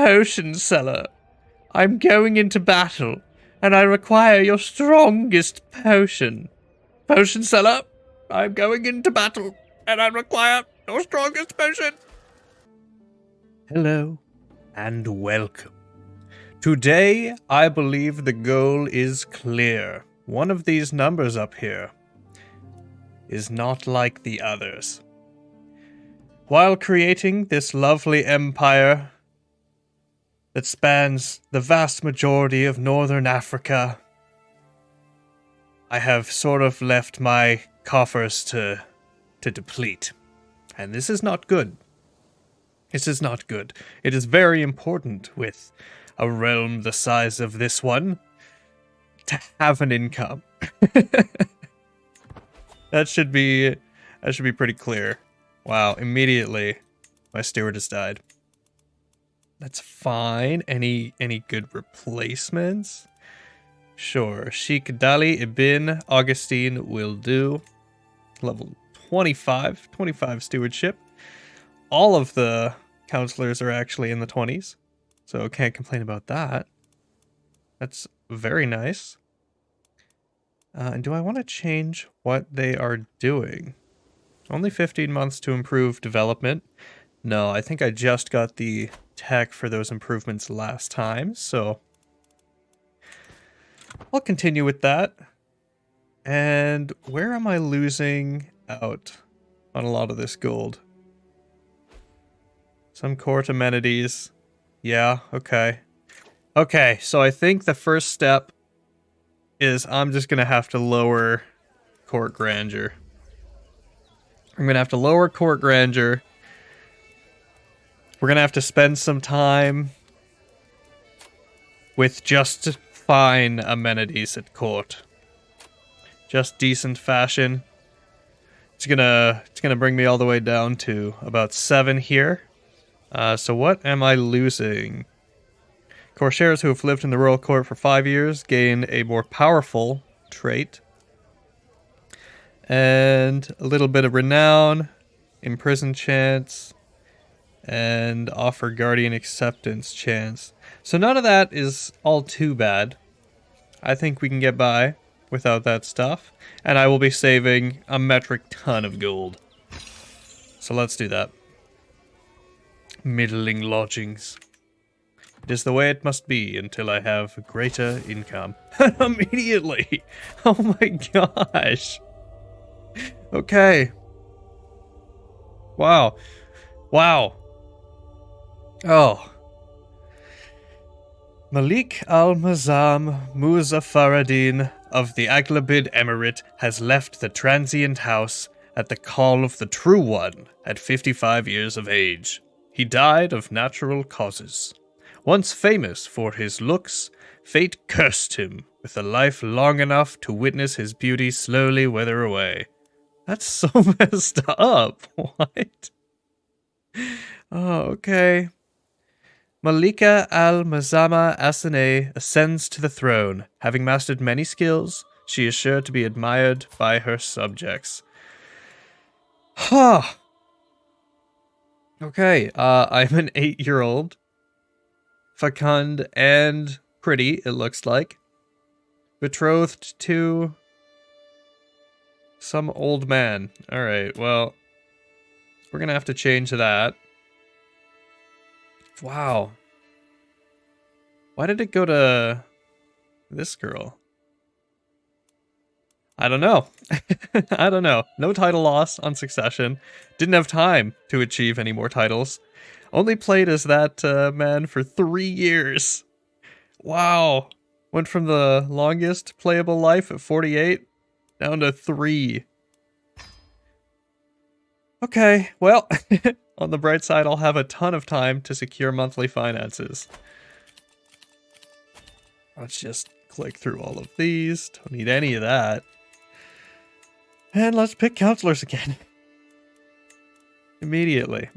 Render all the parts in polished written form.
potion seller. I'm going into battle, and I require your strongest potion. Potion seller, I'm going into battle, and I require your strongest potion. Hello, and welcome. Today, I believe the goal is clear. One of these numbers up here is not like the others. While creating this lovely empire that spans the vast majority of northern Africa, I have sort of left my coffers to deplete. And this is not good. This is not good. It is very important with a realm the size of this one to have an income. That should be pretty clear. Wow, immediately my steward has died. That's fine. Any good replacements? Sure. Sheikh Dali Ibn Augustine will do. Level 25 stewardship. All of the counselors are actually in the 20s, so can't complain about that. That's very nice. And do I want to change what they are doing? Only 15 months to improve development. No, I think I just got the tech for those improvements last time, so I'll continue with that. And where am I losing out on a lot of this gold? Some court amenities. Yeah, okay. Okay, so I think the first step is I'm just going to have to lower court grandeur. I'm going to have to lower court grandeur. We're going to have to spend some time with just fine amenities at court. Just decent fashion. It's gonna bring me all the way down to about 7 here. So what am I losing? Corsairs who have lived in the royal court for 5 years gain a more powerful trait. And a little bit of renown, imprison chance, and offer guardian acceptance chance. So none of that is all too bad. I think we can get by without that stuff. And I will be saving a metric ton of gold. So let's do that. Middling lodgings. It is the way it must be until I have greater income. Immediately! Oh my gosh! Okay. Wow. Wow. Oh. Malik al-Mazam Muzaffaradin of the Aglabid Emirate has left the transient house at the call of the True One at 55 years of age. He died of natural causes. Once famous for his looks, fate cursed him with a life long enough to witness his beauty slowly wither away. That's so messed up. What? Oh, okay. Malika al-Mazama Asane ascends to the throne. Having mastered many skills, she is sure to be admired by her subjects. Huh. Okay, I'm an 8-year-old. Fecund and pretty, it looks like. Betrothed to some old man. Alright, well, we're gonna have to change that. Wow. Why did it go to this girl? I don't know. I don't know. No title loss on Succession. Didn't have time to achieve any more titles. Only played as that man for 3 years. Wow. Went from the longest playable life at 48 down to 3. Okay, well, on the bright side, I'll have a ton of time to secure monthly finances. Let's just click through all of these. Don't need any of that. And let's pick counselors again. Immediately.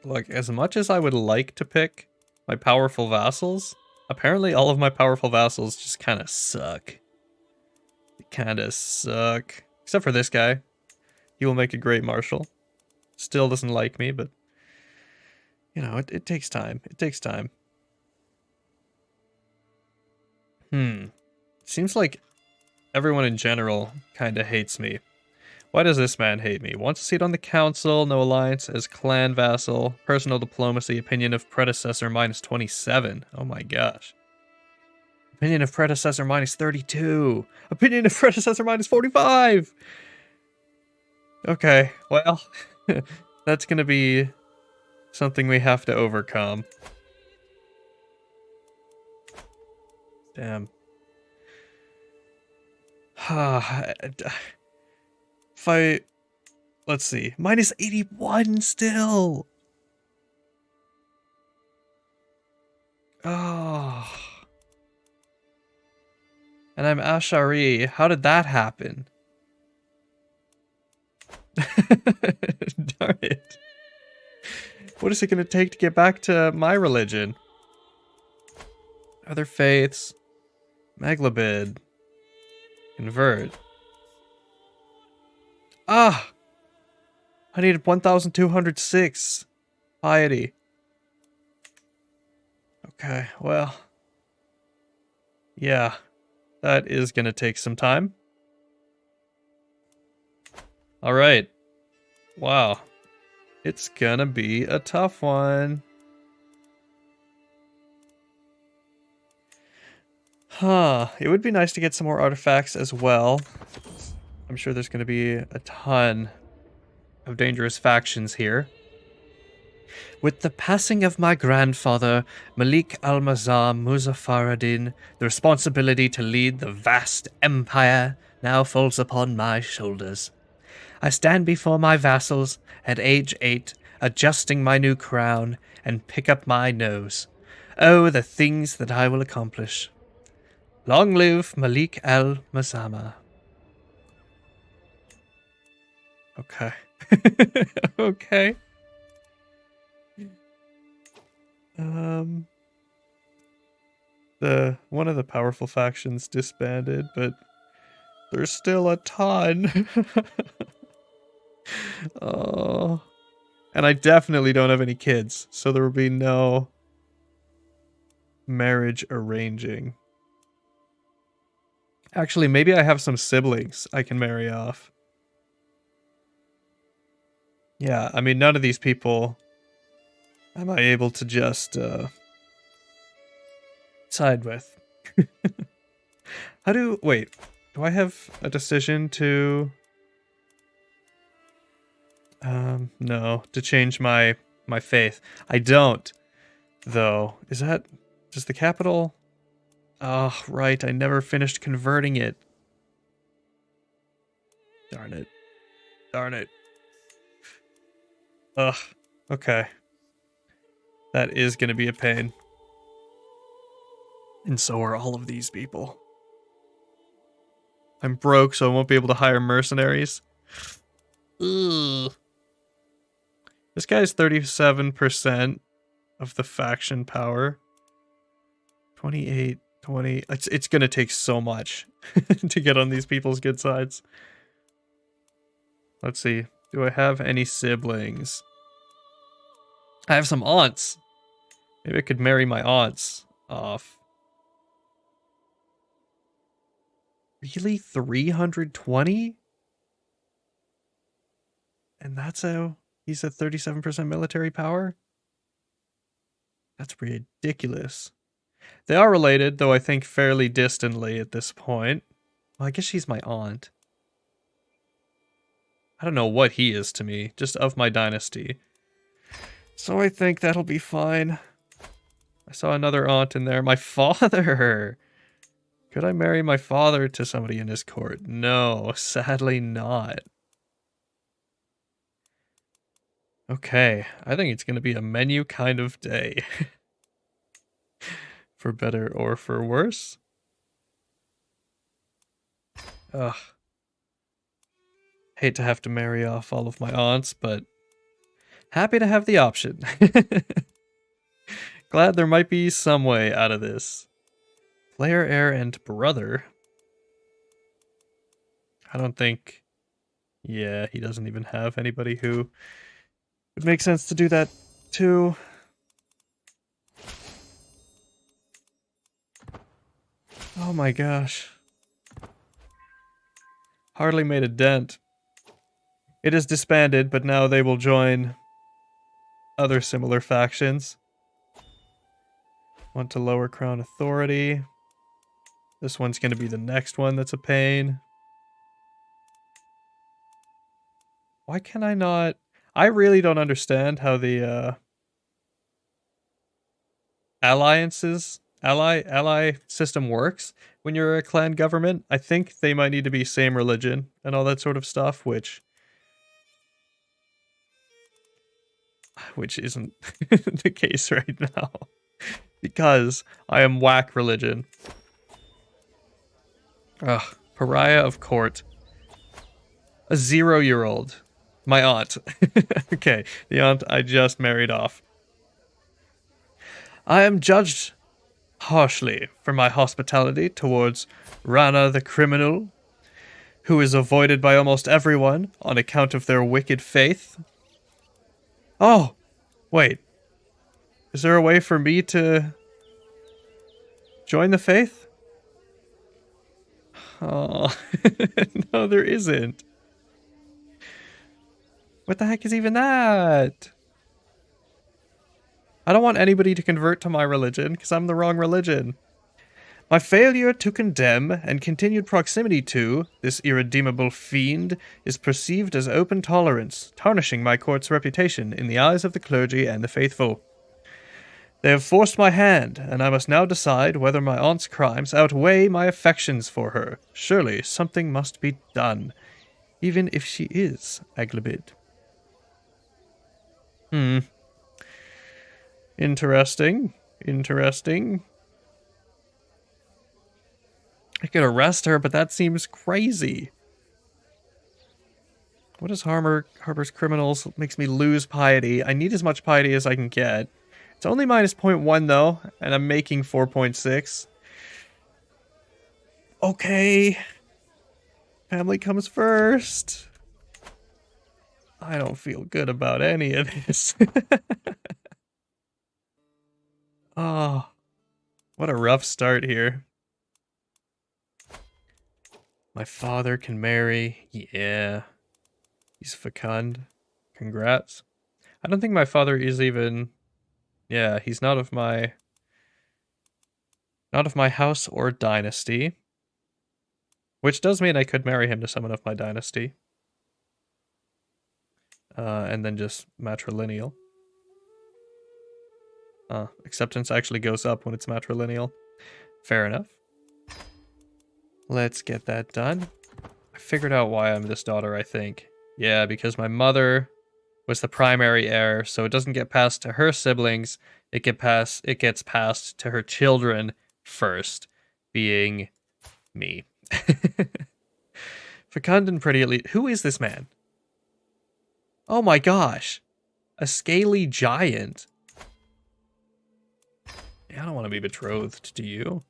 Look, as much as I would like to pick my powerful vassals, apparently all of my powerful vassals just kind of suck. They kind of suck. Except for this guy. He will make a great marshal. Still doesn't like me, but You know, it takes time. It takes time. Seems like everyone in general kind of hates me. Why does this man hate me? Wants a seat on the council, no alliance, as clan vassal, personal diplomacy, opinion of predecessor minus 27. Oh my gosh. Opinion of predecessor minus 32. Opinion of predecessor minus 45. Okay, well, that's gonna be something we have to overcome. Damn. If I... Let's see. Minus 81 still! Oh. And I'm Ashari. How did that happen? Darn it. What is it going to take to get back to my religion? Other faiths. Megalobid. Convert. Ah! I needed 1,206. Piety. Okay, well. Yeah. That is going to take some time. Alright. Wow. It's gonna be a tough one. Huh. It would be nice to get some more artifacts as well. I'm sure there's gonna be a ton of dangerous factions here. With the passing of my grandfather, Malik al-Mazar Muzaffaruddin, the responsibility to lead the vast empire now falls upon my shoulders. I stand before my vassals at age 8, adjusting my new crown, and pick up my nose. Oh, the things that I will accomplish. Long live Malik al-Mazama. Okay. Okay. One of the powerful factions disbanded, but there's still a ton. Oh. And I definitely don't have any kids, so there will be no marriage arranging. Actually, maybe I have some siblings I can marry off. Yeah, I mean, none of these people am I able to just side with. Wait, do I have a decision to no, to change my faith? I don't, though. Does the capital? Oh, right, I never finished converting it. Darn it. Darn it. Ugh, okay. That is gonna be a pain. And so are all of these people. I'm broke, so I won't be able to hire mercenaries. Ugh. This guy's 37% of the faction power. 28, 20. It's gonna take so much to get on these people's good sides. Let's see. Do I have any siblings? I have some aunts. Maybe I could marry my aunts off. Really? 320? And that's how he's at 37% military power? That's ridiculous. They are related, though I think fairly distantly at this point. Well, I guess she's my aunt. I don't know what he is to me, just of my dynasty. So I think that'll be fine. I saw another aunt in there. My father! Could I marry my father to somebody in his court? No, sadly not. Okay, I think it's going to be a menu kind of day. For better or for worse. Ugh. Hate to have to marry off all of my aunts, but happy to have the option. Glad there might be some way out of this. Player, heir, and brother. I don't think... Yeah, he doesn't even have anybody who would make sense to do that too. Oh my gosh. Hardly made a dent. It is disbanded, but now they will join other similar factions. Want to lower crown authority. This one's going to be the next one that's a pain. Why can I not... I really don't understand how the ally system works when you're a clan government. I think they might need to be same religion and all that sort of stuff, which isn't the case right now. Because I am whack religion. Ugh, pariah of court. A 0-year-old. My aunt. Okay, the aunt I just married off. I am judged harshly for my hospitality towards Rana the criminal, who is avoided by almost everyone on account of their wicked faith. Oh, wait. Is there a way for me to join the faith? Oh, no, there isn't. What the heck is even that? I don't want anybody to convert to my religion because I'm the wrong religion. My failure to condemn and continued proximity to this irredeemable fiend is perceived as open tolerance, tarnishing my court's reputation in the eyes of the clergy and the faithful. They have forced my hand, and I must now decide whether my aunt's crimes outweigh my affections for her. Surely something must be done, even if she is Aglibid. Interesting. Interesting. I could arrest her, but that seems crazy. What is Harbor's criminals? Makes me lose piety. I need as much piety as I can get. It's only minus 0.1 though, and I'm making 4.6. Okay. Family comes first. I don't feel good about any of this. Oh, what a rough start here. My father can marry. Yeah. He's fecund. Congrats. I don't think my father is even... Yeah, he's not of my house or dynasty. Which does mean I could marry him to someone of my dynasty. And then just matrilineal. Acceptance actually goes up when it's matrilineal. Fair enough. Let's get that done. I figured out why I'm this daughter, I think. Yeah, because my mother was the primary heir, so it doesn't get passed to her siblings. It gets passed to her children first, being me. Fecund and pretty elite. Who is this man? Oh my gosh. A scaly giant. Yeah, I don't want to be betrothed to you.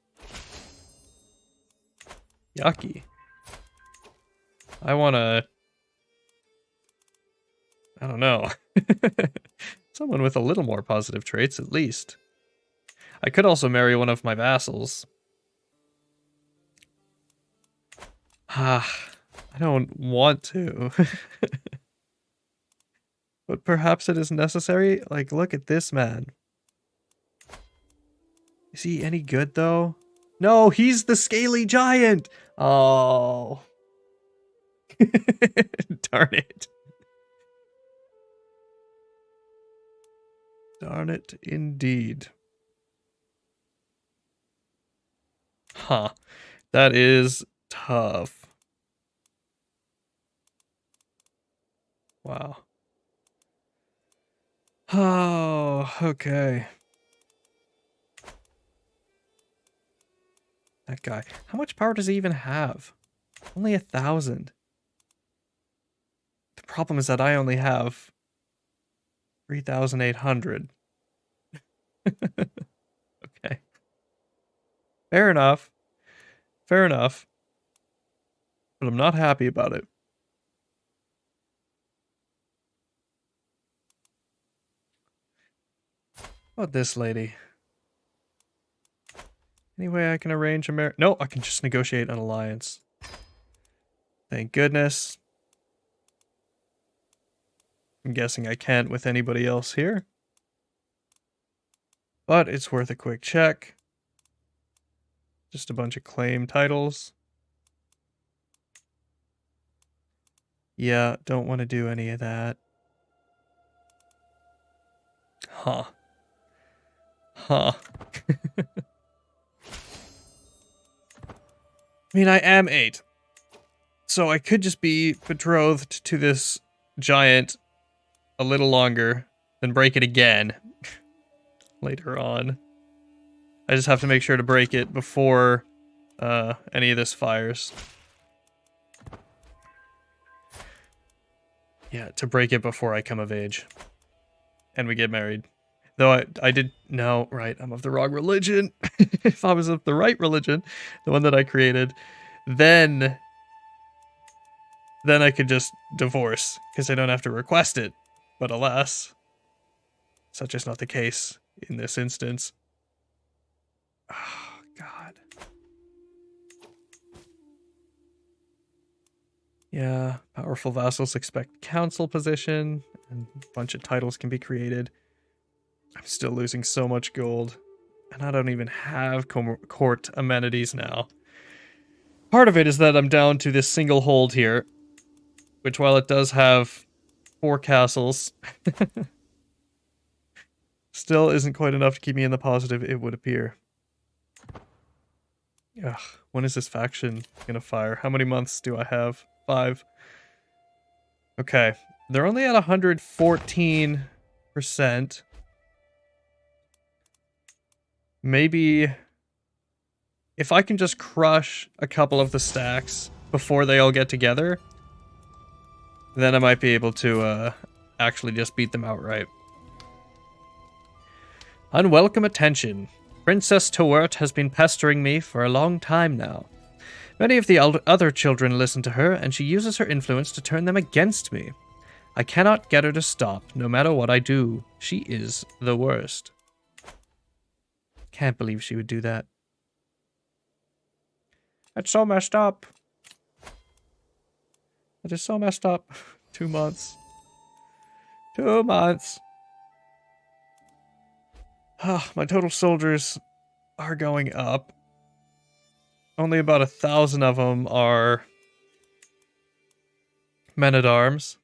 Yucky. I want to... I don't know. Someone with a little more positive traits, at least. I could also marry one of my vassals. I don't want to. But perhaps it is necessary. Like, look at this man. Is he any good, though? No, he's the scaly giant! Oh. Darn it. Darn it, indeed. Huh. That is tough. Wow. Oh, okay. That guy. How much power does he even have? Only 1,000. The problem is that I only have 3,800. Okay. Fair enough. Fair enough. But I'm not happy about it. What about this lady? Any way I can arrange a marriage? No, I can just negotiate an alliance. Thank goodness. I'm guessing I can't with anybody else here. But it's worth a quick check. Just a bunch of claim titles. Yeah, don't want to do any of that. Huh. Huh. I mean, I am 8. So I could just be betrothed to this giant a little longer, then break it again later on. I just have to make sure to break it before any of this fires. Yeah, to break it before I come of age. And we get married. Though I did... No, right, I'm of the wrong religion. If I was of the right religion, the one that I created, then I could just divorce, because I don't have to request it. But alas, such is not the case in this instance. Oh, God. Yeah, powerful vassals expect council position, and a bunch of titles can be created. I'm still losing so much gold, and I don't even have court amenities now. Part of it is that I'm down to this single hold here, which while it does have 4 castles, still isn't quite enough to keep me in the positive, it would appear. Ugh, when is this faction gonna fire? How many months do I have? 5. Okay, they're only at 114%. Maybe if I can just crush a couple of the stacks before they all get together, then I might be able to actually just beat them outright. Unwelcome attention. Princess Tutor has been pestering me for a long time now. Many of the other children listen to her, and she uses her influence to turn them against me. I cannot get her to stop, no matter what I do. She is the worst. Can't believe she would do that. That's so messed up. That is so messed up. 2 months. 2 months. My total soldiers are going up. Only about 1,000 of them are men-at-arms.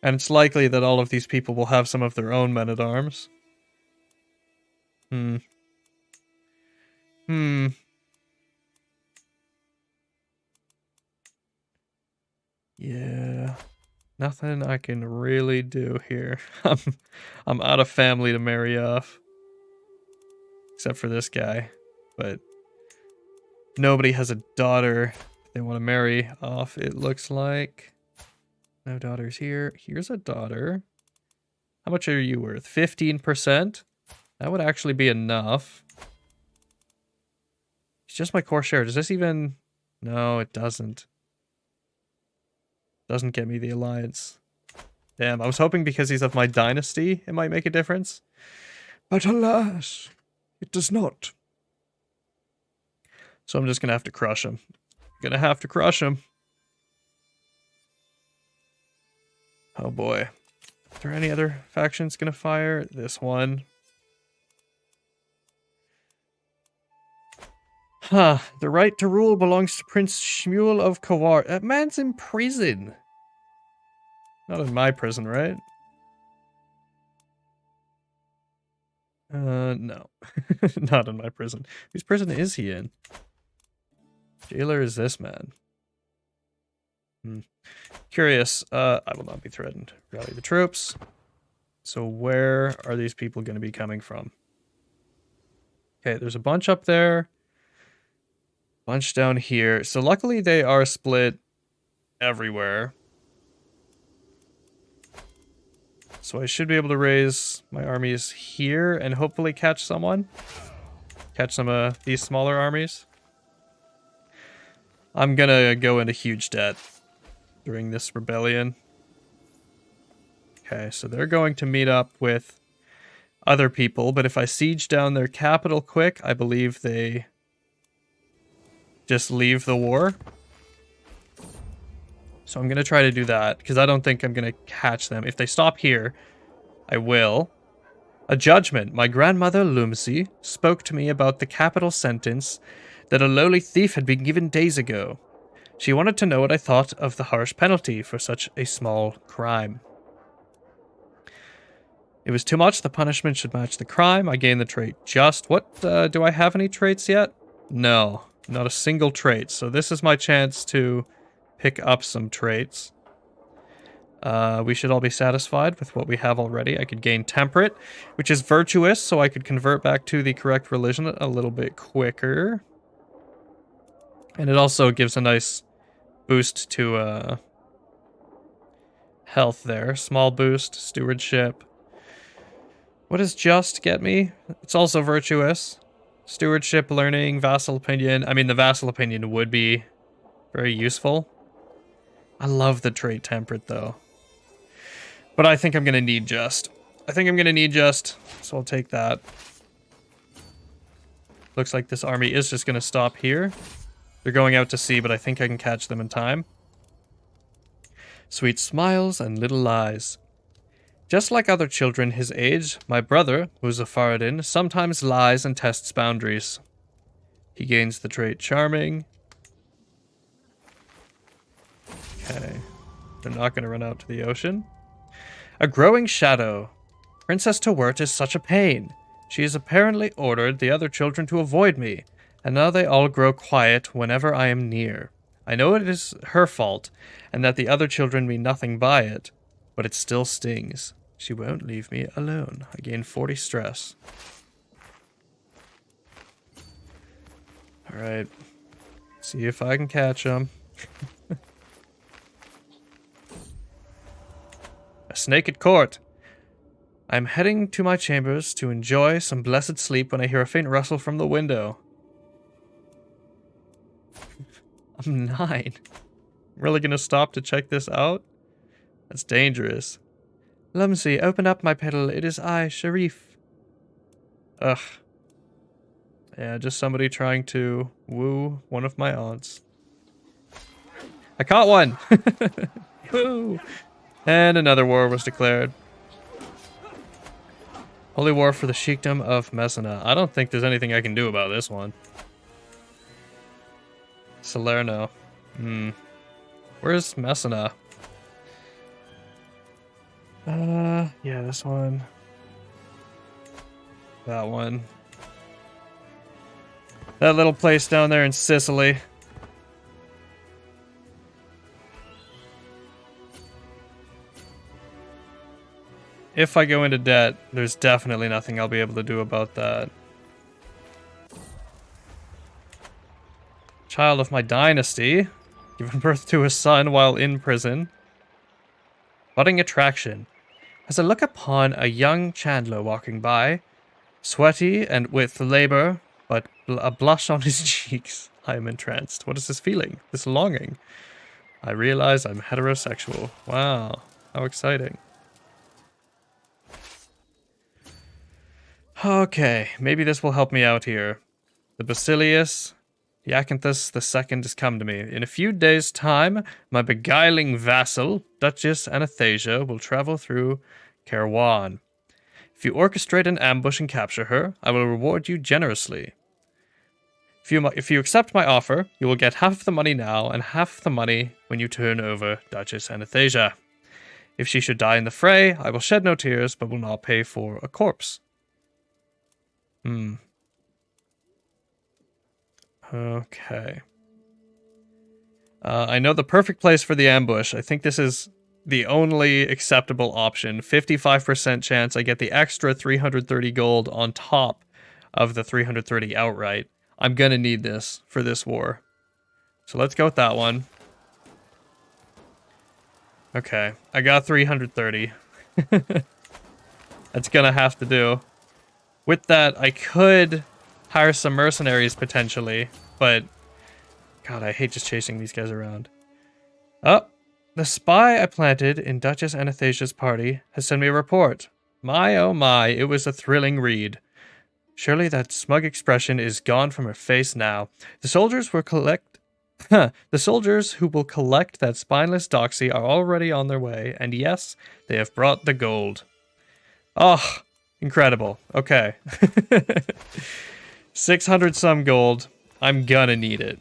And it's likely that all of these people will have some of their own men-at-arms. Yeah. Nothing I can really do here. I'm out of family to marry off. Except for this guy. But nobody has a daughter they want to marry off, it looks like. No daughters here. Here's a daughter. How much are you worth? 15%? That would actually be enough. It's just my core share. Does this even... No, it doesn't. Doesn't get me the alliance. Damn, I was hoping because he's of my dynasty, it might make a difference. But alas, it does not. So I'm just gonna have to crush him. Gonna have to crush him. Oh boy. Are there any other factions gonna fire? This one. Huh. The right to rule belongs to Prince Shmuel of Kawar. That man's in prison. Not in my prison, right? No. Not in my prison. Whose prison is he in? Jailer is this man. Curious. I will not be threatened. Rally the troops. So where are these people going to be coming from? Okay, there's a bunch up there. Bunch down here. So luckily they are split everywhere. So I should be able to raise my armies here and hopefully catch someone. Catch some of these smaller armies. I'm gonna go into huge debt during this rebellion. Okay, so they're going to meet up with other people, but if I siege down their capital quick, I believe they just leave the war. So I'm going to try to do that, because I don't think I'm going to catch them. If they stop here, I will. A judgment. My grandmother, Lumsey, spoke to me about the capital sentence that a lowly thief had been given days ago. She wanted to know what I thought of the harsh penalty for such a small crime. It was too much. The punishment should match the crime. I gained the trait just. What, do I have any traits yet? No, not a single trait. So this is my chance to pick up some traits. We should all be satisfied with what we have already. I could gain temperate, which is virtuous, so I could convert back to the correct religion a little bit quicker. And it also gives a nice boost to health there. Small boost, stewardship. What does just get me? It's also virtuous. Stewardship, learning, vassal opinion. I mean, the vassal opinion would be very useful. I love the trait temperate, though. But I think I'm going to need just. So I'll take that. Looks like this army is just going to stop here. They're going out to sea, but I think I can catch them in time. Sweet smiles and little lies. Just like other children his age, my brother, who's a Faradin, sometimes lies and tests boundaries. He gains the trait charming. Okay. They're not going to run out to the ocean. A growing shadow. Princess Tawert is such a pain. She has apparently ordered the other children to avoid me, and now they all grow quiet whenever I am near. I know it is her fault, and that the other children mean nothing by it, but it still stings. She won't leave me alone. I gain 40 stress. Alright. See if I can catch them. A snake at court. I'm heading to my chambers to enjoy some blessed sleep when I hear a faint rustle from the window. I'm 9. I'm really gonna stop to check this out? That's dangerous. Lumsey, open up, my petal. It is I, Sharif. Ugh. Yeah, just somebody trying to woo one of my aunts. I caught one! Woo! And another war was declared. Holy war for the Sheikdom of Messina. I don't think there's anything I can do about this one. Salerno. Where's Messina? Yeah, this one. That one. That little place down there in Sicily. If I go into debt, there's definitely nothing I'll be able to do about that. Child of my dynasty, given birth to a son while in prison. Budding attraction. As I look upon a young chandler walking by, sweaty and with labor, but a blush on his cheeks, I am entranced. What is this feeling? This longing? I realize I'm heterosexual. Wow, how exciting. Okay, maybe this will help me out here. The Basilius Iacanthus II has come to me. In a few days' time, my beguiling vassal, Duchess Anastasia, will travel through Kairouan. If you orchestrate an ambush and capture her, I will reward you generously. If you accept my offer, you will get half the money now and half the money when you turn over Duchess Anastasia. If she should die in the fray, I will shed no tears, but will not pay for a corpse. Okay. I know the perfect place for the ambush. I think this is the only acceptable option. 55% chance I get the extra 330 gold on top of the 330 outright. I'm gonna need this for this war. So let's go with that one. Okay, I got 330. That's gonna have to do. With that, I could hire some mercenaries potentially, but God, I hate just chasing these guys around. Oh, the spy I planted in Duchess Anastasia's party has sent me a report. My oh my, it was a thrilling read. Surely that smug expression is gone from her face now. The soldiers will collect the soldiers who will collect that spineless doxy are already on their way, and yes, they have brought the gold. Oh, incredible. Okay. 600 some gold. I'm gonna need it.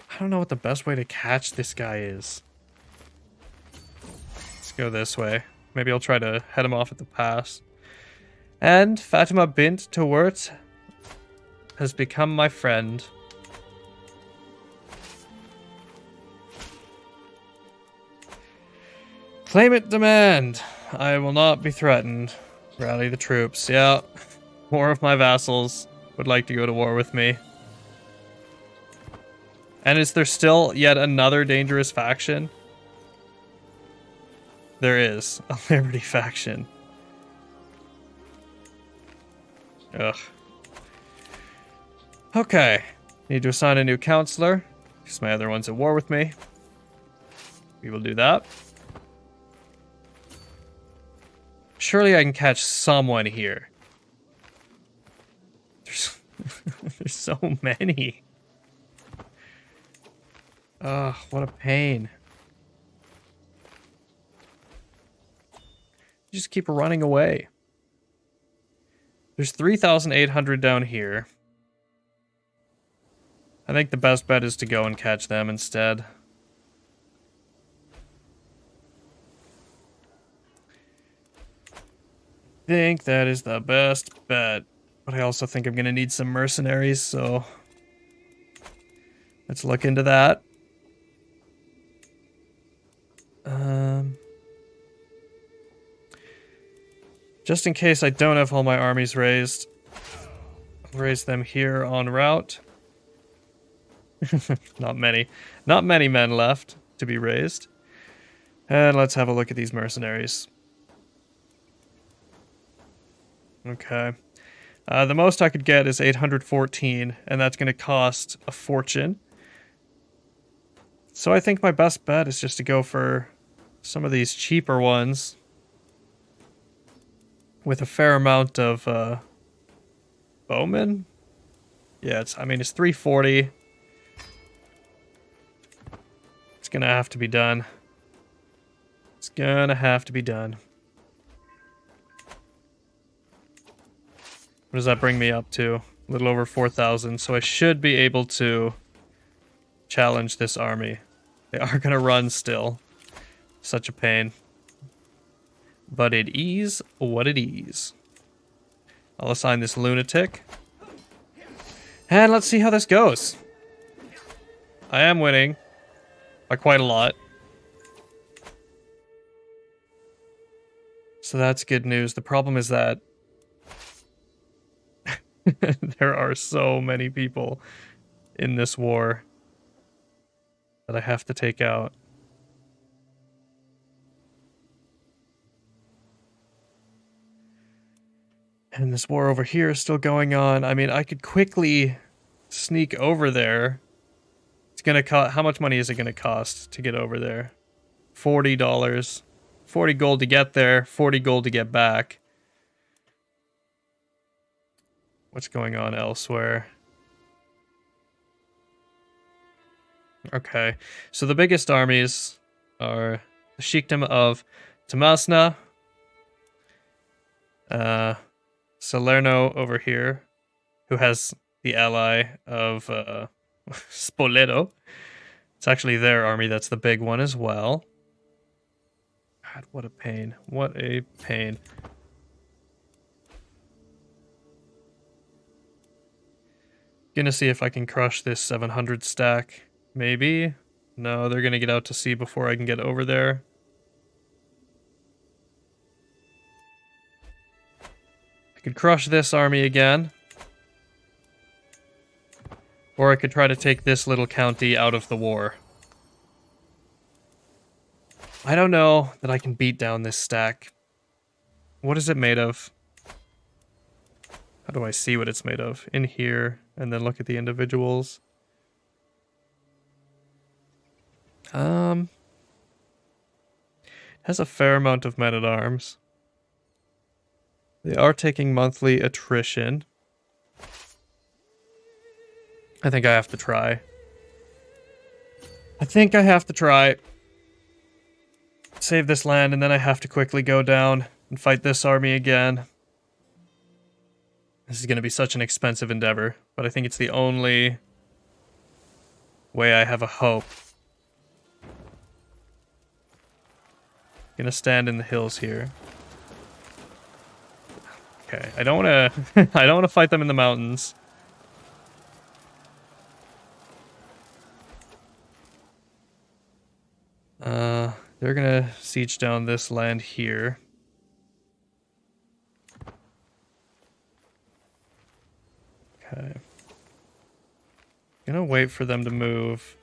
I don't know what the best way to catch this guy is. Let's go this way. Maybe I'll try to head him off at the pass. And Fatima bint Tawert has become my friend. Claimant demand. I will not be threatened. Rally the troops. Yeah. More of my vassals would like to go to war with me. And is there still yet another dangerous faction? There is. A Liberty faction. Ugh. Okay. Need to assign a new counselor. Because my other one's at war with me. We will do that. Surely I can catch someone here. There's so many. Ugh, what a pain. Just keep running away. There's 3,800 down here. I think the best bet is to go and catch them instead. I think that is the best bet. But I also think I'm going to need some mercenaries, so let's look into that. Just in case I don't have all my armies raised, I'll raise them here en route. Not many men left to be raised. And let's have a look at these mercenaries. Okay. The most I could get is 814, and that's going to cost a fortune. So I think my best bet is just to go for some of these cheaper ones with a fair amount of bowmen. Yeah, it's 340. It's going to have to be done. It's going to have to be done. What does that bring me up to? A little over 4,000. So I should be able to challenge this army. They are going to run still. Such a pain. But it is what it is. I'll assign this lunatic. And let's see how this goes. I am winning. By quite a lot. So that's good news. The problem is that there are so many people in this war that I have to take out. And this war over here is still going on. I mean, I could quickly sneak over there. It's gonna cost. How much money is it gonna cost to get over there? $40. 40 gold to get there, 40 gold to get back. What's going on elsewhere? Okay, so the biggest armies are the Sheikdom of Tamasna, Salerno over here, who has the ally of Spoleto. It's actually their army that's the big one as well. God, what a pain. What a pain. Gonna see if I can crush this 700 stack. Maybe. No, they're gonna get out to sea before I can get over there. I could crush this army again. Or I could try to take this little county out of the war. I don't know that I can beat down this stack. What is it made of? How do I see what it's made of? In here, and then look at the individuals. Has a fair amount of men-at-arms. They are taking monthly attrition. I think I have to try. Save this land, and then I have to quickly go down and fight this army again. This is going to be such an expensive endeavor, but I think it's the only way I have a hope. Gonna stand in the hills here. Okay, I don't want to. I don't want to fight them in the mountains. They're gonna siege down this land here. Okay. Gonna wait for them to move,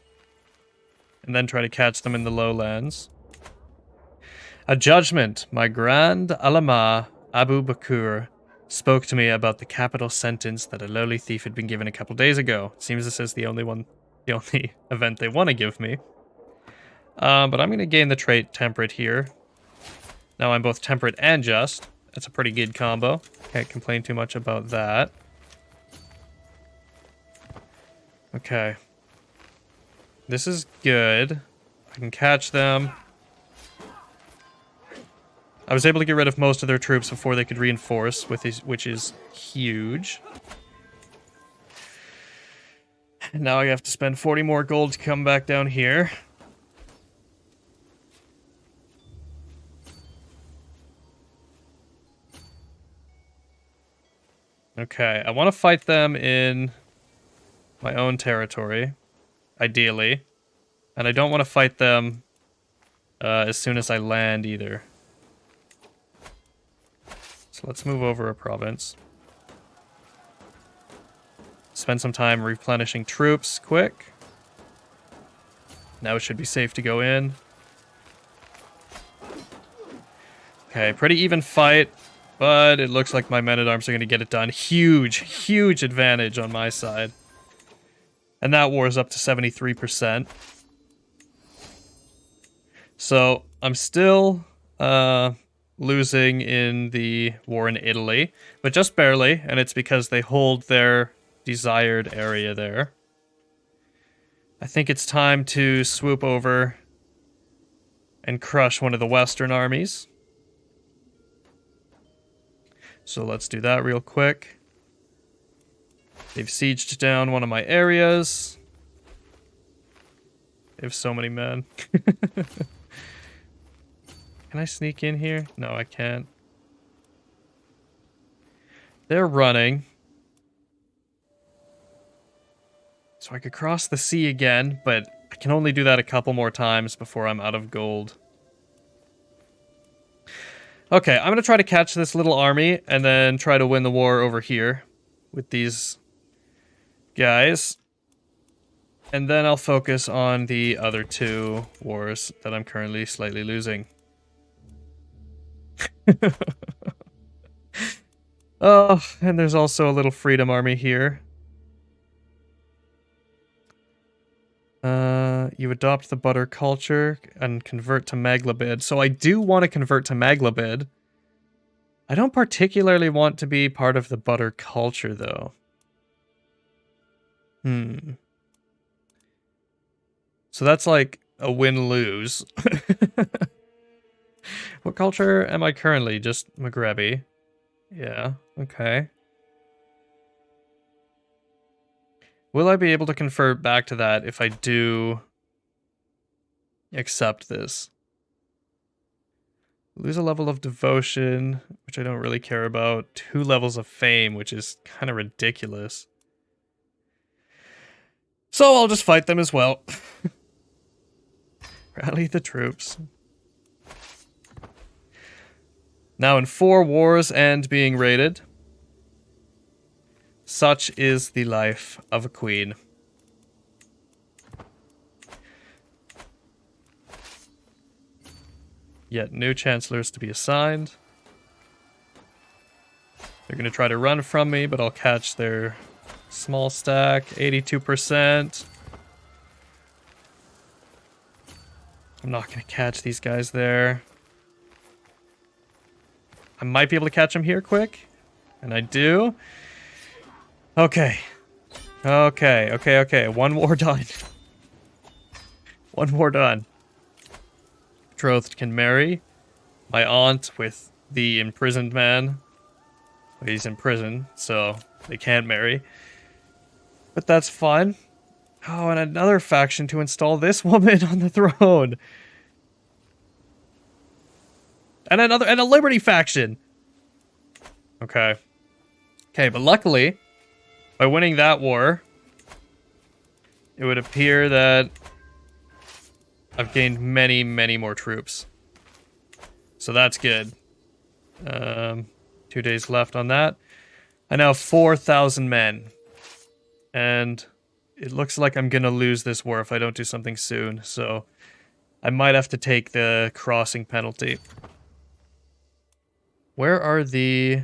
and then try to catch them in the lowlands. A judgment, my grand Alama Abu Bakr spoke to me about the capital sentence that a lowly thief had been given a couple days ago. It seems this is the only event they want to give me. But I'm going to gain the trait temperate here. Now I'm both temperate and just. That's a pretty good combo. Can't complain too much about that. Okay. This is good. I can catch them. I was able to get rid of most of their troops before they could reinforce, which is huge. Now I have to spend 40 more gold to come back down here. Okay, I want to fight them in my own territory, ideally. And I don't want to fight them as soon as I land either. So let's move over a province. Spend some time replenishing troops quick. Now it should be safe to go in. Okay, pretty even fight, but it looks like my men-at-arms are going to get it done. Huge, huge advantage on my side. And that war is up to 73%. So I'm still losing in the war in Italy, but just barely, and it's because they hold their desired area there. I think it's time to swoop over and crush one of the Western armies. So let's do that real quick. They've sieged down one of my areas. They have so many men. Can I sneak in here? No, I can't. They're running. So I could cross the sea again, but I can only do that a couple more times before I'm out of gold. Okay, I'm going to try to catch this little army and then try to win the war over here with these guys. And then I'll focus on the other two wars that I'm currently slightly losing. Oh, and there's also a little freedom army here. You adopt the butter culture and convert to Maglabid. So I do want to convert to Maglabid. I don't particularly want to be part of the butter culture, though. So that's like a win-lose. What culture am I currently? Just Maghrebi. Yeah, okay. Will I be able to convert back to that if I do accept this? Lose a level of devotion, which I don't really care about. 2 levels of fame, which is kind of ridiculous. So I'll just fight them as well. Rally the troops. Now in 4 wars and being raided. Such is the life of a queen. Yet new chancellors to be assigned. They're going to try to run from me, but I'll catch their small stack. 82%. I'm not going to catch these guys there. I might be able to catch him here quick. And I do. Okay. Okay. One more done. One more done. Betrothed can marry. My aunt with the imprisoned man. He's in prison, so they can't marry. But that's fun. Oh, and another faction to install this woman on the throne. And a Liberty faction. Okay. Okay, but luckily, by winning that war, it would appear that I've gained many, many more troops. So that's good. 2 days left on that. I now have 4,000 men. And it looks like I'm gonna lose this war if I don't do something soon. So I might have to take the crossing penalty. Where are the...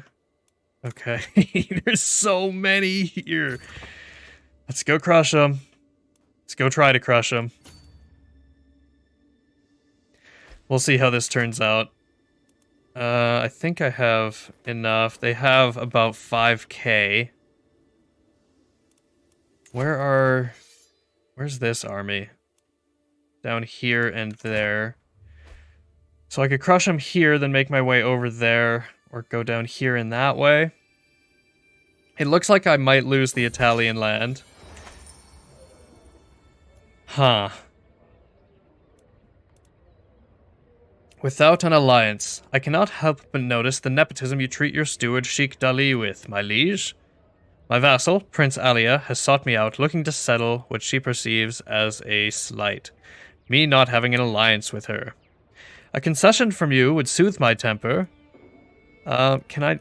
Okay, there's so many here. Let's go crush them. Let's go try to crush them. We'll see how this turns out. I think I have enough. They have about 5k. Where's this army? Down here and there. So I could crush them here, then make my way over there, or go down here in that way. It looks like I might lose the Italian land. Huh. Without an alliance, I cannot help but notice the nepotism you treat your steward Sheikh Dali with, my liege. My vassal, Prince Alia, has sought me out, looking to settle what she perceives as a slight. Me not having an alliance with her. A concession from you would soothe my temper. Can I...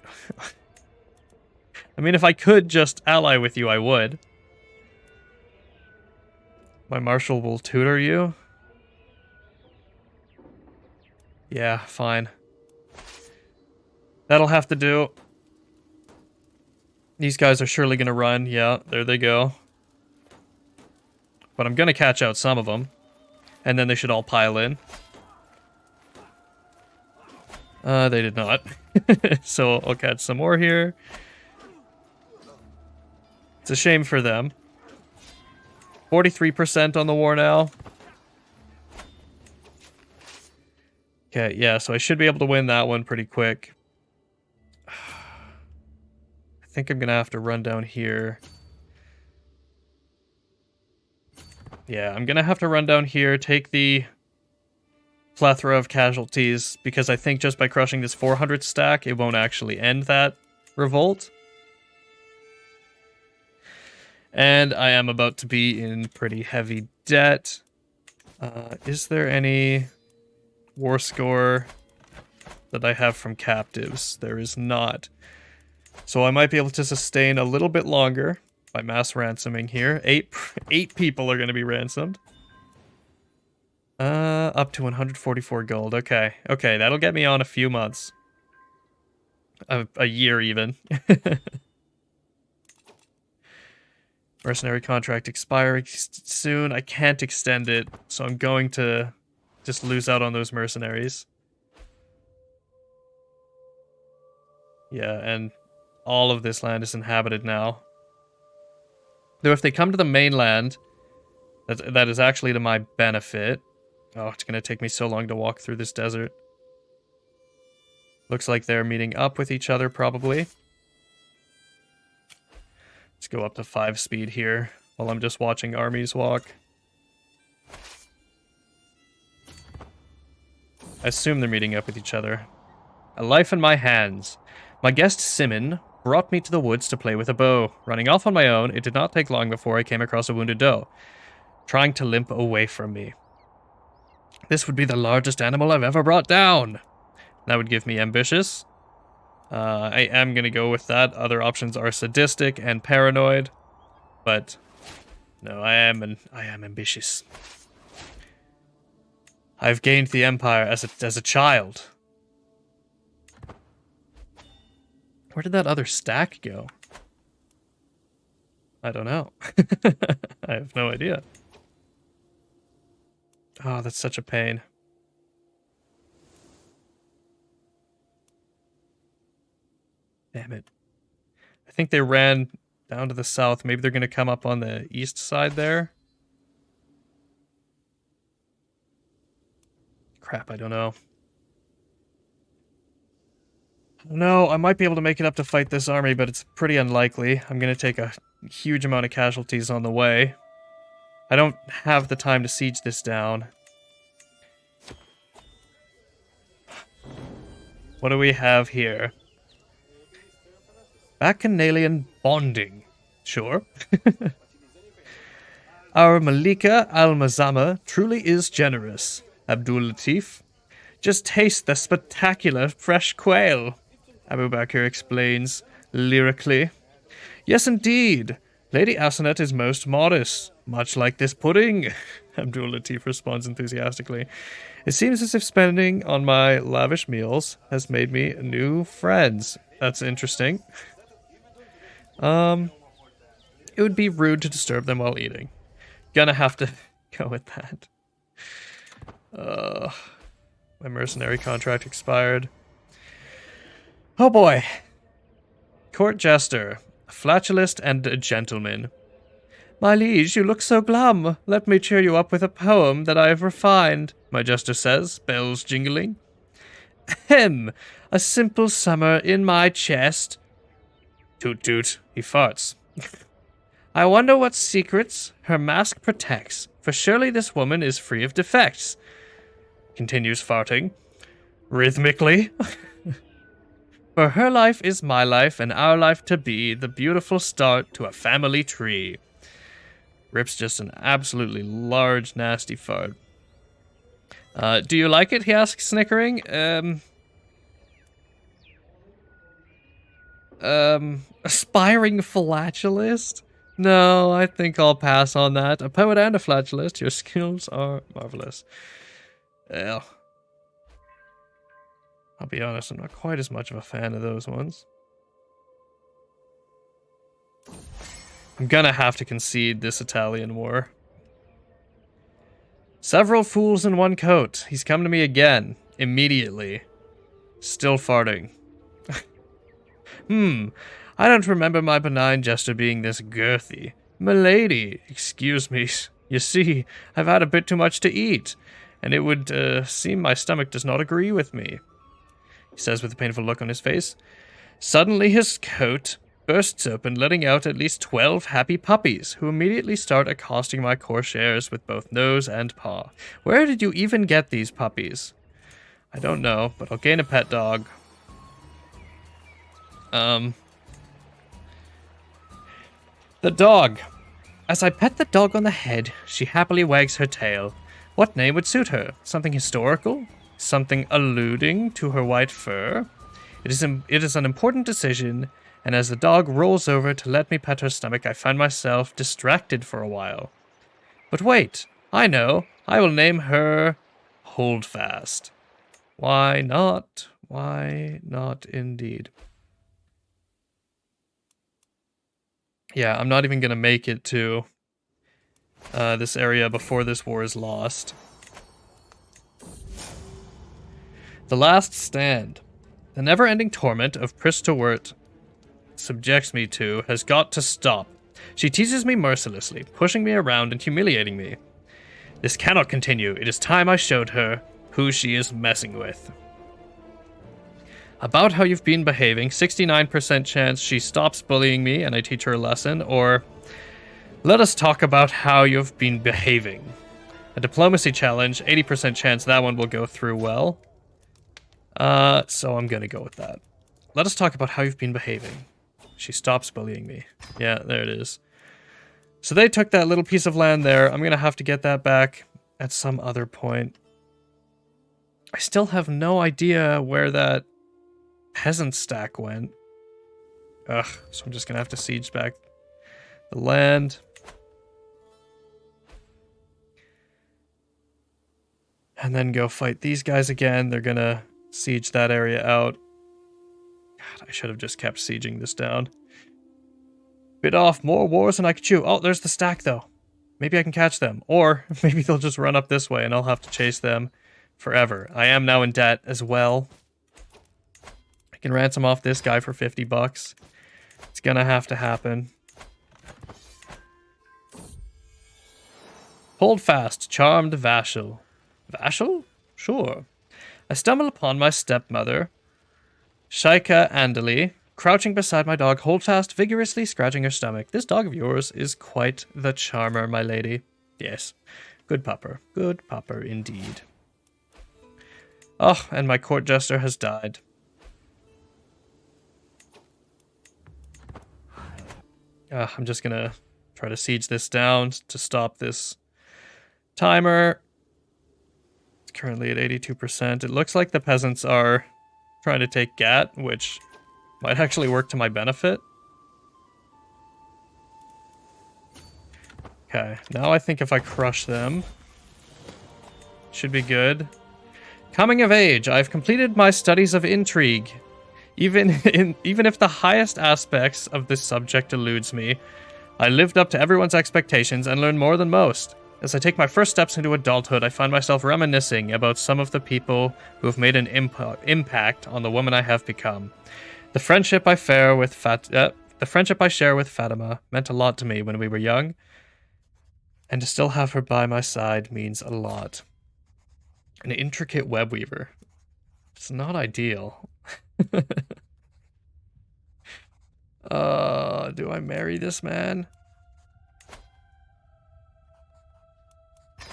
I mean, if I could just ally with you, I would. My marshal will tutor you. Yeah, fine. That'll have to do. These guys are surely going to run. Yeah, there they go. But I'm going to catch out some of them. And then they should all pile in. They did not. So I'll catch some more here. It's a shame for them. 43% on the war now. Okay, yeah, so I should be able to win that one pretty quick. I think I'm gonna have to run down here. Yeah, I'm gonna have to run down here, take the plethora of casualties, because I think just by crushing this 400 stack, it won't actually end that revolt. And I am about to be in pretty heavy debt. Is there any war score that I have from captives? There is not. So I might be able to sustain a little bit longer by mass ransoming here. Eight people are going to be ransomed. Up to 144 gold. Okay, that'll get me on a few months. A year even. Mercenary contract expiring soon. I can't extend it, so I'm going to just lose out on those mercenaries. Yeah, and all of this land is inhabited now. Though if they come to the mainland, that is actually to my benefit. Oh, it's going to take me so long to walk through this desert. Looks like they're meeting up with each other, probably. Let's go up to 5 speed here, while I'm just watching armies walk. I assume they're meeting up with each other. A life in my hands. My guest Simon brought me to the woods to play with a bow. Running off on my own, it did not take long before I came across a wounded doe, trying to limp away from me. This would be the largest animal I've ever brought down. That would give me ambitious. I am going to go with that. Other options are sadistic and paranoid. But no, I am ambitious. I've gained the empire as a child. Where did that other stack go? I don't know. I have no idea. Oh, that's such a pain. Damn it. I think they ran down to the south. Maybe they're going to come up on the east side there. Crap, I don't know. No, I might be able to make it up to fight this army, but it's pretty unlikely. I'm going to take a huge amount of casualties on the way. I don't have the time to siege this down. What do we have here? Bacchanalian bonding. Sure. Our Malika Al-Mazama truly is generous. Abdul Latif. Just taste the spectacular fresh quail, Abu Bakr explains lyrically. Yes, indeed. Lady Asenet is most modest, much like this pudding, Abdul Latif responds enthusiastically. It seems as if spending on my lavish meals has made me new friends. That's interesting. It would be rude to disturb them while eating. Gonna have to go with that. My mercenary contract expired. Oh boy. Court jester, a flatulist and a gentleman. My liege, you look so glum. Let me cheer you up with a poem that I have refined, my jester says, bells jingling. Ahem, a simple summer in my chest. Toot toot, he farts. I wonder what secrets her mask protects, for surely this woman is free of defects. Continues farting. Rhythmically. For her life is my life, and our life to be the beautiful start to a family tree. Rip's just an absolutely large, nasty fart. Do you like it? He asks, snickering. Aspiring flatulist? No, I think I'll pass on that. A poet and a flatulist. Your skills are marvelous. Well, I'll be honest, I'm not quite as much of a fan of those ones. I'm gonna have to concede this Italian war. Several fools in one coat. He's come to me again. Immediately. Still farting. I don't remember my benign jester being this girthy. Milady, excuse me. You see, I've had a bit too much to eat, and it would seem my stomach does not agree with me, he says with a painful look on his face. Suddenly his coat bursts open, letting out at least 12 happy puppies, who immediately start accosting my corsairs with both nose and paw. Where did you even get these puppies? I don't know, but I'll gain a pet dog. The dog. As I pet the dog on the head, she happily wags her tail. What name would suit her? Something historical? Something alluding to her white fur? It is an important decision, and as the dog rolls over to let me pet her stomach, I find myself distracted for a while. But wait, I know. I will name her Holdfast. Why not? Why not indeed? Yeah, I'm not even going to make it to this area before this war is lost. The Last Stand. The never-ending torment of Pristowert subjects me to has got to stop. She teases me mercilessly, pushing me around and humiliating me. This cannot continue. It is time I showed her who she is messing with. About how you've been behaving, 69% chance she stops bullying me and I teach her a lesson, or let us talk about how you've been behaving. A diplomacy challenge, 80% chance that one will go through well. So I'm gonna go with that. Let us talk about how you've been behaving. She stops bullying me. Yeah, there it is. So they took that little piece of land there. I'm gonna have to get that back at some other point. I still have no idea where that peasant stack went. Ugh, so I'm just gonna have to siege back the land. And then go fight these guys again. They're gonna siege that area out. God, I should have just kept sieging this down. Bit off more wars than I could chew. Oh, there's the stack though. Maybe I can catch them. Or maybe they'll just run up this way and I'll have to chase them forever. I am now in debt as well. Can ransom off this guy for 50 bucks. It's gonna have to happen. Hold fast, charmed Vashel. Vashel? Sure. I stumble upon my stepmother, Shaika Andali, crouching beside my dog, Holdfast, vigorously scratching her stomach. This dog of yours is quite the charmer, my lady. Yes. Good pupper. Good pupper indeed. Oh, and my court jester has died. I'm just gonna try to siege this down to stop this timer. It's currently at 82%. It looks like the peasants are trying to take Gat, which might actually work to my benefit. Okay, now I think if I crush them, should be good. Coming of age, I've completed my studies of intrigue. Even if the highest aspects of this subject eludes me, I lived up to everyone's expectations and learned more than most. As I take my first steps into adulthood, I find myself reminiscing about some of the people who have made an impact on the woman I have become. The friendship I share with Fatima meant a lot to me when we were young, and to still have her by my side means a lot. An intricate web weaver. It's not ideal. Do I marry this man?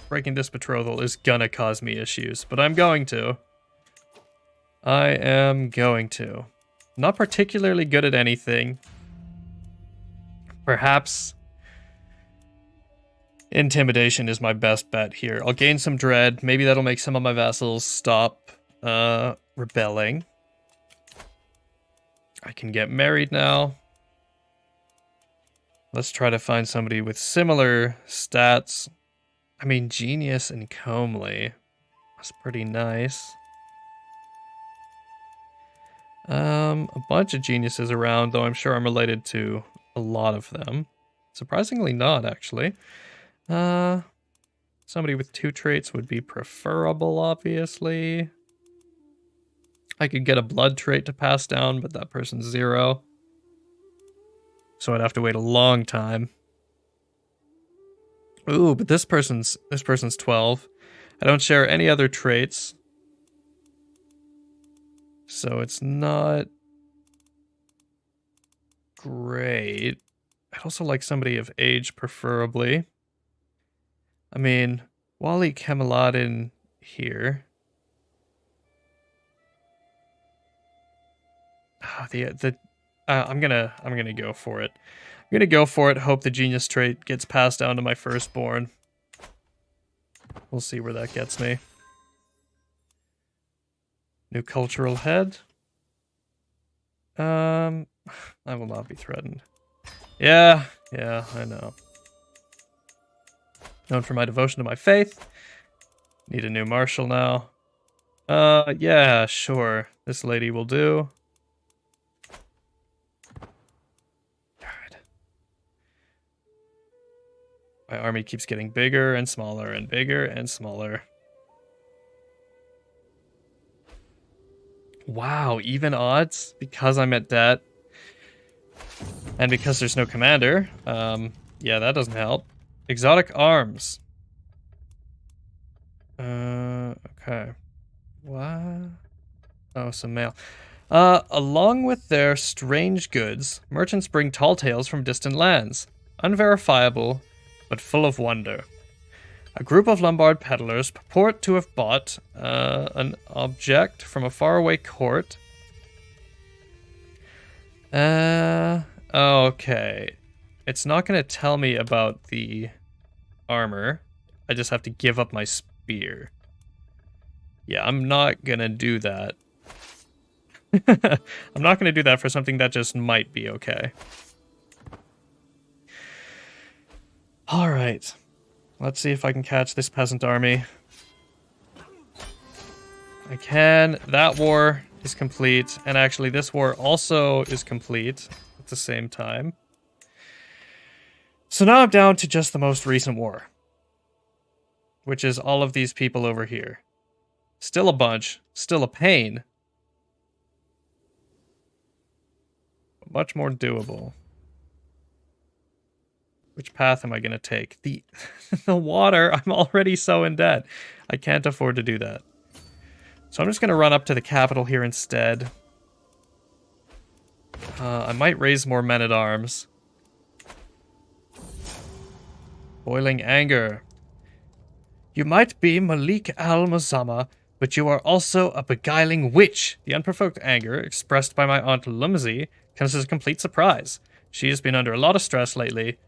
Breaking this betrothal is gonna cause me issues, but I'm going to. I am going to. Not particularly good at anything. Perhaps intimidation is my best bet here. I'll gain some dread. Maybe that'll make some of my vassals stop rebelling. I can get married now. Let's try to find somebody with similar stats. I mean, Genius and Comely. That's pretty nice. A bunch of geniuses around, though I'm sure I'm related to a lot of them. Surprisingly not, actually. Somebody with 2 traits would be preferable, obviously. I could get a blood trait to pass down, but that person's 0. So I'd have to wait a long time. Ooh, but this person's 12. I don't share any other traits. So it's not great. I'd also like somebody of age, preferably. I mean, Wally Kemaladin here. I'm gonna go for it. I'm gonna go for it. Hope the genius trait gets passed down to my firstborn. We'll see where that gets me. New cultural head. I will not be threatened. Yeah, I know. Known for my devotion to my faith. Need a new marshal now. Yeah, sure. This lady will do. God. My army keeps getting bigger and smaller and bigger and smaller. Wow, even odds? Because I'm at debt. And because there's no commander. Yeah, that doesn't help. Exotic arms. Okay. What? Oh, some mail. Along with their strange goods, merchants bring tall tales from distant lands. Unverifiable, but full of wonder. A group of Lombard peddlers purport to have bought an object from a faraway court. Okay. It's not going to tell me about the armor. I just have to give up my spear. Yeah, I'm not going to do that. I'm not going to do that for something that just might be okay. All right. Let's see if I can catch this peasant army. I can. That war is complete. And actually, this war also is complete at the same time. So now I'm down to just the most recent war. Which is all of these people over here. Still a bunch. Still a pain. much more doable. Which path am I going to take? The water, I'm already so in debt. I can't afford to do that. So I'm just going to run up to the capital here instead. I might raise more men-at-arms. Boiling anger. You might be Malik al-Muzama, but you are also a beguiling witch. The unprovoked anger expressed by my aunt Lumsey comes as a complete surprise. She has been under a lot of stress lately,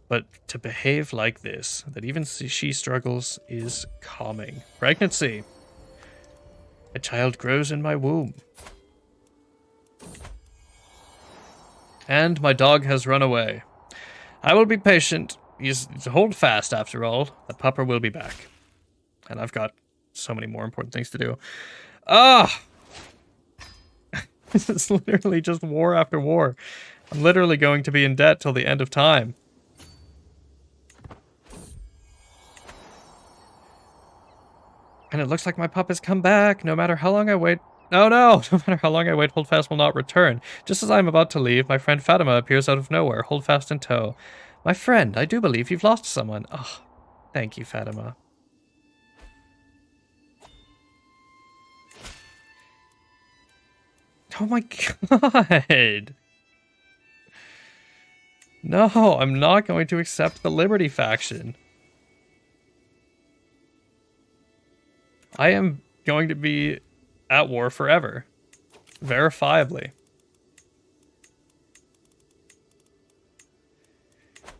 but to behave like this, that even she struggles, is calming. Pregnancy. A child grows in my womb. And my dog has run away. I will be patient. He's hold fast, after all. The pupper will be back. And I've got so many more important things to do. Ah! This is literally just war after war. I'm literally going to be in debt till the end of time. And it looks like my pup has come back, no matter how long I wait. Oh no! No matter how long I wait, Holdfast will not return. Just as I am about to leave, my friend Fatima appears out of nowhere, Holdfast in tow. My friend, I do believe you've lost someone. Oh, thank you, Fatima. Oh my god! No, I'm not going to accept the Liberty faction. I am going to be at war forever. Verifiably.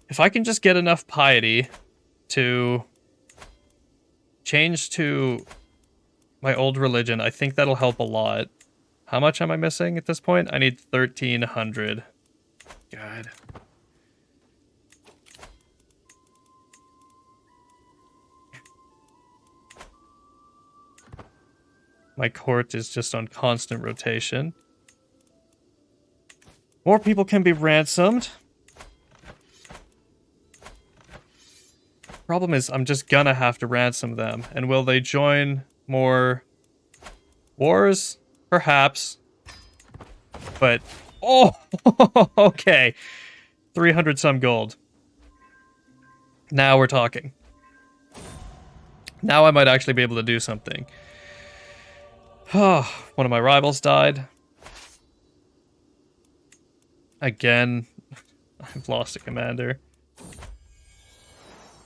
If I can just get enough piety to change to my old religion, I think that'll help a lot. How much am I missing at this point? I need 1,300. God. My court is just on constant rotation. More people can be ransomed. Problem is, I'm just gonna have to ransom them. And will they join more wars? Perhaps. But, oh, okay. 300 some gold. Now we're talking. Now I might actually be able to do something. One of my rivals died. Again, I've lost a commander.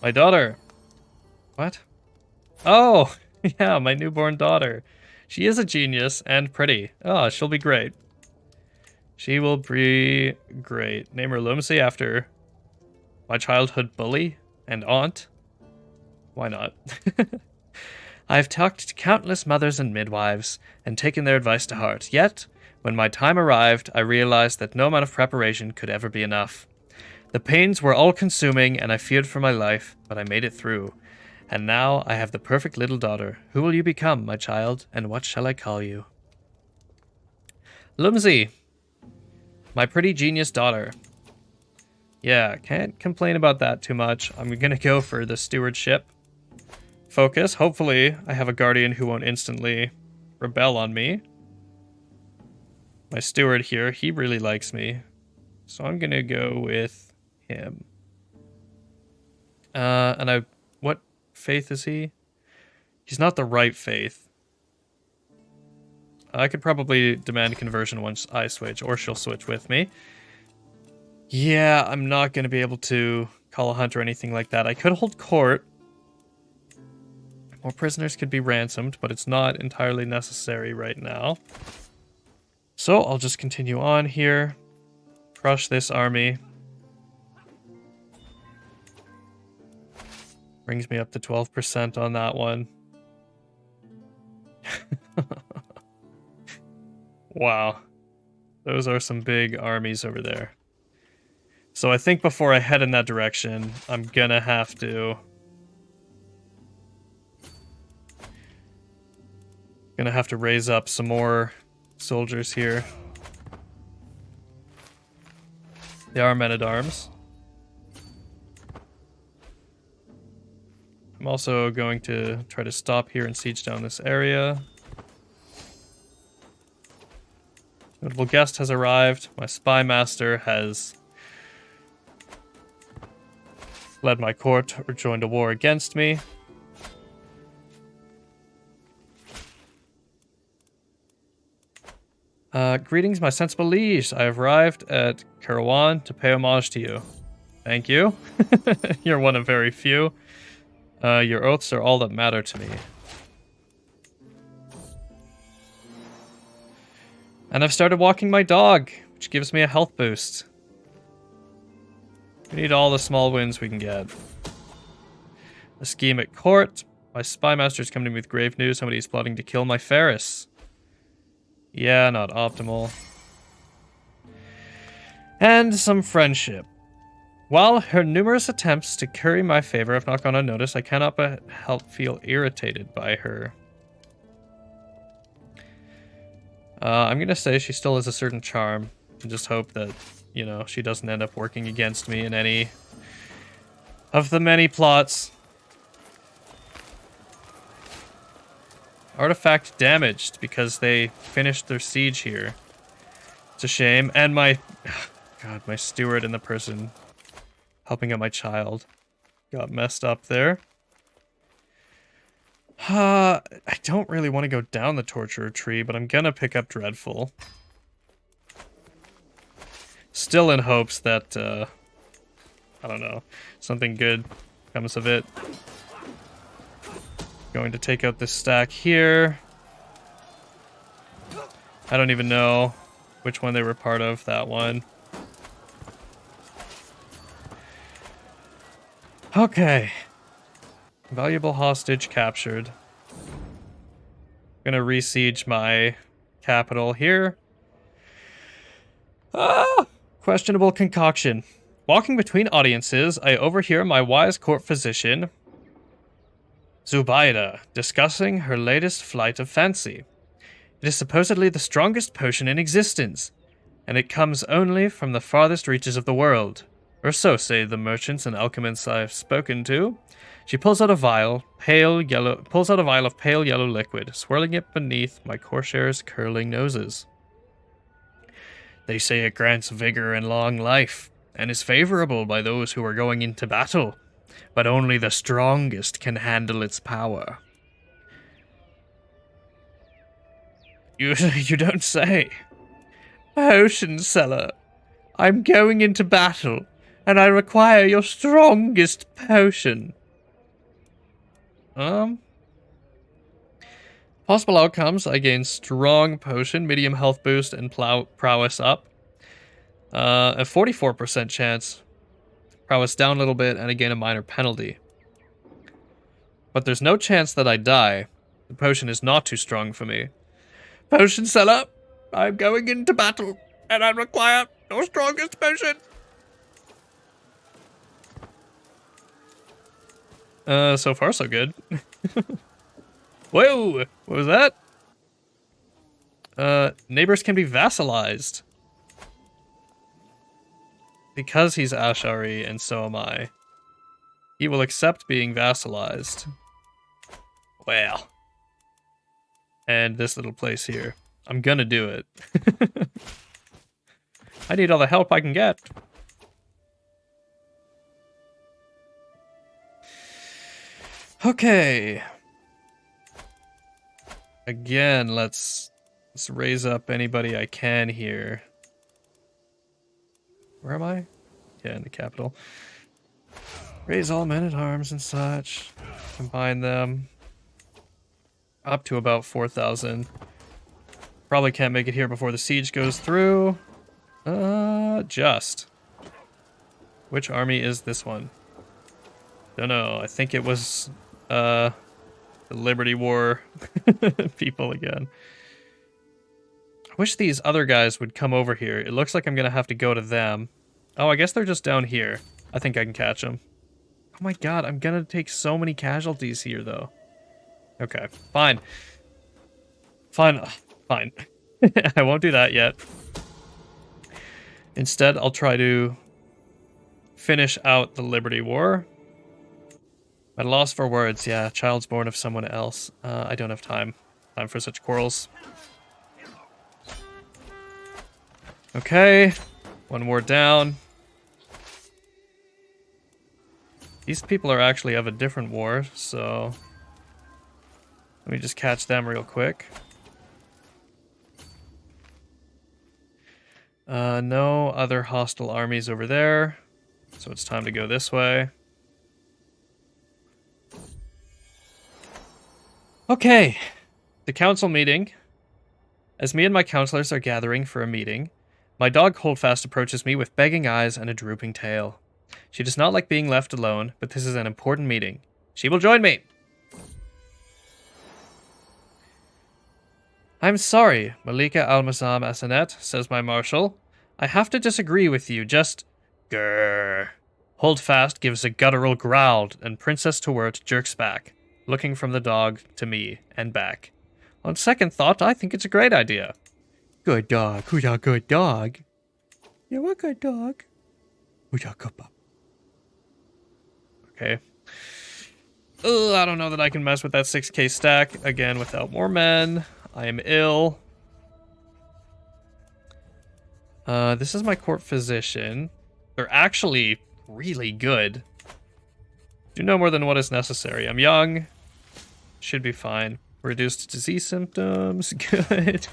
My daughter. What? Oh, yeah, my newborn daughter. She is a genius and pretty. Oh, she'll be great. She will be great. Name her Lumsey after my childhood bully and aunt. Why not? I've talked to countless mothers and midwives and taken their advice to heart. Yet, when my time arrived, I realized that no amount of preparation could ever be enough. The pains were all-consuming, and I feared for my life, but I made it through. And now I have the perfect little daughter. Who will you become, my child, and what shall I call you? Lumsey, my pretty genius daughter. Yeah, can't complain about that too much. I'm gonna go for the stewardship. Focus. Hopefully, I have a guardian who won't instantly rebel on me. My steward here, he really likes me. So I'm gonna go with him. What faith is he? He's not the right faith. I could probably demand conversion once I switch, or she'll switch with me. Yeah, I'm not gonna be able to call a hunt or anything like that. I could hold court. More prisoners could be ransomed, but it's not entirely necessary right now. So I'll just continue on here. Crush this army. Brings me up to 12% on that one. Wow. Those are some big armies over there. So I think before I head in that direction, I'm gonna have to... raise up some more soldiers here. They are men-at-arms. I'm also going to try to stop here and siege down this area. Notable guest has arrived. My spy master has led my court or joined a war against me. Greetings, my sensible liege. I have arrived at Karawan to pay homage to you. Thank you. You're one of very few. Your oaths are all that matter to me. And I've started walking my dog, which gives me a health boost. We need all the small wins we can get. A scheme at court. My spy master's come to me with grave news. Somebody's plotting to kill my Ferris. Yeah, not optimal. And some friendship. While her numerous attempts to curry my favor have not gone unnoticed, I cannot but help feel irritated by her. I'm gonna say she still has a certain charm, and just hope that, you know, she doesn't end up working against me in any of the many plots. Artifact damaged because they finished their siege here. It's a shame. And my... God, my steward and the person helping out my child got messed up there. I don't really want to go down the torturer tree, but I'm gonna pick up Dreadful. Still in hopes that, I don't know, something good comes of it. Going to take out this stack here. I don't even know which one they were part of, that one. Okay. Valuable hostage captured. Gonna re-siege my capital here. Questionable concoction. Walking between audiences, I overhear my wise court physician, Zubaida, discussing her latest flight of fancy. It is supposedly the strongest potion in existence, and it comes only from the farthest reaches of the world. Or so say the merchants and alchemists I have spoken to. She pulls out a vial, of pale yellow liquid, swirling it beneath my corsairs' curling noses. They say it grants vigor and long life, and is favorable by those who are going into battle, but only the strongest can handle its power. You don't say. Potion seller, I'm going into battle, and I require your strongest potion. Possible outcomes, I gain strong potion, medium health boost, and prowess up. A 44% chance. Prowess down a little bit, and I gain a minor penalty. But there's no chance that I die. The potion is not too strong for me. Potion seller, I'm going into battle, and I require your strongest potion. So far so good. Whoa! What was that? Neighbors can be vassalized. Because he's Ashari, and so am I. He will accept being vassalized. Well. And this little place here. I'm gonna do it. I need all the help I can get. Okay. Again, let's raise up anybody I can here. Where am I? Yeah, in the capital. Raise all men at arms and such. Combine them. Up to about 4,000. Probably can't make it here before the siege goes through. Just. Which army is this one? Don't know. I think it was, the Liberty War people again. I wish these other guys would come over here. It looks like I'm gonna have to go to them. Oh, I guess they're just down here. I think I can catch them. Oh my god, I'm gonna take so many casualties here, though. Okay, fine. Fine. Fine. I won't do that yet. Instead, I'll try to finish out the Liberty War. At a loss for words, yeah. Child's born of someone else. I don't have time for such quarrels. Okay, one more down. These people are actually of a different war, so let me just catch them real quick. No other hostile armies over there, so it's time to go this way. Okay, the council meeting. As me and my counselors are gathering for a meeting, my dog Holdfast approaches me with begging eyes and a drooping tail. She does not like being left alone, but this is an important meeting. She will join me. I'm sorry, Malika Almazam Asanet, says my marshal. I have to disagree with you, just... Grrr. Holdfast gives a guttural growl, and Princess Tewert jerks back, looking from the dog to me and back. On second thought, I think it's a great idea. Good dog. Who's a good dog? You're a good dog. Who's a good pup? Okay. Ugh, I don't know that I can mess with that 6k stack again without more men. I am ill. This is my court physician. They're actually really good. Do no more than what is necessary. I'm young. Should be fine. Reduced disease symptoms. Good.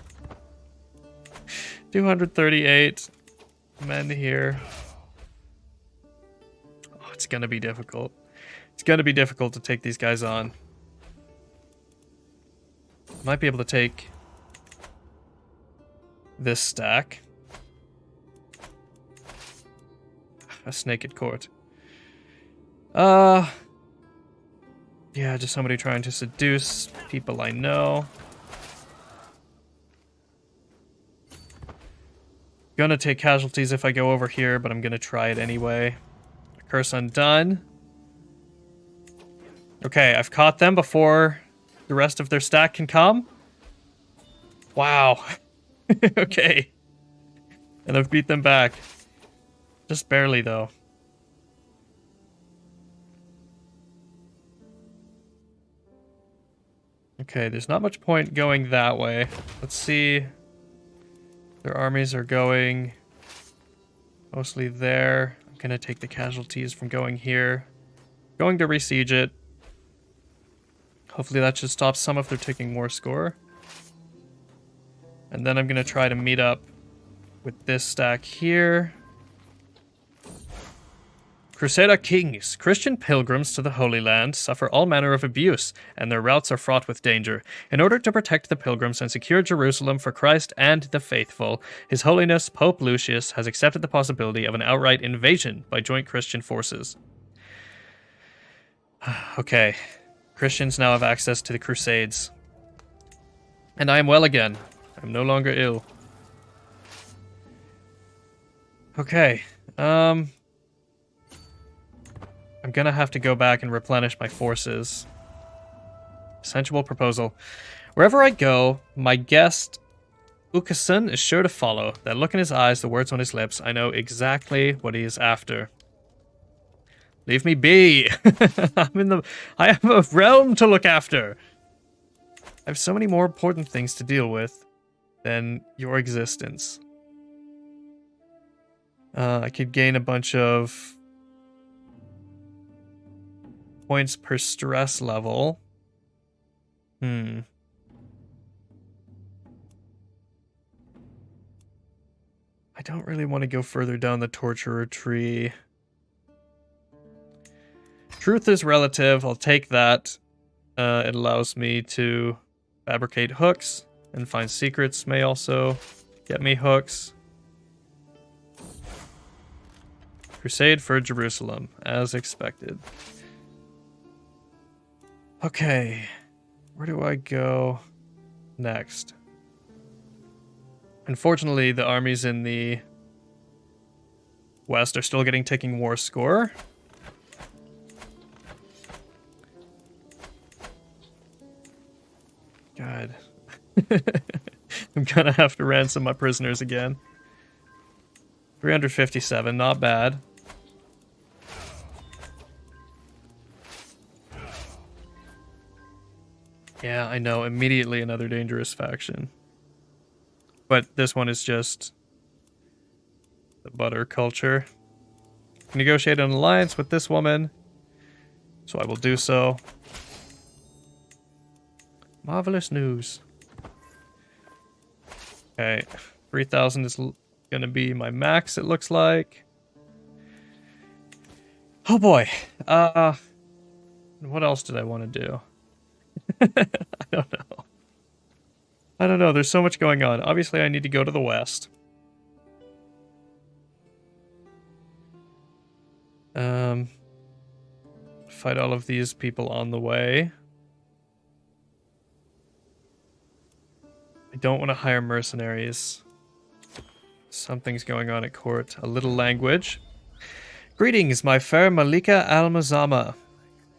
238 men here. Oh, it's gonna be difficult. It's gonna be difficult to take these guys on. Might be able to take this stack. A naked court. Yeah, just somebody trying to seduce people I know. Gonna take casualties if I go over here, but I'm gonna try it anyway. Curse undone. Okay, I've caught them before the rest of their stack can come. Wow. Okay. And I've beat them back. Just barely, though. Okay, there's not much point going that way. Let's see. Their armies are going mostly there. I'm gonna take the casualties from going here. Going to resiege it. Hopefully that should stop some of their taking war score. And then I'm gonna try to meet up with this stack here. Crusader kings, Christian pilgrims to the Holy Land, suffer all manner of abuse, and their routes are fraught with danger. In order to protect the pilgrims and secure Jerusalem for Christ and the faithful, His Holiness Pope Lucius has accepted the possibility of an outright invasion by joint Christian forces. Okay, Christians now have access to the Crusades. And I am well again. I'm no longer ill. Okay, I'm gonna have to go back and replenish my forces. Sensual proposal. Wherever I go, my guest, Ukasun, is sure to follow. That look in his eyes, the words on his lips, I know exactly what he is after. Leave me be. I have a realm to look after. I have so many more important things to deal with than your existence. I could gain a bunch of points per stress level. I don't really want to go further down the torturer tree. Truth is relative. I'll take that. It allows me to fabricate hooks and find secrets. May also get me hooks. Crusade for Jerusalem, as expected. Okay, where do I go next? Unfortunately, the armies in the west are still getting ticking war score. God. I'm gonna have to ransom my prisoners again. 357, not bad. Yeah, I know. Immediately another dangerous faction. But this one is just the butter culture. Negotiate an alliance with this woman, so I will do so. Marvelous news. Okay, 3,000 is gonna be my max, it looks like. Oh boy. What else did I want to do? I don't know. I don't know. There's so much going on. Obviously, I need to go to the west. Fight all of these people on the way. I don't want to hire mercenaries. Something's going on at court. A little language. Greetings, my fair Malika Al-Mazama.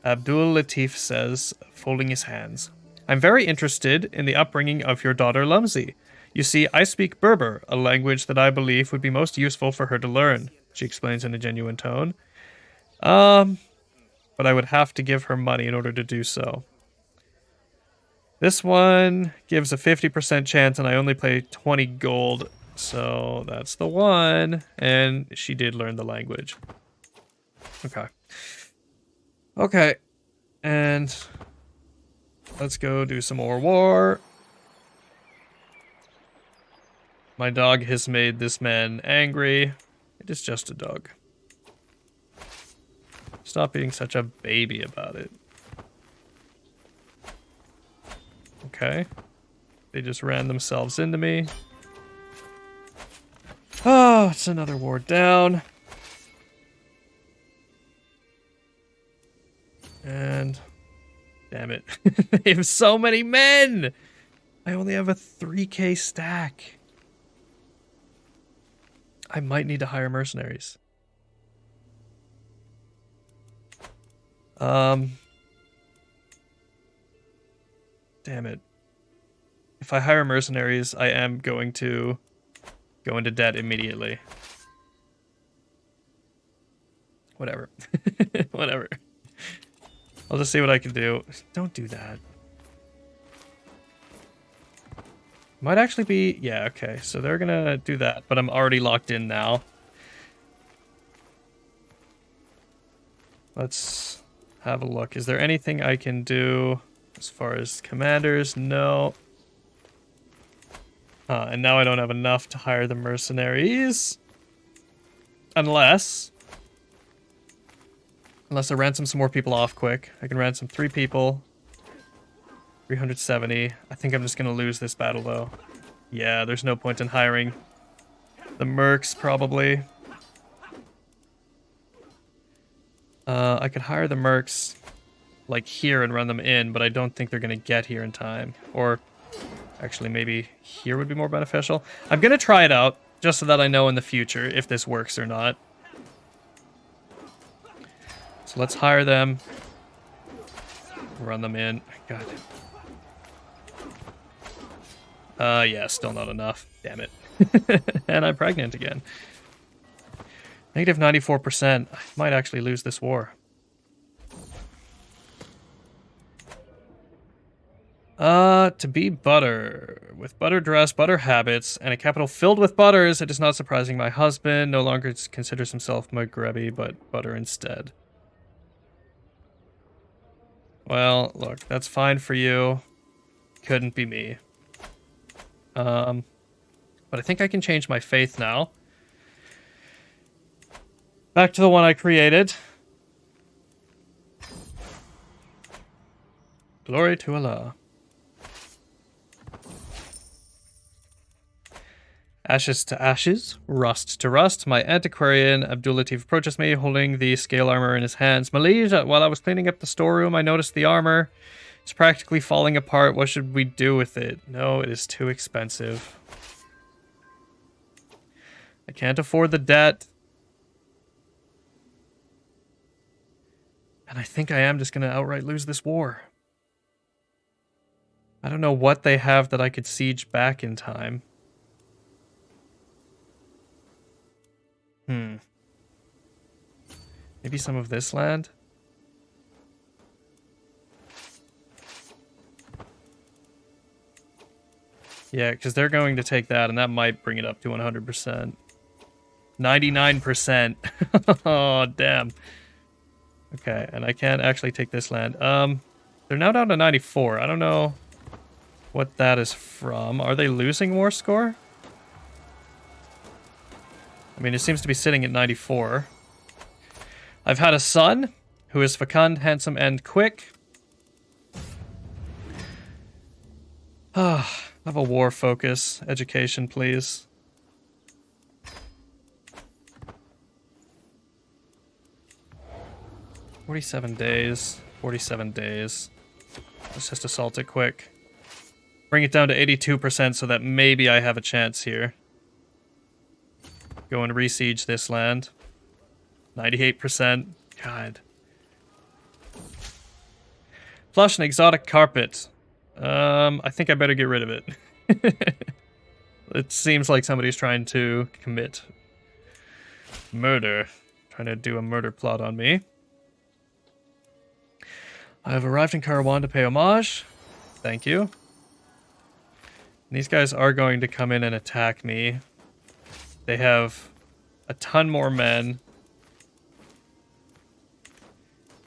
Abdul Latif says, folding his hands. I'm very interested in the upbringing of your daughter Lumsy. You see, I speak Berber, a language that I believe would be most useful for her to learn, she explains in a genuine tone. But I would have to give her money in order to do so. This one gives a 50% chance and I only pay 20 gold, so that's the one. And she did learn the language. Okay. Okay, and let's go do some more war. My dog has made this man angry. It is just a dog. Stop being such a baby about it. Okay. They just ran themselves into me. Oh, it's another war down. And damn it. They have so many men! I only have a 3k stack. I might need to hire mercenaries. Damn it. If I hire mercenaries, I am going to go into debt immediately. Whatever. Whatever. I'll just see what I can do. Don't do that. Might actually be... Yeah, okay. So they're gonna do that, but I'm already locked in now. Let's have a look. Is there anything I can do as far as commanders? No. And now I don't have enough to hire the mercenaries. Unless I ransom some more people off quick. I can ransom 3 people. 370. I think I'm just going to lose this battle, though. Yeah, there's no point in hiring the mercs, probably. I could hire the mercs, like, here and run them in, but I don't think they're going to get here in time. Or, actually, maybe here would be more beneficial. I'm going to try it out, just so that I know in the future if this works or not. So let's hire them. Run them in. God. Yeah, still not enough. Damn it. And I'm pregnant again. Negative 94%. I might actually lose this war. To be butter. With butter dress, butter habits, and a capital filled with butters, it is not surprising my husband no longer considers himself Maghrebi, but butter instead. Well, look, that's fine for you. Couldn't be me. But I think I can change my faith now. Back to the one I created. Glory to Allah. Ashes to ashes, rust to rust. My antiquarian Abdulatif approaches me, holding the scale armor in his hands. Malaysia, while I was cleaning up the storeroom, I noticed the armor. It's practically falling apart. What should we do with it? No, it is too expensive. I can't afford the debt. And I think I am just going to outright lose this war. I don't know what they have that I could siege back in time. Maybe some of this land? Yeah, because they're going to take that, and that might bring it up to 100%. 99%. Oh, damn. Okay, and I can't actually take this land. They're now down to 94. I don't know what that is from. Are they losing war score? I mean, it seems to be sitting at 94. I've had a son who is fecund, handsome, and quick. Have a war focus. Education, please. $47 days. 47 days. Let's just assault it quick. Bring it down to 82% so that maybe I have a chance here. Go and re-siege this land. 98%. God. Plush and exotic carpet. I think I better get rid of it. It seems like somebody's trying to commit murder. Trying to do a murder plot on me. I have arrived in Karawan to pay homage. Thank you. And these guys are going to come in and attack me. They have a ton more men.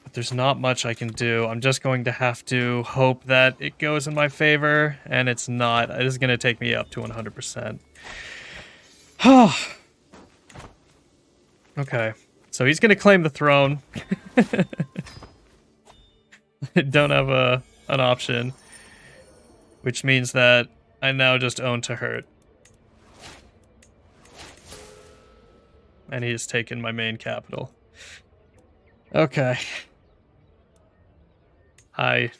But there's not much I can do. I'm just going to have to hope that it goes in my favor, and it's not. It is going to take me up to 100%. Okay. So he's going to claim the throne. I don't have an option, which means that I now just own to hurt. And he has taken my main capital. Okay. I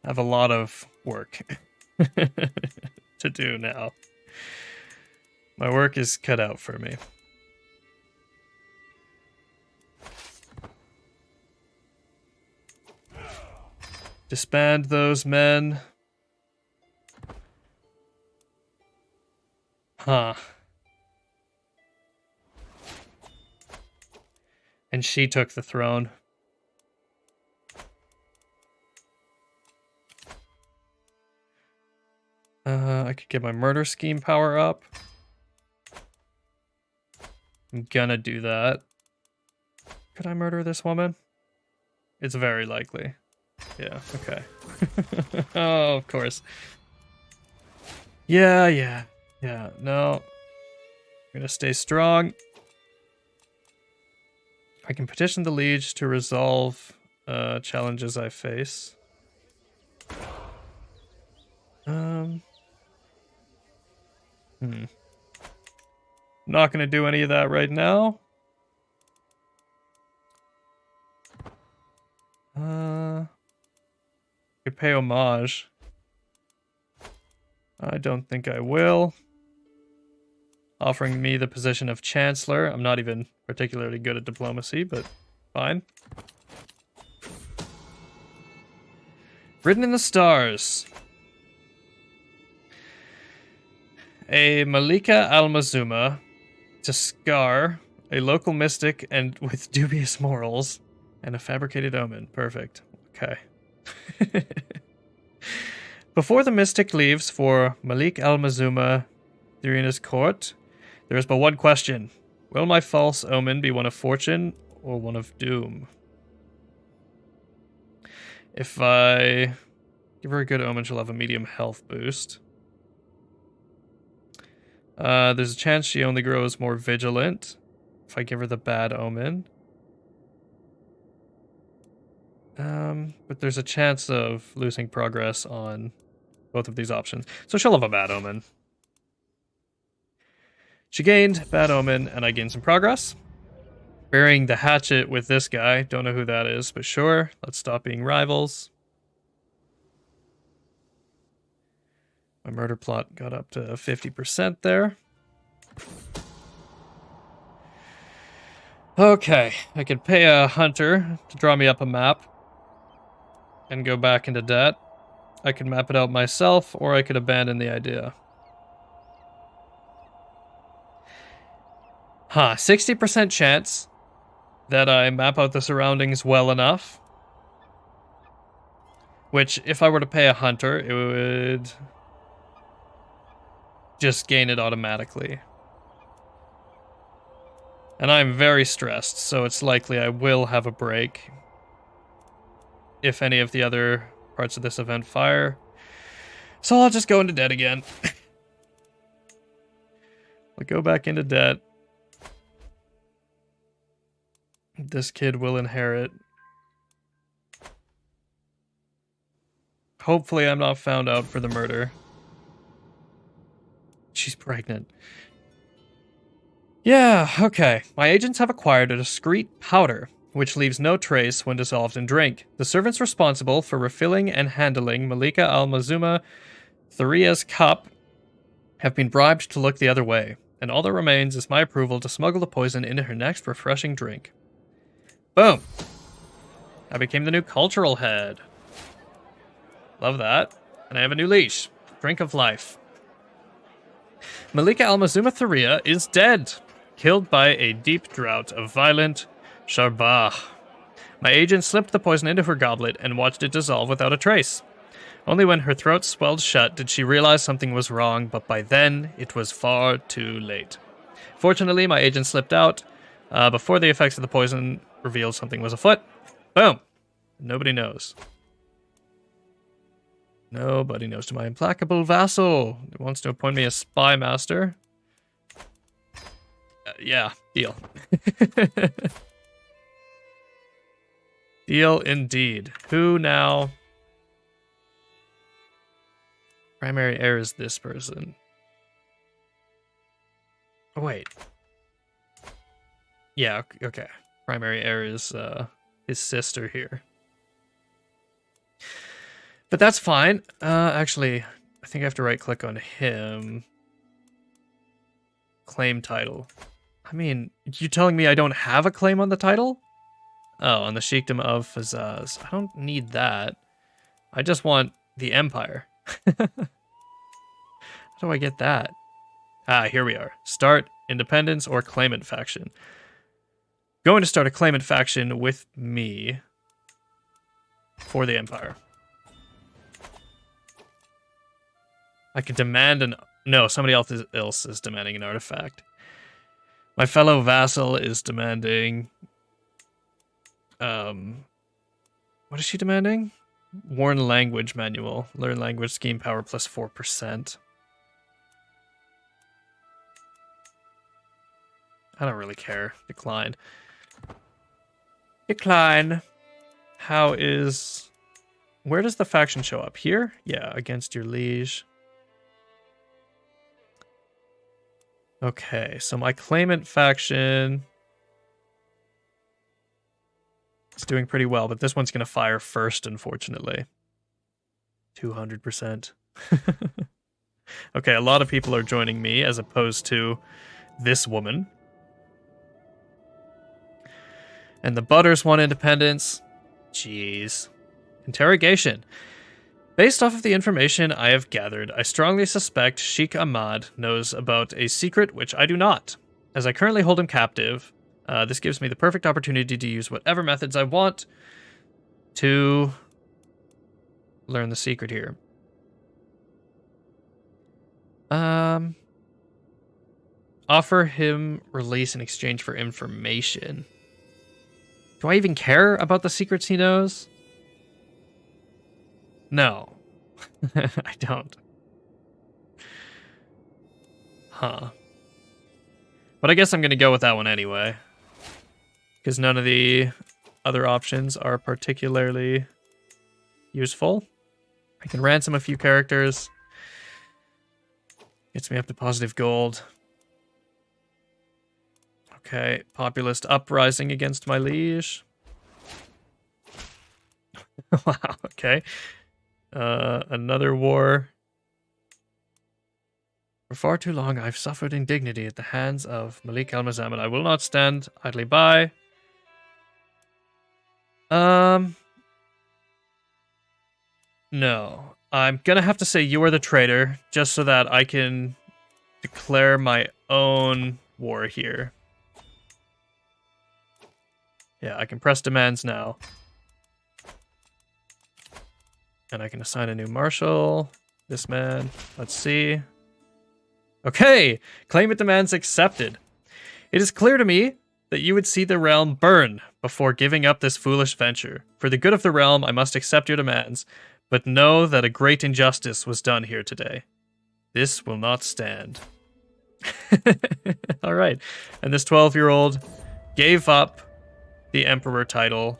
have a lot of work to do now. My work is cut out for me. Disband those men. Huh. And she took the throne. I could get my murder scheme power up. I'm gonna do that. Could I murder this woman? It's very likely. Yeah, okay. Oh, of course. Yeah, no. I'm gonna stay strong. I can petition the liege to resolve challenges I face. Not gonna do any of that right now. Could pay homage. I don't think I will. Offering me the position of Chancellor. I'm not even particularly good at diplomacy, but fine. Written in the stars. A Malika Al-Mazuma to Scar, a local mystic and with dubious morals, and a fabricated omen. Perfect. Okay. Before the mystic leaves for Malik Al-Mazuma, Thurina's court, there is but one question. Will my false omen be one of fortune or one of doom? If I give her a good omen, she'll have a medium health boost. There's a chance she only grows more vigilant if I give her the bad omen. But there's a chance of losing progress on both of these options. So she'll have a bad omen. She gained bad omen, and I gained some progress. Burying the hatchet with this guy. Don't know who that is, but sure. Let's stop being rivals. My murder plot got up to 50% there. Okay, I could pay a hunter to draw me up a map and go back into debt. I could map it out myself, or I could abandon the idea. 60% chance that I map out the surroundings well enough. Which, if I were to pay a hunter, it would just gain it automatically. And I'm very stressed, so it's likely I will have a break if any of the other parts of this event fire. So I'll just go into debt again. I'll go back into debt. This kid will inherit. Hopefully I'm not found out for the murder. She's pregnant. Yeah, okay. My agents have acquired a discreet powder, which leaves no trace when dissolved in drink. The servants responsible for refilling and handling Malika Al-Mazuma Tharia's cup have been bribed to look the other way, and all that remains is my approval to smuggle the poison into her next refreshing drink. Boom! I became the new cultural head. Love that. And I have a new leash. Drink of life. Malika Al-Mazuma Tharia is dead, killed by a deep drought of violent sharbah. My agent slipped the poison into her goblet and watched it dissolve without a trace. Only when her throat swelled shut did she realize something was wrong, but by then it was far too late. Fortunately, my agent slipped out before the effects of the poison revealed something was afoot. Boom. Nobody knows. Nobody knows. To my implacable vassal who wants to appoint me a spy master. Yeah, deal. Deal indeed. Who now? Primary heir is this person. Oh, wait. Yeah, okay. Primary heir is his sister here. But that's fine. Actually, I think I have to right-click on him. Claim title. I mean, you telling me I don't have a claim on the title? Oh, on the Sheikdom of Fazaz. I don't need that. I just want the Empire. How do I get that? Ah, here we are. Start Independence or Claimant Faction. Going to start a Claimant Faction with me for the Empire. I could demand an... No, somebody else is demanding an artifact. My fellow vassal is demanding... What is she demanding? Warn language manual. Learn language scheme power plus 4%. I don't really care. Decline. Decline. How is... Where does the faction show up? Here? Yeah, against your liege. Okay, so my claimant faction is doing pretty well, but this one's going to fire first, unfortunately. 200%. Okay, a lot of people are joining me as opposed to this woman. And the Butters want independence. Jeez. Interrogation. Based off of the information I have gathered, I strongly suspect Sheikh Ahmad knows about a secret which I do not. As I currently hold him captive, this gives me the perfect opportunity to use whatever methods I want to learn the secret here. Offer him release in exchange for information. Do I even care about the secrets he knows? No. I don't. Huh. But I guess I'm going to go with that one anyway. Because none of the other options are particularly useful. I can ransom a few characters. Gets me up to positive gold. Okay, populist uprising against my liege. Wow, okay. Another war. For far too long, I've suffered indignity at the hands of Malik Al-Mazam, I will not stand idly by. No. I'm gonna have to say you are the traitor, just so that I can declare my own war here. Yeah, I can press demands now. And I can assign a new marshal. This man. Let's see. Okay, claimant demands accepted. It is clear to me that you would see the realm burn before giving up this foolish venture. For the good of the realm, I must accept your demands, but know that a great injustice was done here today. This will not stand. All right. And this 12-year-old gave up the emperor title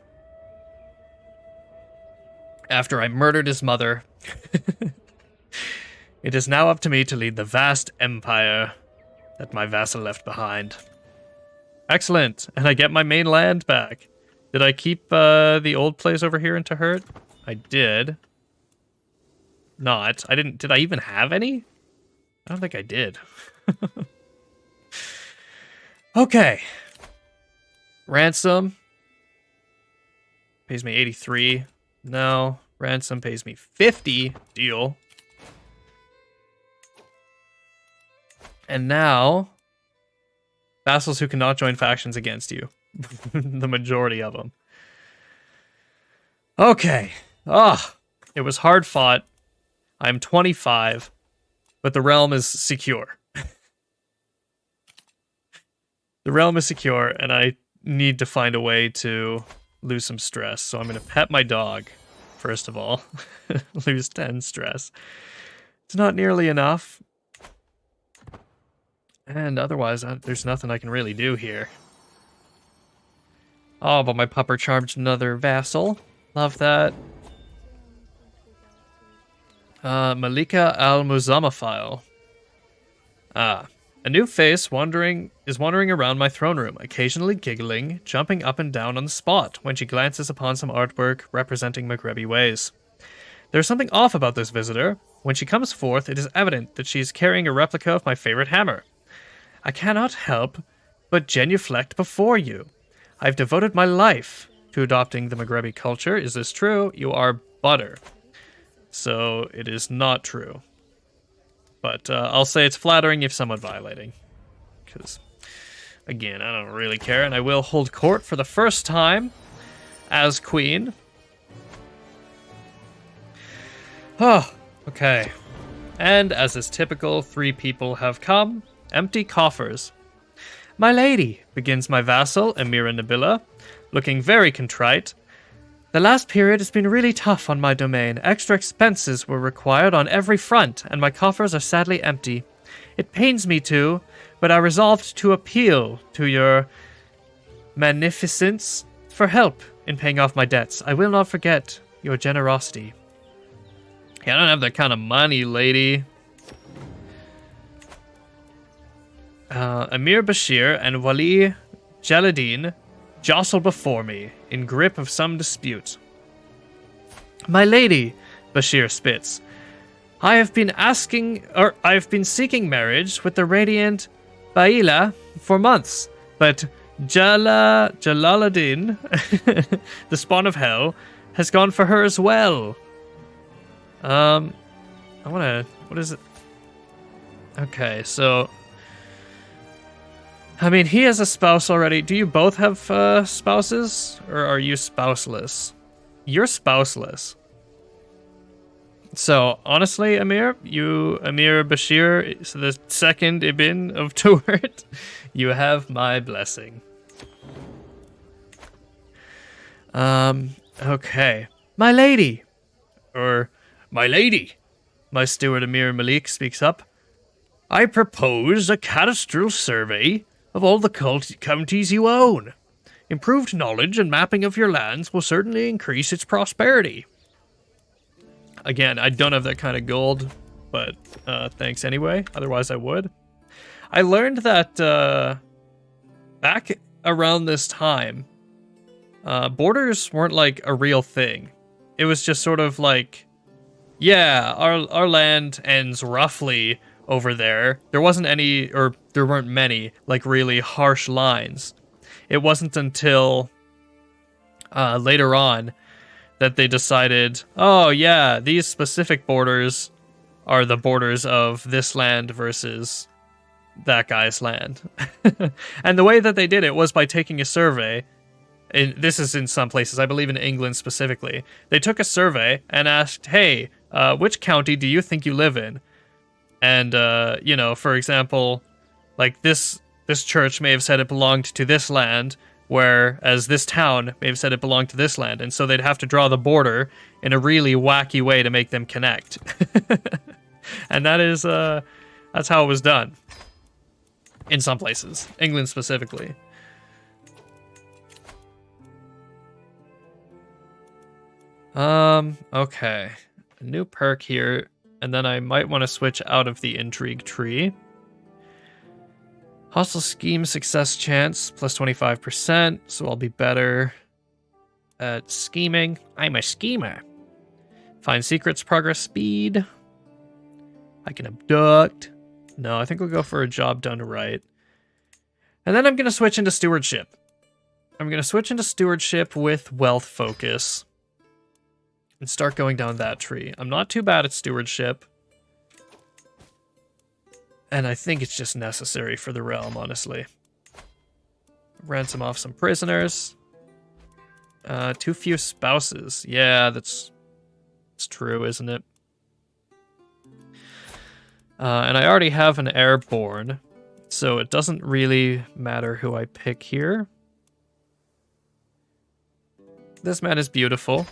after I murdered his mother. It is now up to me to lead the vast empire that my vassal left behind. Excellent. And I get my main land back. Did I keep the old place over here in Tahert? I did. Not. I didn't. Did I even have any? I don't think I did. Okay. Ransom pays me 83. No. Ransom pays me 50. Deal. And now, vassals who cannot join factions against you. The majority of them. Okay. It was hard fought. I'm 25, but the realm is secure. The realm is secure, and I need to find a way to lose some stress. So I'm going to pet my dog, first of all. Lose 10 stress. It's not nearly enough. And otherwise, there's nothing I can really do here. Oh, but my pupper charged another vassal. Love that. Malika al-Muzammafile. A new face is wandering around my throne room, occasionally giggling, jumping up and down on the spot when she glances upon some artwork representing Maghrebi ways. There's something off about this visitor. When she comes forth, it is evident that she is carrying a replica of my favorite hammer. I cannot help but genuflect before you. I've devoted my life to adopting the Maghrebi culture. Is this true? You are butter. So it is not true. But I'll say it's flattering if somewhat violating. Because, again, I don't really care. And I will hold court for the first time as queen. Oh, okay. And as is typical, 3 people have come. Empty coffers. My lady, begins my vassal, Emira Nabila, looking very contrite. The last period has been really tough on my domain. Extra expenses were required on every front, and my coffers are sadly empty. It pains me to, but I resolved to appeal to your magnificence for help in paying off my debts. I will not forget your generosity. Yeah, I don't have that kind of money, lady. Amir Bashir and Wali Jaladdin jostle before me, in grip of some dispute. My lady, Bashir spits, I have been seeking marriage with the radiant Baila for months, but Jalaluddin, the spawn of hell, has gone for her as well. What is it? Okay, so I mean, he has a spouse already. Do you both have spouses? Or are you spouseless? You're spouseless. So, honestly, Amir Bashir, so the second Ibn of Tuart, you have my blessing. Okay. My lady! Or, my lady! My steward Amir Malik speaks up. I propose a cadastral survey of all the counties you own. Improved knowledge and mapping of your lands will certainly increase its prosperity. Again, I don't have that kind of gold, but thanks anyway. Otherwise I would. I learned that back around this time, borders weren't like a real thing. It was just sort of like, yeah, our land ends roughly over there. There wasn't any, or there weren't many, like really harsh lines. It wasn't until later on that they decided, oh yeah, these specific borders are the borders of this land versus that guy's land. And the way that they did it was by taking a survey. This is in some places, I believe in England specifically. They took a survey and asked, hey, which county do you think you live in? And, you know, for example, like this church may have said it belonged to this land, whereas this town may have said it belonged to this land. And so they'd have to draw the border in a really wacky way to make them connect. And that is, that's how it was done. In some places. England specifically. Okay. A new perk here, and then I might want to switch out of the intrigue tree. Hostile scheme success chance, plus 25%, so I'll be better at scheming. I'm a schemer. Find secrets, progress speed. I can abduct. No, I think we'll go for a job done right. And then I'm going to switch into stewardship. I'm going to switch into stewardship with wealth focus. And start going down that tree. I'm not too bad at stewardship. And I think it's just necessary for the realm, honestly. Ransom off some prisoners. Too few spouses. Yeah, that's true, isn't it? And I already have an heir born, so it doesn't really matter who I pick here. This man is beautiful.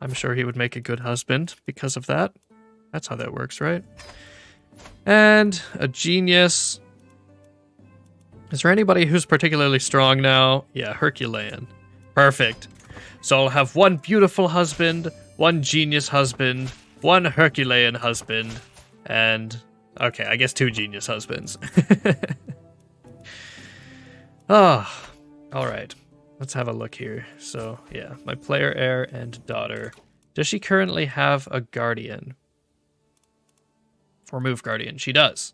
I'm sure he would make a good husband because of that. That's how that works, right? And a genius. Is there anybody who's particularly strong now? Yeah, Herculean. Perfect. So I'll have one beautiful husband, one genius husband, one Herculean husband, and... okay, I guess 2 genius husbands. Oh, alright. Let's have a look here. So, yeah, my player heir and daughter. Does she currently have a guardian? Or move guardian? She does.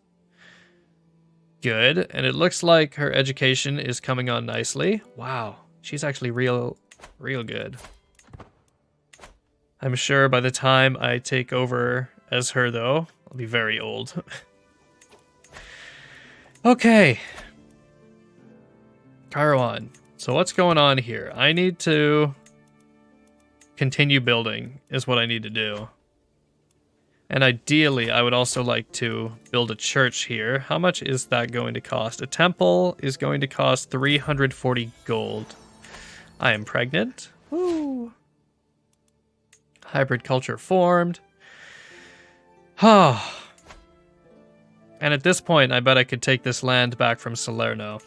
Good. And it looks like her education is coming on nicely. Wow. She's actually real good. I'm sure by the time I take over as her, though, I'll be very old. Okay. Kairouan. So what's going on here? I need to continue building is what I need to do. And ideally, I would also like to build a church here. How much is that going to cost? A temple is going to cost 340 gold. I am pregnant. Woo. Hybrid culture formed. Oh. And at this point, I bet I could take this land back from Salerno.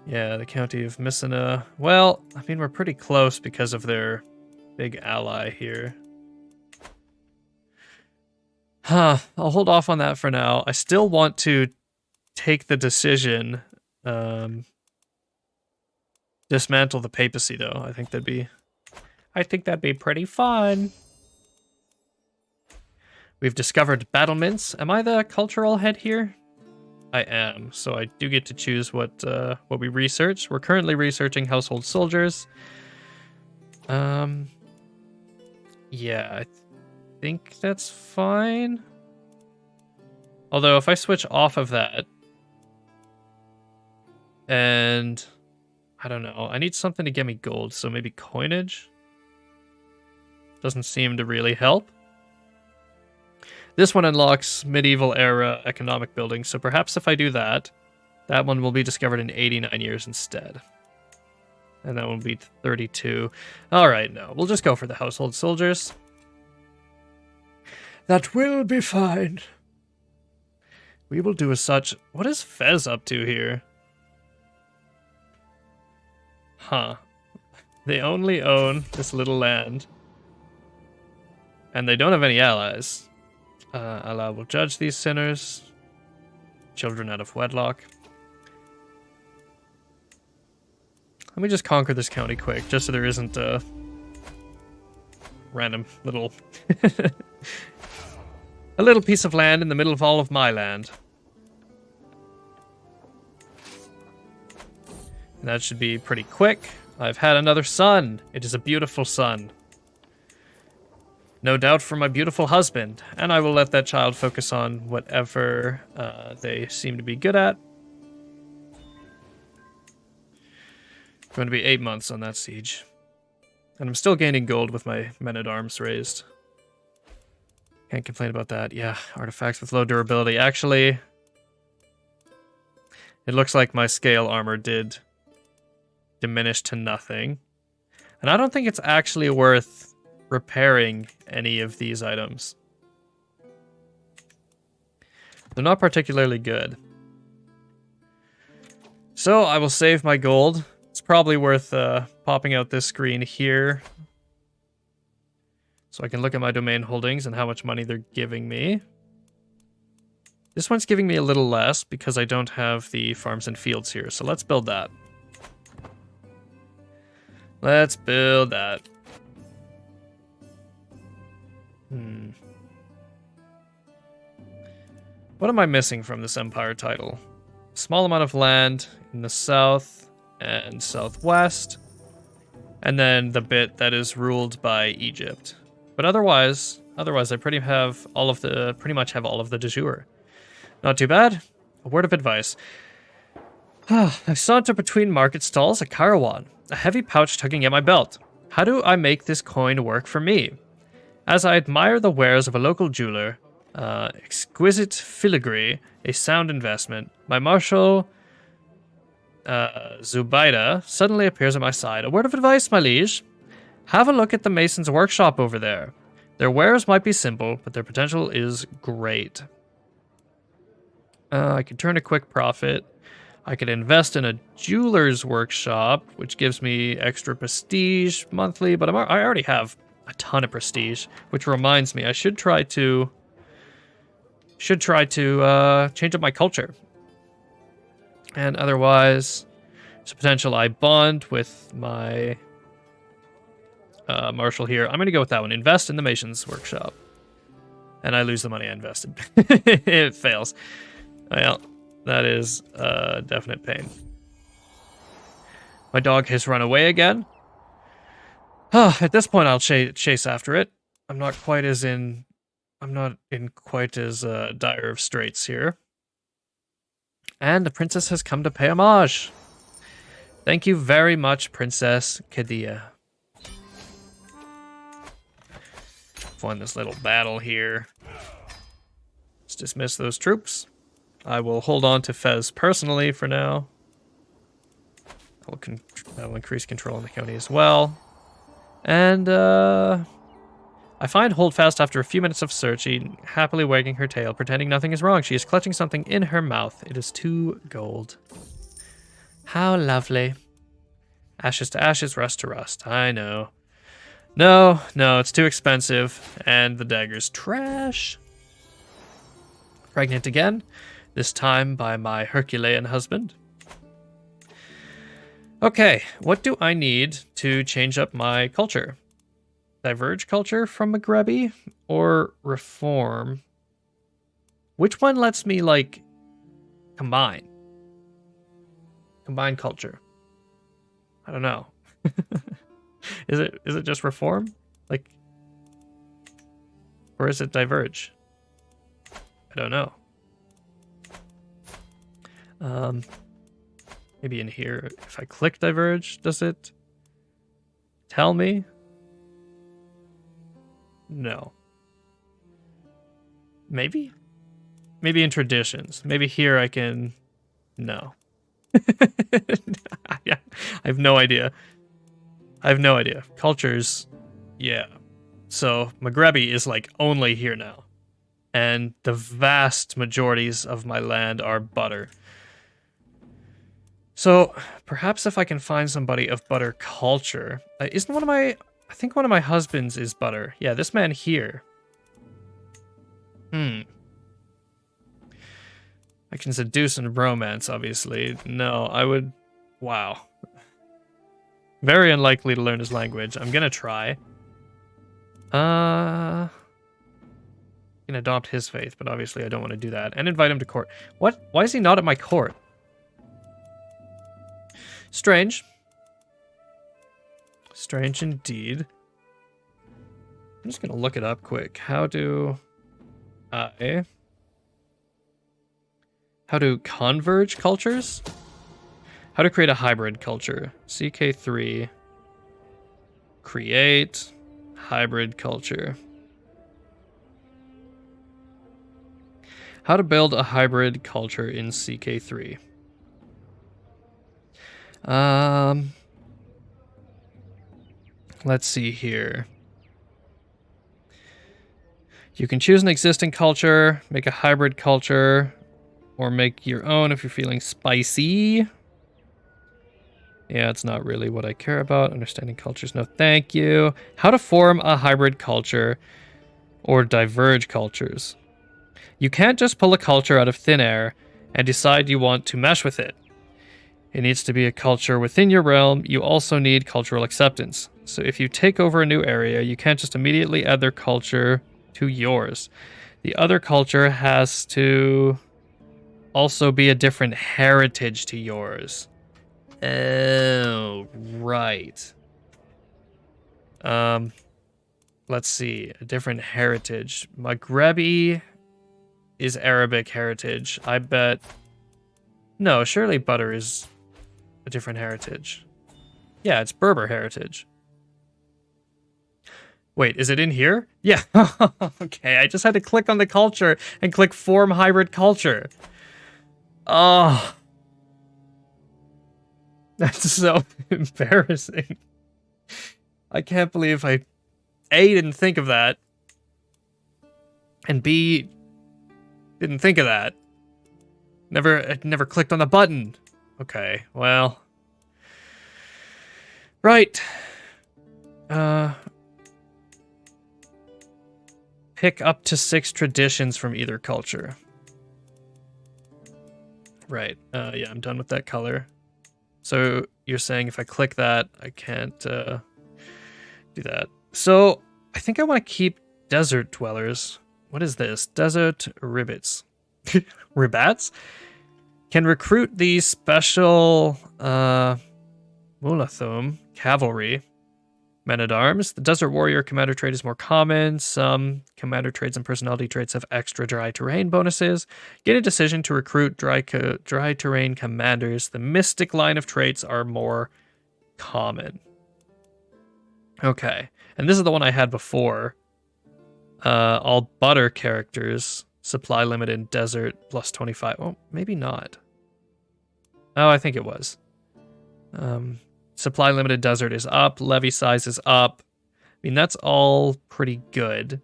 Yeah, the county of Messina. Well, I mean, we're pretty close because of their big ally here. I'll hold off on that for now. I still want to take the decision. Dismantle the papacy, though. I think that'd be pretty fun. We've discovered battlements. Am I the cultural head here? I am, so I do get to choose what we research. We're currently researching household soldiers. Yeah, I think that's fine. Although if I switch off of that, and I don't know, I need something to get me gold, so maybe coinage doesn't seem to really help. This one unlocks medieval era economic buildings, so perhaps if I do that, that one will be discovered in 89 years instead. And that will be 32. Alright, no, we'll just go for the household soldiers. That will be fine. We will do as such. What is Fez up to here? Huh. They only own this little land. And they don't have any allies. Allah will judge these sinners. Children out of wedlock. Let me just conquer this county quick, just so there isn't a random little... a little piece of land in the middle of all of my land. And that should be pretty quick. I've had another son. It is a beautiful son. No doubt for my beautiful husband. And I will let that child focus on whatever they seem to be good at. Going to be 8 months on that siege. And I'm still gaining gold with my men-at-arms raised. Can't complain about that. Yeah, artifacts with low durability. Actually, it looks like my scale armor did diminish to nothing. And I don't think it's actually worth repairing any of these items. They're not particularly good. So I will save my gold. It's probably worth popping out this screen here so I can look at my domain holdings and how much money they're giving me. This one's giving me a little less because I don't have the farms and fields here. So let's build that. Let's build that. What am I missing from this Empire title? Small amount of land in the south and southwest. And then the bit that is ruled by Egypt. But otherwise I pretty much have all of the de jure. Not too bad. A word of advice. I saunter between market stalls at Kairouan, a heavy pouch tugging at my belt. How do I make this coin work for me? As I admire the wares of a local jeweler, exquisite filigree, a sound investment, my marshal Zubaida suddenly appears at my side. A word of advice, my liege. Have a look at the mason's workshop over there. Their wares might be simple, but their potential is great. I could turn a quick profit. I could invest in a jeweler's workshop, which gives me extra prestige monthly, but I already have a ton of prestige, which reminds me I should try to change up my culture. And otherwise, there's a potential I bond with my marshal here. I'm going to go with that one. Invest in the mason's workshop. And I lose the money I invested. It fails. Well, that is a definite pain. My dog has run away again. At this point, I'll chase after it. I'm not in quite as dire of straits here. And the princess has come to pay homage. Thank you very much, Princess Kadia. Won this little battle here. Let's dismiss those troops. I will hold on to Fez personally for now. That will increase control in the county as well. And I find Holdfast after a few minutes of searching, happily wagging her tail, pretending nothing is wrong. She is clutching something in her mouth. It is 2 gold. How lovely. Ashes to ashes, rust to rust. I know. No, it's too expensive. And the dagger's trash. Pregnant again. This time by my Herculean husband. Okay, what do I need to change up my culture? Diverge culture from Maghrebi or reform? Which one lets me, like, combine? Combine culture. I don't know. Is it just reform? Like, or is it diverge? I don't know. Maybe in here, if I click diverge, does it tell me? No. Maybe? Maybe in traditions. Maybe here I can... No. Yeah, I have no idea. Cultures, yeah. So Maghrebi is like only here now. And the vast majorities of my land are butter. So perhaps if I can find somebody of butter culture. Isn't one of my... I think one of my husbands is butter. Yeah, this man here. I can seduce and romance, obviously. No, I would... Wow. Very unlikely to learn his language. I'm gonna try. I can adopt his faith, but obviously I don't want to do that. And invite him to court. What? Why is he not at my court? Strange. Strange indeed. I'm just gonna look it up quick. How do converge cultures? How to create a hybrid culture. CK3 Create hybrid culture. How to build a hybrid culture in CK3. Let's see here. You can choose an existing culture, make a hybrid culture, or make your own if you're feeling spicy. Yeah, it's not really what I care about. Understanding cultures, no thank you. How to form a hybrid culture or diverge cultures. You can't just pull a culture out of thin air and decide you want to mesh with it. It needs to be a culture within your realm. You also need cultural acceptance. So if you take over a new area, you can't just immediately add their culture to yours. The other culture has to also be a different heritage to yours. Oh, right. Let's see. A different heritage. Maghrebi is Arabic heritage. I bet... No, surely butter is a different heritage. Yeah, it's Berber heritage. Wait, is it in here? Yeah. Okay, I just had to click on the culture and click form hybrid culture. Oh. That's so embarrassing. I can't believe I A, didn't think of that, and B, didn't think of that. Never clicked on the button. Okay, well. Right. Pick up to 6 traditions from either culture. Right. Yeah, I'm done with that color. So you're saying if I click that, I can't do that. So I think I want to keep desert dwellers. What is this? Desert ribbits. Ribbats? Can recruit the special Mulathum cavalry. Men-at-arms. The Desert Warrior commander trait is more common. Some commander traits and personality traits have extra dry terrain bonuses. Gain a decision to recruit dry terrain commanders. The Mystic line of traits are more common. Okay. And this is the one I had before. All butter characters. Supply limit in desert plus 25. Oh, maybe not. Oh, I think it was. Supply limited desert is up. Levy size is up. I mean, that's all pretty good.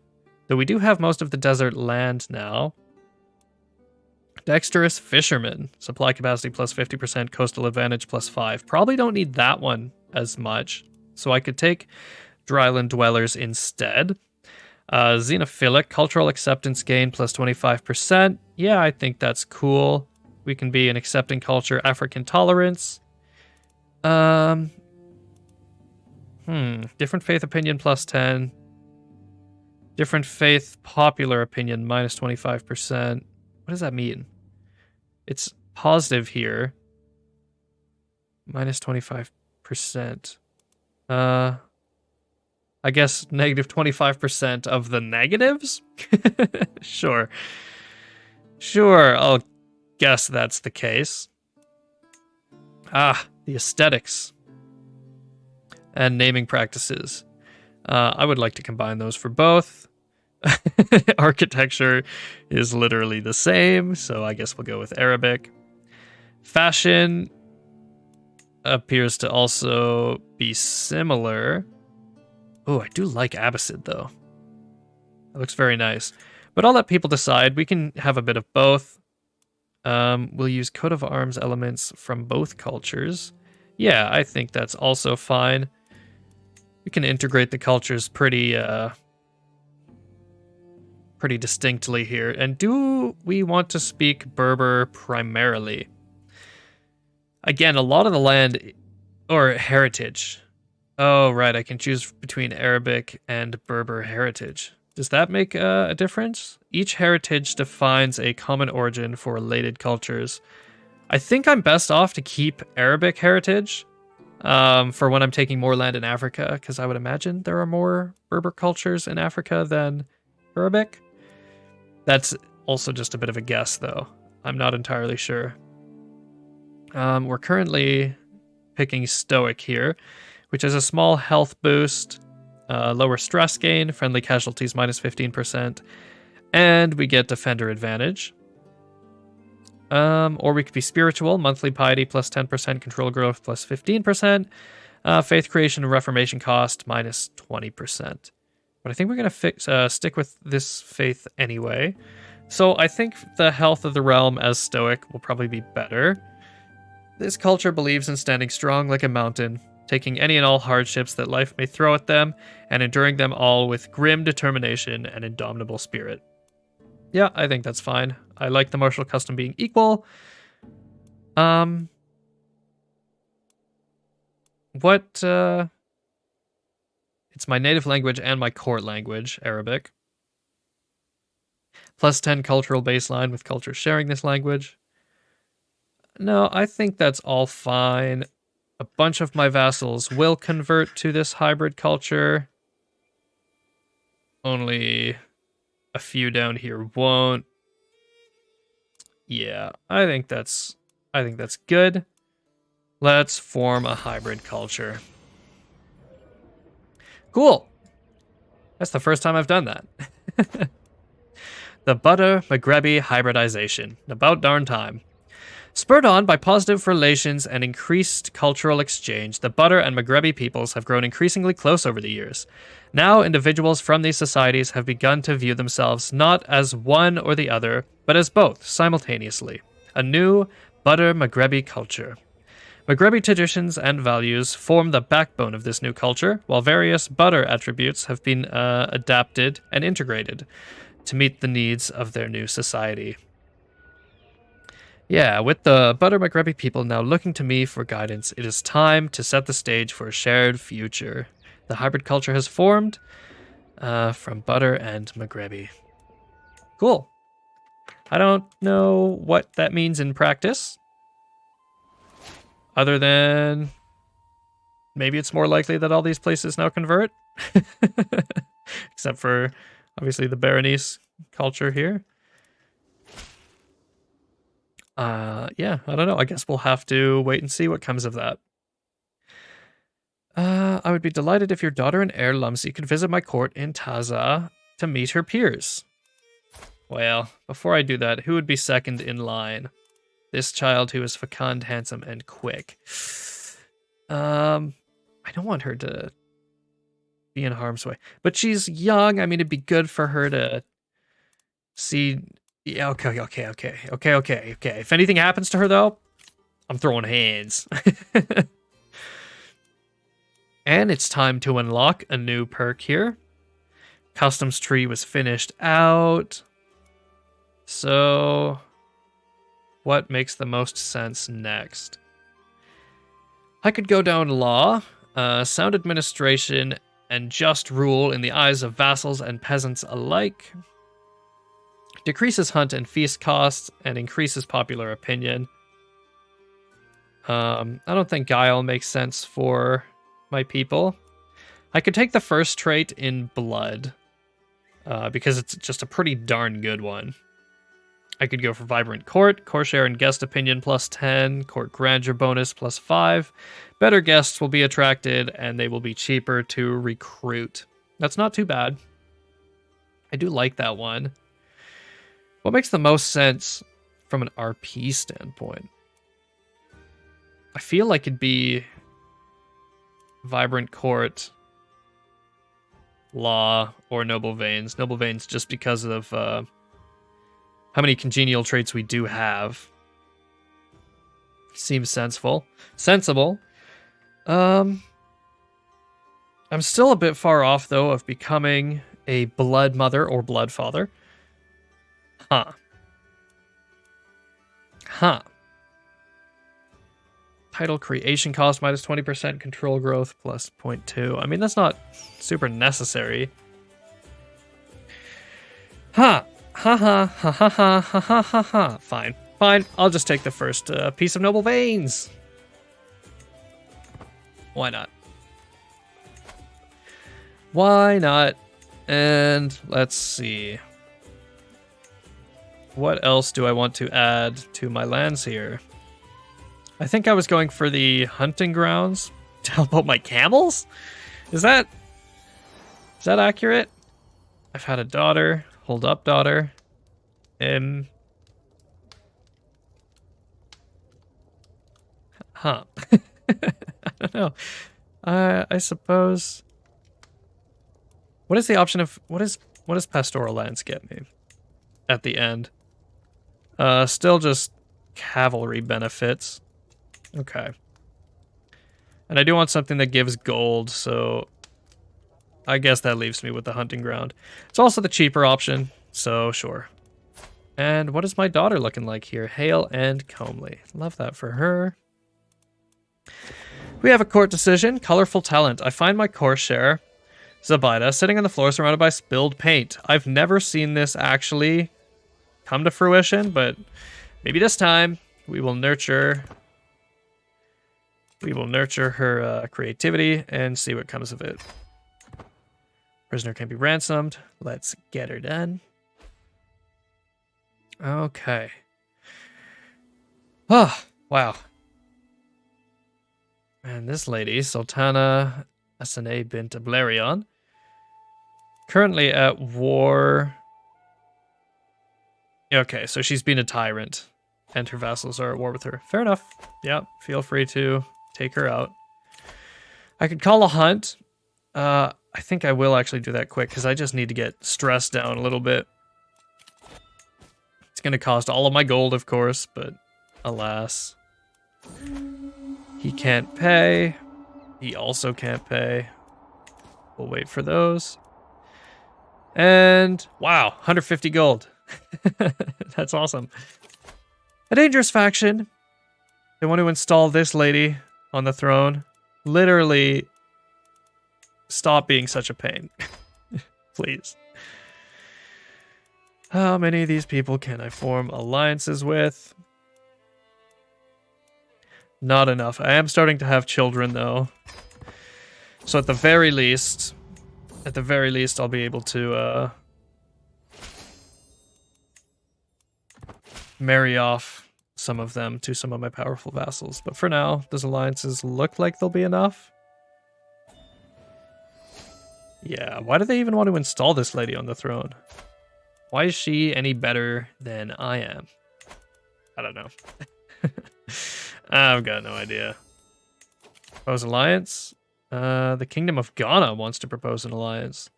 Though we do have most of the desert land now. Dexterous fisherman. Supply capacity plus 50%. Coastal advantage plus 5. Probably don't need that one as much. So I could take dryland dwellers instead. Xenophilic. Cultural acceptance gain plus 25%. Yeah, I think that's cool. We can be an accepting culture. African tolerance. Different faith opinion plus 10. Different faith popular opinion minus 25%. What does that mean? It's positive here. Minus 25%. I guess negative 25% of the negatives? Sure. Sure, I'll guess that's the case. The aesthetics and naming practices. I would like to combine those for both. Architecture is literally the same, so I guess we'll go with Arabic. Fashion appears to also be similar. Oh, I do like Abbasid, though. It looks very nice. But I'll let people decide. We can have a bit of both. We'll use coat of arms elements from both cultures. Yeah, I think that's also fine. We can integrate the cultures pretty distinctly here. And do we want to speak Berber primarily? Again, a lot of the land, or heritage. Oh, right, I can choose between Arabic and Berber heritage. Does that make a difference? Each heritage defines a common origin for related cultures. I think I'm best off to keep Arabic heritage for when I'm taking more land in Africa, because I would imagine there are more Berber cultures in Africa than Arabic. That's also just a bit of a guess, though. I'm not entirely sure. We're currently picking Stoic here, which is a small health boost, lower stress gain, friendly casualties minus 15%, and we get defender advantage. Or we could be spiritual, monthly piety plus 10%, control growth plus 15%, faith creation and reformation cost minus 20%. But I think we're going to stick with this faith anyway. So I think the health of the realm as stoic will probably be better. This culture believes in standing strong like a mountain, taking any and all hardships that life may throw at them, and enduring them all with grim determination and indomitable spirit. Yeah, I think that's fine. I like the martial custom being equal. It's my native language and my court language, Arabic. Plus 10 cultural baseline with culture sharing this language. No, I think that's all fine. A bunch of my vassals will convert to this hybrid culture. Only a few down here won't. Yeah, I think that's good. Let's form a hybrid culture. Cool. That's the first time I've done that. The Butter Maghrebi hybridization. About darn time. Spurred on by positive relations and increased cultural exchange, the Butter and Maghrebi peoples have grown increasingly close over the years. Now, individuals from these societies have begun to view themselves not as one or the other, but as both, simultaneously. A new Butter Maghrebi culture. Maghrebi traditions and values form the backbone of this new culture, while various Butter attributes have been adapted and integrated to meet the needs of their new society. Yeah, with the Butter Maghrebi people now looking to me for guidance, it is time to set the stage for a shared future. The hybrid culture has formed from Butter and Maghrebi. Cool. I don't know what that means in practice. Other than maybe it's more likely that all these places now convert. Except for, obviously, the Berenice culture here. Yeah, I don't know. I guess we'll have to wait and see what comes of that. I would be delighted if your daughter and heir Lumsy could visit my court in Taza to meet her peers. Well, before I do that, who would be second in line? This child who is fecund, handsome, and quick. I don't want her to be in harm's way. But she's young. I mean, it'd be good for her to see... Yeah, okay. If anything happens to her, though, I'm throwing hands. And it's time to unlock a new perk here. Customs tree was finished out. So, what makes the most sense next? I could go down law, sound administration, and just rule in the eyes of vassals and peasants alike. Decreases hunt and feast costs and increases popular opinion. I don't think guile makes sense for my people. I could take the first trait in blood, because it's just a pretty darn good one. I could go for vibrant court, corsair and guest opinion plus 10, court grandeur bonus plus 5. Better guests will be attracted and they will be cheaper to recruit. That's not too bad. I do like that one. What makes the most sense from an RP standpoint? I feel like it'd be vibrant court, law, or noble veins. Noble veins just because of how many congenial traits we do have. Seems sensible. I'm still a bit far off, though, of becoming a blood mother or blood father. Title creation cost minus 20%, control growth plus 0.2. I mean, that's not super necessary. Fine. I'll just take the first piece of noble veins. Why not? And let's see. What else do I want to add to my lands here? I think I was going for the hunting grounds to help out my camels? Is that accurate? I've had a daughter. Hold up, daughter. Huh. I don't know. I suppose. What is the option of what does pastoral lands get me at the end? Still just cavalry benefits. Okay. And I do want something that gives gold, so I guess that leaves me with the hunting ground. It's also the cheaper option, so sure. And what is my daughter looking like here? Hale and comely. Love that for her. We have a court decision. Colorful talent. I find my core share, Zabida, sitting on the floor surrounded by spilled paint. I've never seen this actually come to fruition, but maybe this time we will nurture her creativity and see what comes of it. Prisoner can be ransomed. Let's get her done. Okay. Oh, wow. And this lady, Sultana Asane bint Ablarion, currently at war. Okay, so she's been a tyrant, and her vassals are at war with her. Fair enough. Yeah, feel free to take her out. I could call a hunt. I think I will actually do that quick, because I just need to get stress down a little bit. It's going to cost all of my gold, of course, but alas. He can't pay. He also can't pay. We'll wait for those. And, wow, 150 gold. That's awesome. A dangerous faction. They want to install this lady on the throne. Literally, stop being such a pain. Please. How many of these people can I form alliances with? Not enough. I am starting to have children, though. So at the very least, I'll be able to marry off some of them to some of my powerful vassals. But for now, those alliances look like they'll be enough. Yeah, why do they even want to install this lady on the throne? Why is she any better than I am? I don't know. I've got no idea. Propose alliance? The Kingdom of Ghana wants to propose an alliance.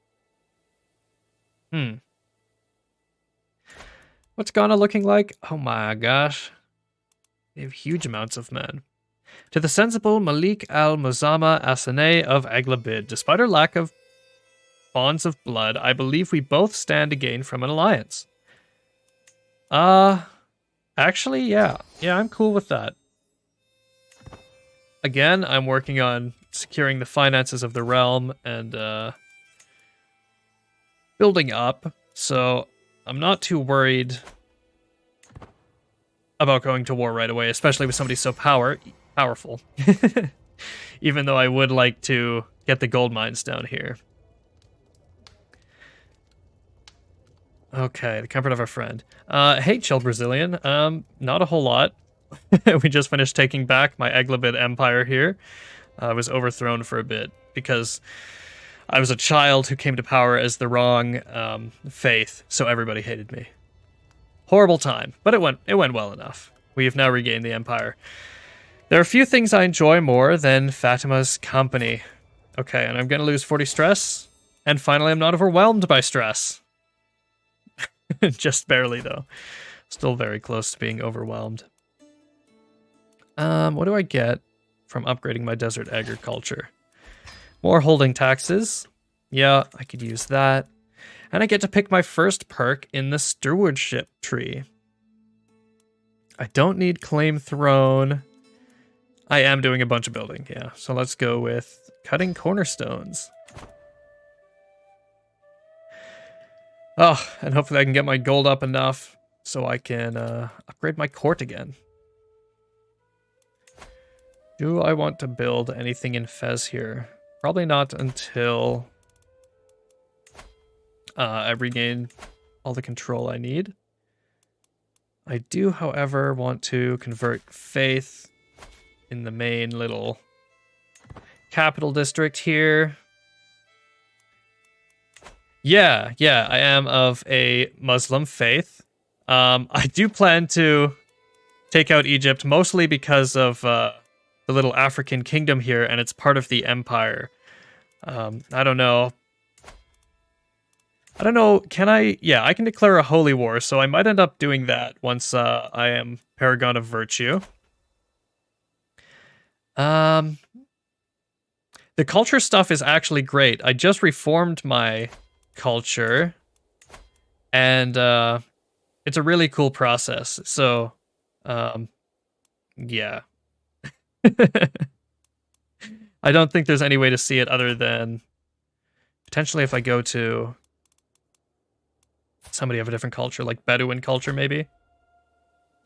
What's Ghana looking like? Oh my gosh. They have huge amounts of men. To the sensible Malik al-Muzama Asane of Aglabid, despite our lack of bonds of blood, I believe we both stand to gain from an alliance. Actually, yeah. Yeah, I'm cool with that. Again, I'm working on securing the finances of the realm and building up, so I'm not too worried about going to war right away, especially with somebody so powerful. Even though I would like to get the gold mines down here. Okay, the comfort of our friend. Hey, chill Brazilian. Not a whole lot. We just finished taking back my Aglabid Empire here. I was overthrown for a bit because I was a child who came to power as the wrong faith, so everybody hated me. Horrible time, but it went well enough. We have now regained the empire. There are a few things I enjoy more than Fatima's company. Okay, and I'm going to lose 40 stress. And finally, I'm not overwhelmed by stress. Just barely, though. Still very close to being overwhelmed. What do I get from upgrading my desert agriculture? More holding taxes. Yeah, I could use that. And I get to pick my first perk in the stewardship tree. I don't need claim throne. I am doing a bunch of building, yeah. So let's go with cutting cornerstones. Oh, and hopefully I can get my gold up enough so I can upgrade my court again. Do I want to build anything in Fez here? Probably not until I regain all the control I need. I do, however, want to convert faith in the main little capital district here. Yeah, I am of a Muslim faith. I do plan to take out Egypt, mostly because of the little African kingdom here, and it's part of the empire. I don't know. Can I? Yeah, I can declare a holy war, so I might end up doing that once I am Paragon of Virtue. The culture stuff is actually great. I just reformed my culture, and it's a really cool process. So, yeah. I don't think there's any way to see it other than potentially if I go to somebody of a different culture, like Bedouin culture, maybe.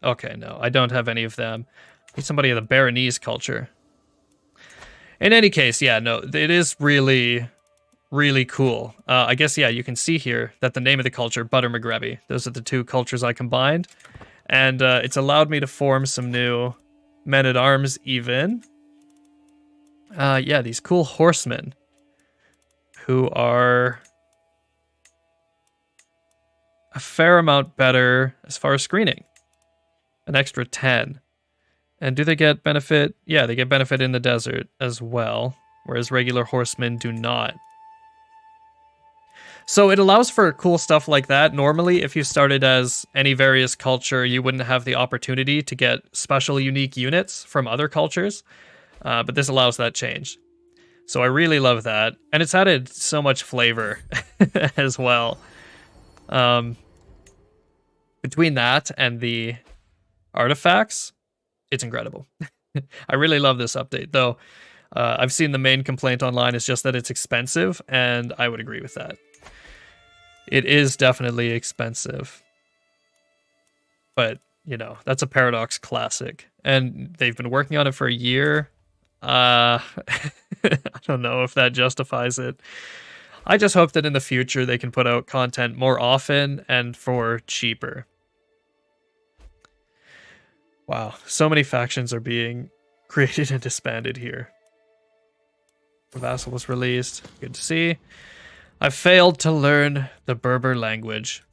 Okay, no, I don't have any of them. I need somebody of the Baronese culture. In any case, yeah, no, it is really, really cool. I guess, yeah, you can see here that the name of the culture, Butter McGrebby, those are the two cultures I combined. And it's allowed me to form some new men-at-arms even. Yeah, these cool horsemen who are a fair amount better as far as screening. An extra 10. And do they get benefit? Yeah, they get benefit in the desert as well, whereas regular horsemen do not. So it allows for cool stuff like that. Normally, if you started as any various culture, you wouldn't have the opportunity to get special unique units from other cultures. But this allows that change. So I really love that. And it's added so much flavor as well. Between that and the artifacts, it's incredible. I really love this update, though. I've seen the main complaint online is just that it's expensive, and I would agree with that. It is definitely expensive. But, you know, that's a Paradox classic. And they've been working on it for a year. I don't know if that justifies it. I just hope that in the future they can put out content more often and for cheaper. Wow, so many factions are being created and disbanded here. The vassal was released. Good to see. I failed to learn the Berber language.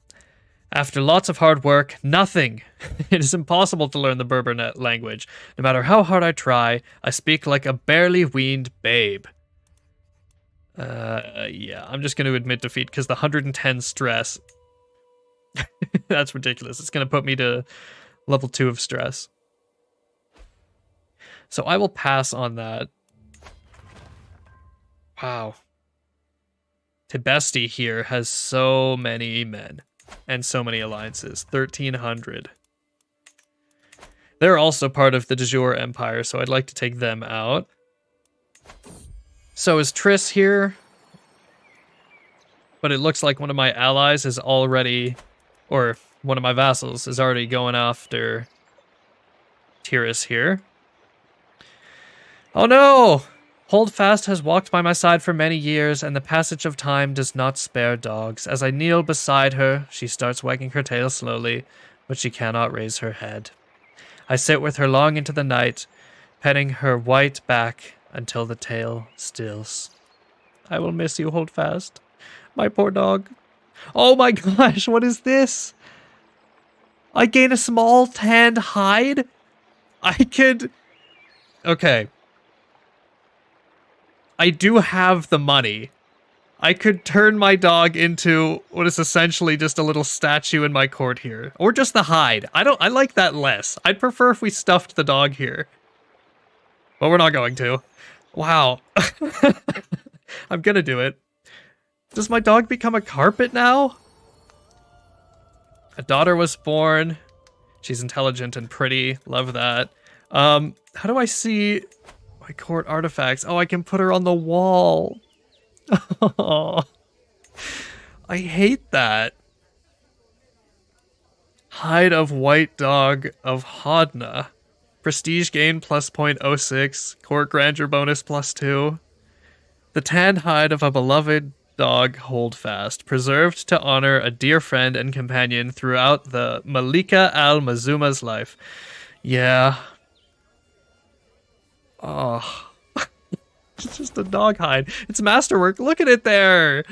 After lots of hard work, nothing. It is impossible to learn the Berber language. No matter how hard I try, I speak like a barely weaned babe. Yeah, I'm just going to admit defeat because the 110 stress. That's ridiculous. It's going to put me to level 2 of stress. So I will pass on that. Wow. Tibesti here has so many men and so many alliances. 1,300. They're also part of the de jure empire, so I'd like to take them out. So is Triss here? But it looks like one of my allies is already, or one of my vassals is already going after Tiras here. Oh no! Holdfast has walked by my side for many years, and the passage of time does not spare dogs. As I kneel beside her, she starts wagging her tail slowly, but she cannot raise her head. I sit with her long into the night, petting her white back until the tail stills. I will miss you, Holdfast. My poor dog. Oh my gosh, what is this? I gain a small tanned hide? I could... Okay. I do have the money. I could turn my dog into what is essentially just a little statue in my court here. Or just the hide. I like that less. I'd prefer if we stuffed the dog here. But we're not going to. Wow. I'm gonna do it. Does my dog become a carpet now? A daughter was born. She's intelligent and pretty. Love that. How do I see my court artifacts? Oh, I can put her on the wall. Oh, I hate that. Hide of White Dog of Hodna. Prestige gain plus 0.06. Court grandeur bonus plus 2. The tan hide of a beloved dog Holdfast, preserved to honor a dear friend and companion throughout the Malika al-Mazuma's life. Yeah. Oh. It's just a dog hide. It's masterwork. Look at it there.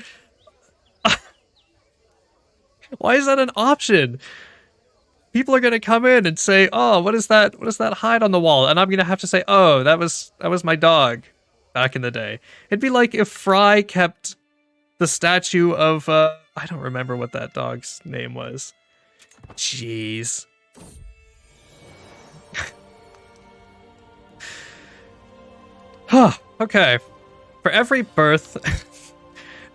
Why is that an option? People are gonna come in and say, "Oh, what is that? What is that hide on the wall?" And I'm gonna have to say, "Oh, that was my dog back in the day." It'd be like if Fry kept the statue of I don't remember what that dog's name was. Jeez. Huh. Okay. For every birth,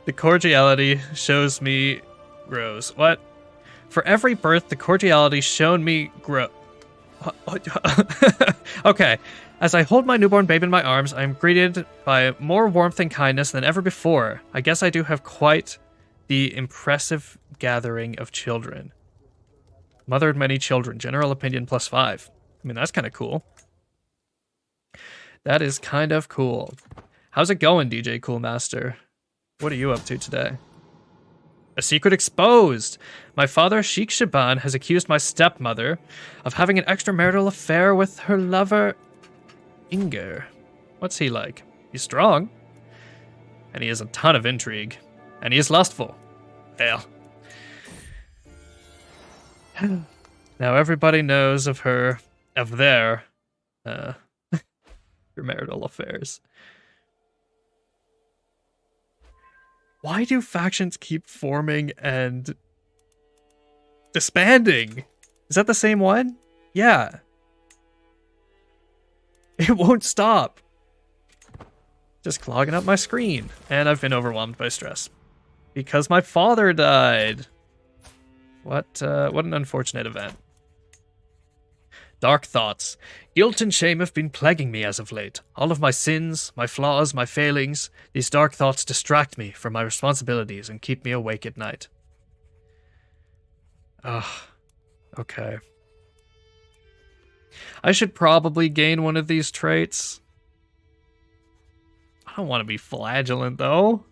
the cordiality shows me grows. What? For every birth, the cordiality shown me grow. Okay. As I hold my newborn babe in my arms, I am greeted by more warmth and kindness than ever before. I guess I do have quite the impressive gathering of children. Mothered many children. General opinion +5. I mean, that's kind of cool. That is kind of cool. How's it going, DJ Coolmaster? What are you up to today? A secret exposed! My father, Sheikh Shaban, has accused my stepmother of having an extramarital affair with her lover, Inger. What's he like? He's strong. And he has a ton of intrigue. And he is lustful. Well. Now everybody knows of their marital affairs. Why do factions keep forming and disbanding? Is that the same one? Yeah. It won't stop. Just clogging up my screen. And I've been overwhelmed by stress. Because my father died. What an unfortunate event. Dark thoughts. Guilt and shame have been plaguing me as of late. All of my sins, my flaws, my failings, these dark thoughts distract me from my responsibilities and keep me awake at night. Ugh. Okay. I should probably gain one of these traits. I don't want to be flagellant, though.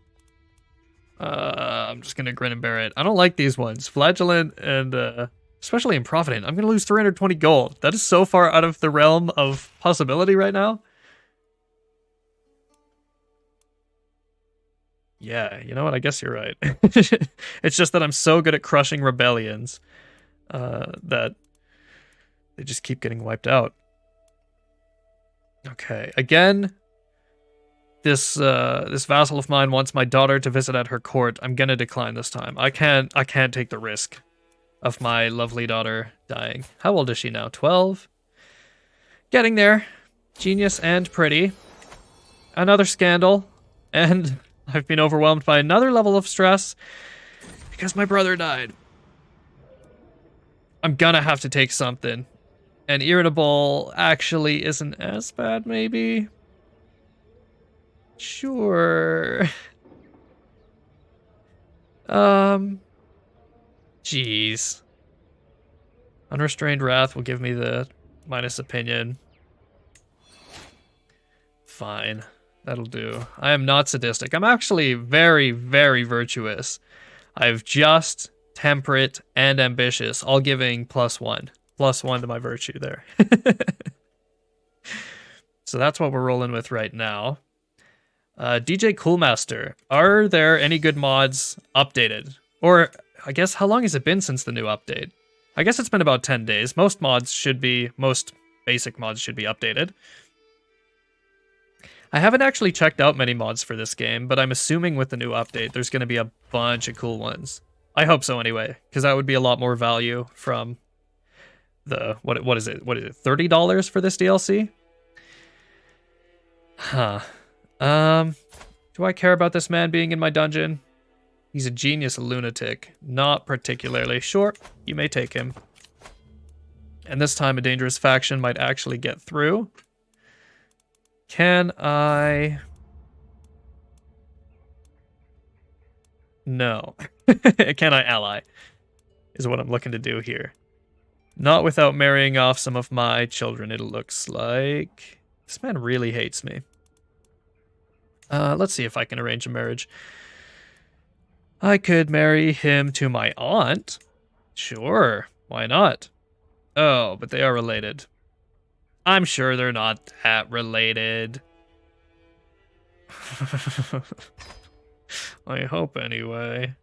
I'm just gonna grin and bear it. I don't like these ones. Flagellant and, especially Improvident. I'm gonna lose 320 gold. That is so far out of the realm of possibility right now. Yeah, you know what? I guess you're right. It's just that I'm so good at crushing rebellions that they just keep getting wiped out. Okay, again, this vassal of mine wants my daughter to visit at her court. I'm gonna decline this time. I can't take the risk of my lovely daughter dying. How old is she now? 12? Getting there. Genius and pretty. Another scandal. And I've been overwhelmed by another level of stress because my brother died. I'm gonna have to take something. And irritable actually isn't as bad, maybe. Sure. Jeez. Unrestrained wrath will give me the minus opinion. Fine. That'll do. I am not sadistic. I'm actually very, very virtuous. I've just, temperate, and ambitious, all giving +1. +1 to my virtue there. So that's what we're rolling with right now. DJ Coolmaster, are there any good mods updated? Or, I guess, how long has it been since the new update? I guess it's been about 10 days. Most basic mods should be updated. I haven't actually checked out many mods for this game, but I'm assuming with the new update, there's going to be a bunch of cool ones. I hope so anyway, because that would be a lot more value from the, what is it, $30 for this DLC? Huh. Do I care about this man being in my dungeon? He's a genius lunatic. Not particularly. Sure, you may take him. And this time a dangerous faction might actually get through. Can I... No. Can I ally? Is what I'm looking to do here. Not without marrying off some of my children, it looks like. This man really hates me. Let's see if I can arrange a marriage. I could marry him to my aunt. Sure, why not? Oh, but they are related. I'm sure they're not that related. I hope anyway.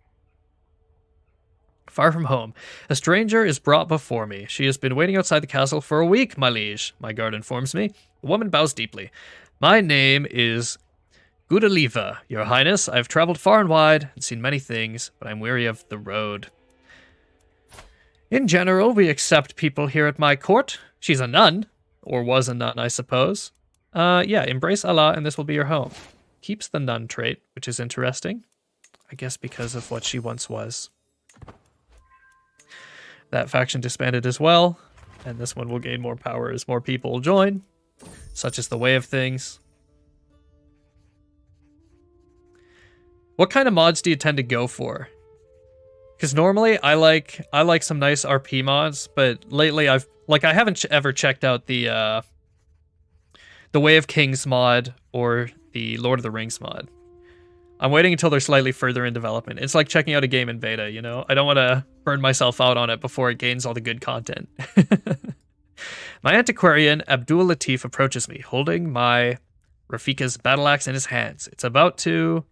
Far from home. A stranger is brought before me. She has been waiting outside the castle for a week, my liege, my guard informs me. The woman bows deeply. My name is Gudaliva, your highness. I have traveled far and wide and seen many things, but I'm weary of the road. In general, we accept people here at my court. She's a nun, or was a nun, I suppose. Yeah, embrace Allah and this will be your home. Keeps the nun trait, which is interesting. I guess because of what she once was. That faction disbanded as well, and this one will gain more power as more people join. Such is the way of things. What kind of mods do you tend to go for? Because normally I like some nice RP mods, but lately I haven't ever checked out the Way of Kings mod or the Lord of the Rings mod. I'm waiting until they're slightly further in development. It's like checking out a game in beta, you know? I don't want to burn myself out on it before it gains all the good content. My antiquarian, Abdul Latif, approaches me, holding my Rafika's battle axe in his hands. It's about to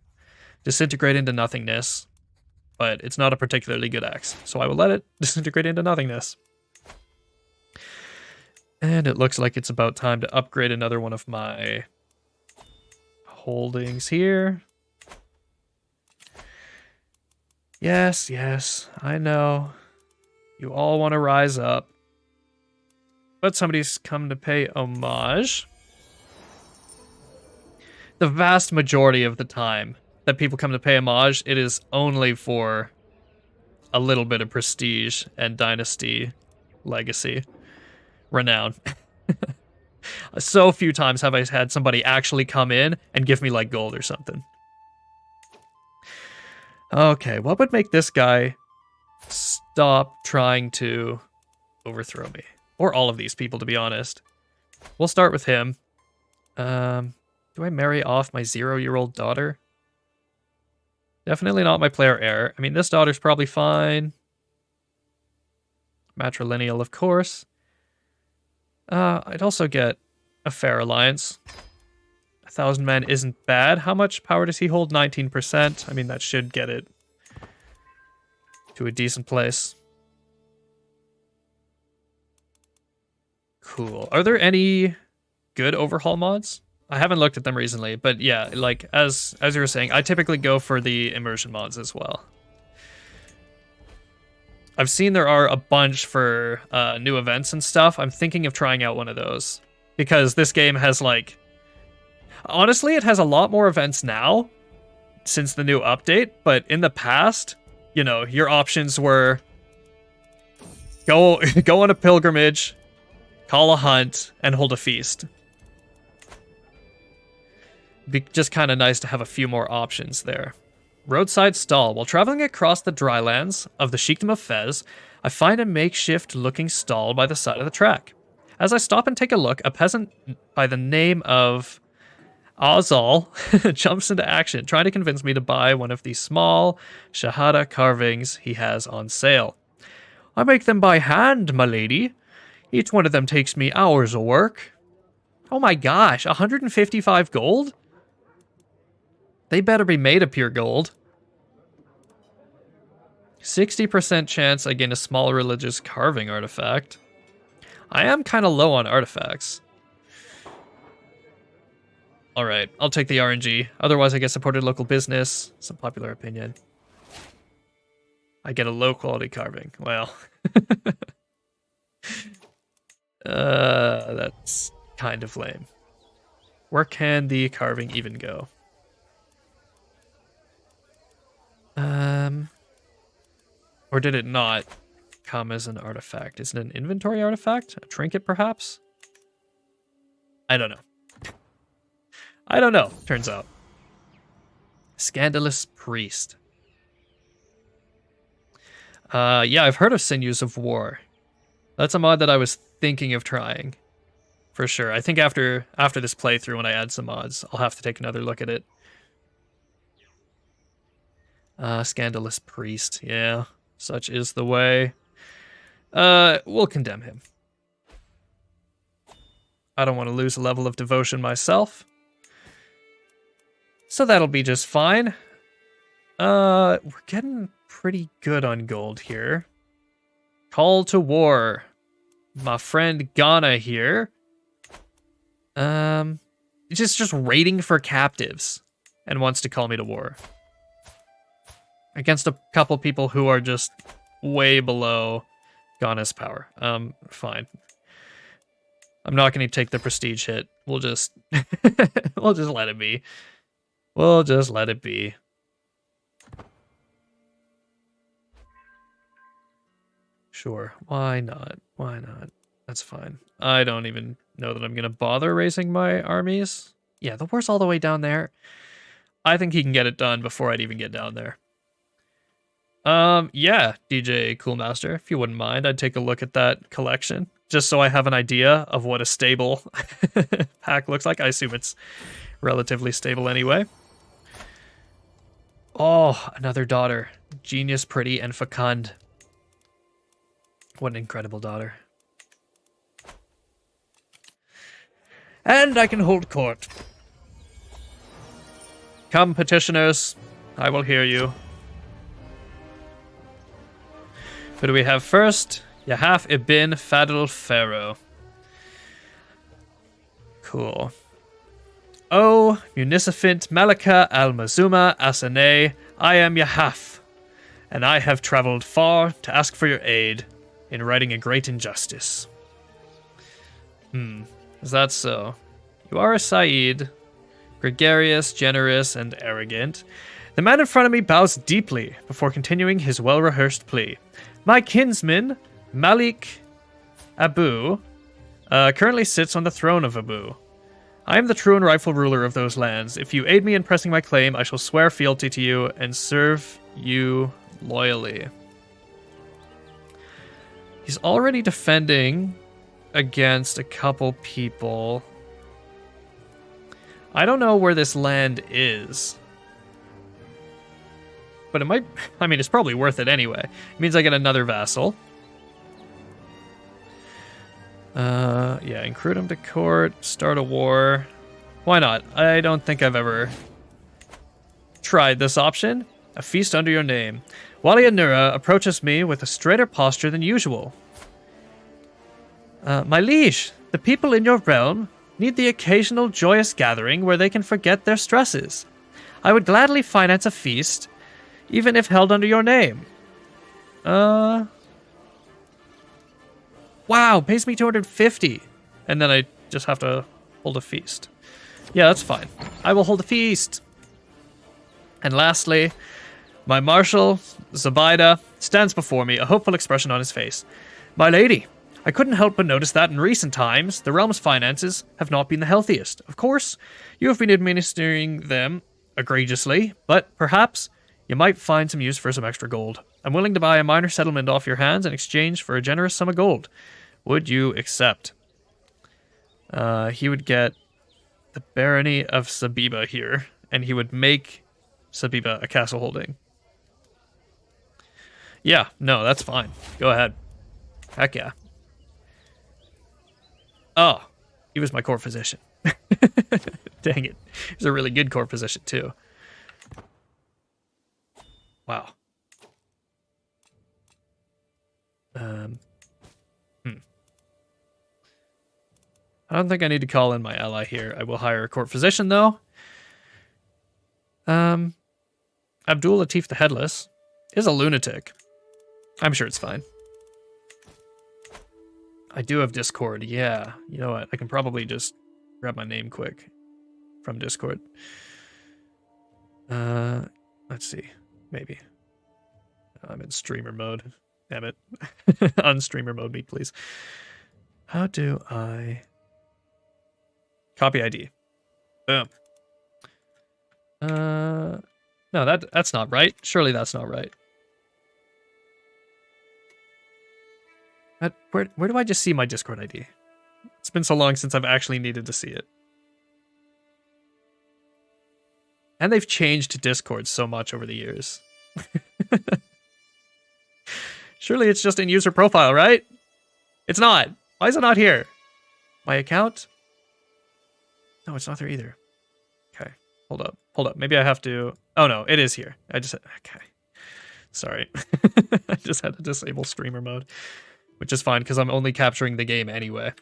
disintegrate into nothingness, but it's not a particularly good axe, so I will let it disintegrate into nothingness. And it looks like it's about time to upgrade another one of my holdings here. Yes, yes, I know. You all want to rise up. But somebody's come to pay homage. The vast majority of the time that people come to pay homage, it is only for a little bit of prestige and dynasty legacy. Renown. So few times have I had somebody actually come in and give me like gold or something. Okay, what would make this guy stop trying to overthrow me? Or all of these people, to be honest. We'll start with him. Do I marry off my 0-year-old daughter? Definitely not my player heir. I mean, this daughter's probably fine. Matrilineal, of course. I'd also get a fair alliance. 1,000 men isn't bad. How much power does he hold? 19%. I mean, that should get it to a decent place. Cool. Are there any good overhaul mods? I haven't looked at them recently, but yeah, like as you were saying, I typically go for the immersion mods as well. I've seen there are a bunch for new events and stuff. I'm thinking of trying out one of those because this game has like, honestly, it has a lot more events now since the new update, but in the past, you know, your options were go on a pilgrimage, call a hunt, and hold a feast. Be just kind of nice to have a few more options there. Roadside stall. While traveling across the drylands of the Sheikdom of Fez, I find a makeshift-looking stall by the side of the track. As I stop and take a look, a peasant by the name of Azal jumps into action, trying to convince me to buy one of the small Shahada carvings he has on sale. I make them by hand, my lady. Each one of them takes me hours of work. Oh my gosh, 155 gold? They better be made of pure gold. 60% chance I gain a small religious carving artifact. I am kind of low on artifacts. Alright, I'll take the RNG. Otherwise, I get supported local business. Some popular opinion. I get a low quality carving. Well. That's kind of lame. Where can the carving even go? Or did it not come as an artifact? Is it an inventory artifact? A trinket, perhaps? I don't know. I don't know, turns out. Scandalous Priest. Yeah, I've heard of Sinews of War. That's a mod that I was thinking of trying. For sure. I think after this playthrough, when I add some mods, I'll have to take another look at it. Scandalous Priest. Yeah, such is the way. We'll condemn him. I don't want to lose a level of devotion myself. So that'll be just fine. We're getting pretty good on gold here. Call to war. My friend Ghana here. Just raiding for captives and wants to call me to war. Against a couple people who are just way below Ghana's power. Fine. I'm not going to take the prestige hit. We'll just we'll just let it be. We'll just let it be. Sure. Why not? Why not? That's fine. I don't even know that I'm going to bother raising my armies. Yeah, the war's all the way down there. I think he can get it done before I'd even get down there. Yeah, DJ Coolmaster, if you wouldn't mind, I'd take a look at that collection, just so I have an idea of what a stable pack looks like. I assume it's relatively stable anyway. Oh, another daughter. Genius, pretty, and fecund. What an incredible daughter. And I can hold court. Come, petitioners. I will hear you. Who do we have first? Yahaf ibn Fadl Pharaoh. Cool. O Municipant Malika al-Mazuma Asaneh, I am Yahaf, and I have traveled far to ask for your aid in righting a great injustice. Is that so? You are a Said, gregarious, generous, and arrogant. The man in front of me bows deeply before continuing his well-rehearsed plea. My kinsman, Malik Abu, currently sits on the throne of Abu. I am the true and rightful ruler of those lands. If you aid me in pressing my claim, I shall swear fealty to you and serve you loyally. He's already defending against a couple people. I don't know where this land is. But it might, I mean, it's probably worth it anyway. It means I get another vassal. Yeah, include him to court, start a war. Why not? I don't think I've ever tried this option. A feast under your name. Wali Nura approaches me with a straighter posture than usual. My liege, the people in your realm need the occasional joyous gathering where they can forget their stresses. I would gladly finance a feast, even if held under your name. Wow, pays me 250. And then I just have to hold a feast. Yeah, that's fine. I will hold a feast. And lastly, my marshal, Zubaida, stands before me, a hopeful expression on his face. My lady, I couldn't help but notice that in recent times, the realm's finances have not been the healthiest. Of course, you have been administering them egregiously, but perhaps you might find some use for some extra gold. I'm willing to buy a minor settlement off your hands in exchange for a generous sum of gold. Would you accept? He would get the barony of Sabiba here, and he would make Sabiba a castle holding. Yeah, no, that's fine. Go ahead. Heck yeah. Oh, he was my court physician. Dang it. He was a really good court physician, too. Wow. I don't think I need to call in my ally here. I will hire a court physician, though. Abdul Latif the Headless is a lunatic. I'm sure it's fine. I do have Discord, yeah. You know what? I can probably just grab my name quick from Discord. Let's see. Maybe. I'm in streamer mode. Damn it. Unstreamer mode me, please. How do I... Copy ID. Boom. No, that's not right. Surely that's not right. Where do I just see my Discord ID? It's been so long since I've actually needed to see it. And they've changed Discord so much over the years. Surely it's just in user profile, right? It's not. Why is it not here? My account? No, it's not there either. Okay, Hold up. Maybe I have to... Oh, no, it is here. I just... Okay. Sorry. I just had to disable streamer mode, which is fine because I'm only capturing the game anyway.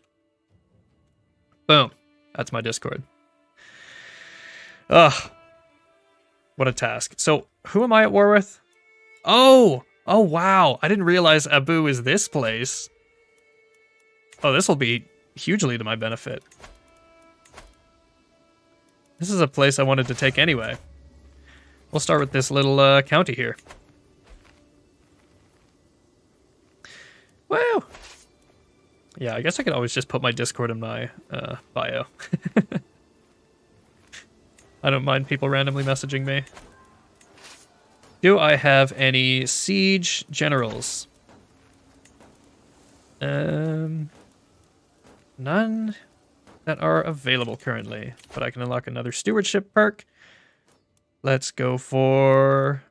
Boom. That's my Discord. Ugh. What a task. So, who am I at war with? Oh! Oh, wow. I didn't realize Abu is this place. Oh, this will be hugely to my benefit. This is a place I wanted to take anyway. We'll start with this little county here. Woo! Yeah, I guess I could always just put my Discord in my bio. I don't mind people randomly messaging me. Do I have any siege generals? None that are available currently, but I can unlock another stewardship perk. Let's go for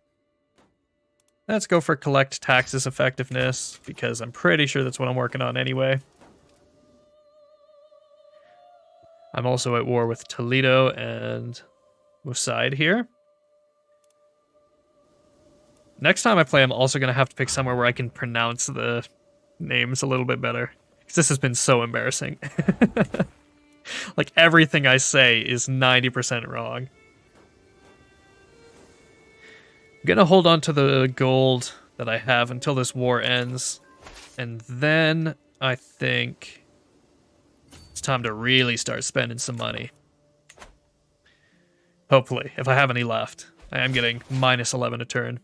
collect taxes effectiveness, because I'm pretty sure that's what I'm working on anyway. I'm also at war with Toledo and Musaid here. Next time I play, I'm also going to have to pick somewhere where I can pronounce the names a little bit better, because this has been so embarrassing. Like, everything I say is 90% wrong. I'm going to hold on to the gold that I have until this war ends, and then I think it's time to really start spending some money. Hopefully, if I have any left. I am getting -11 a turn.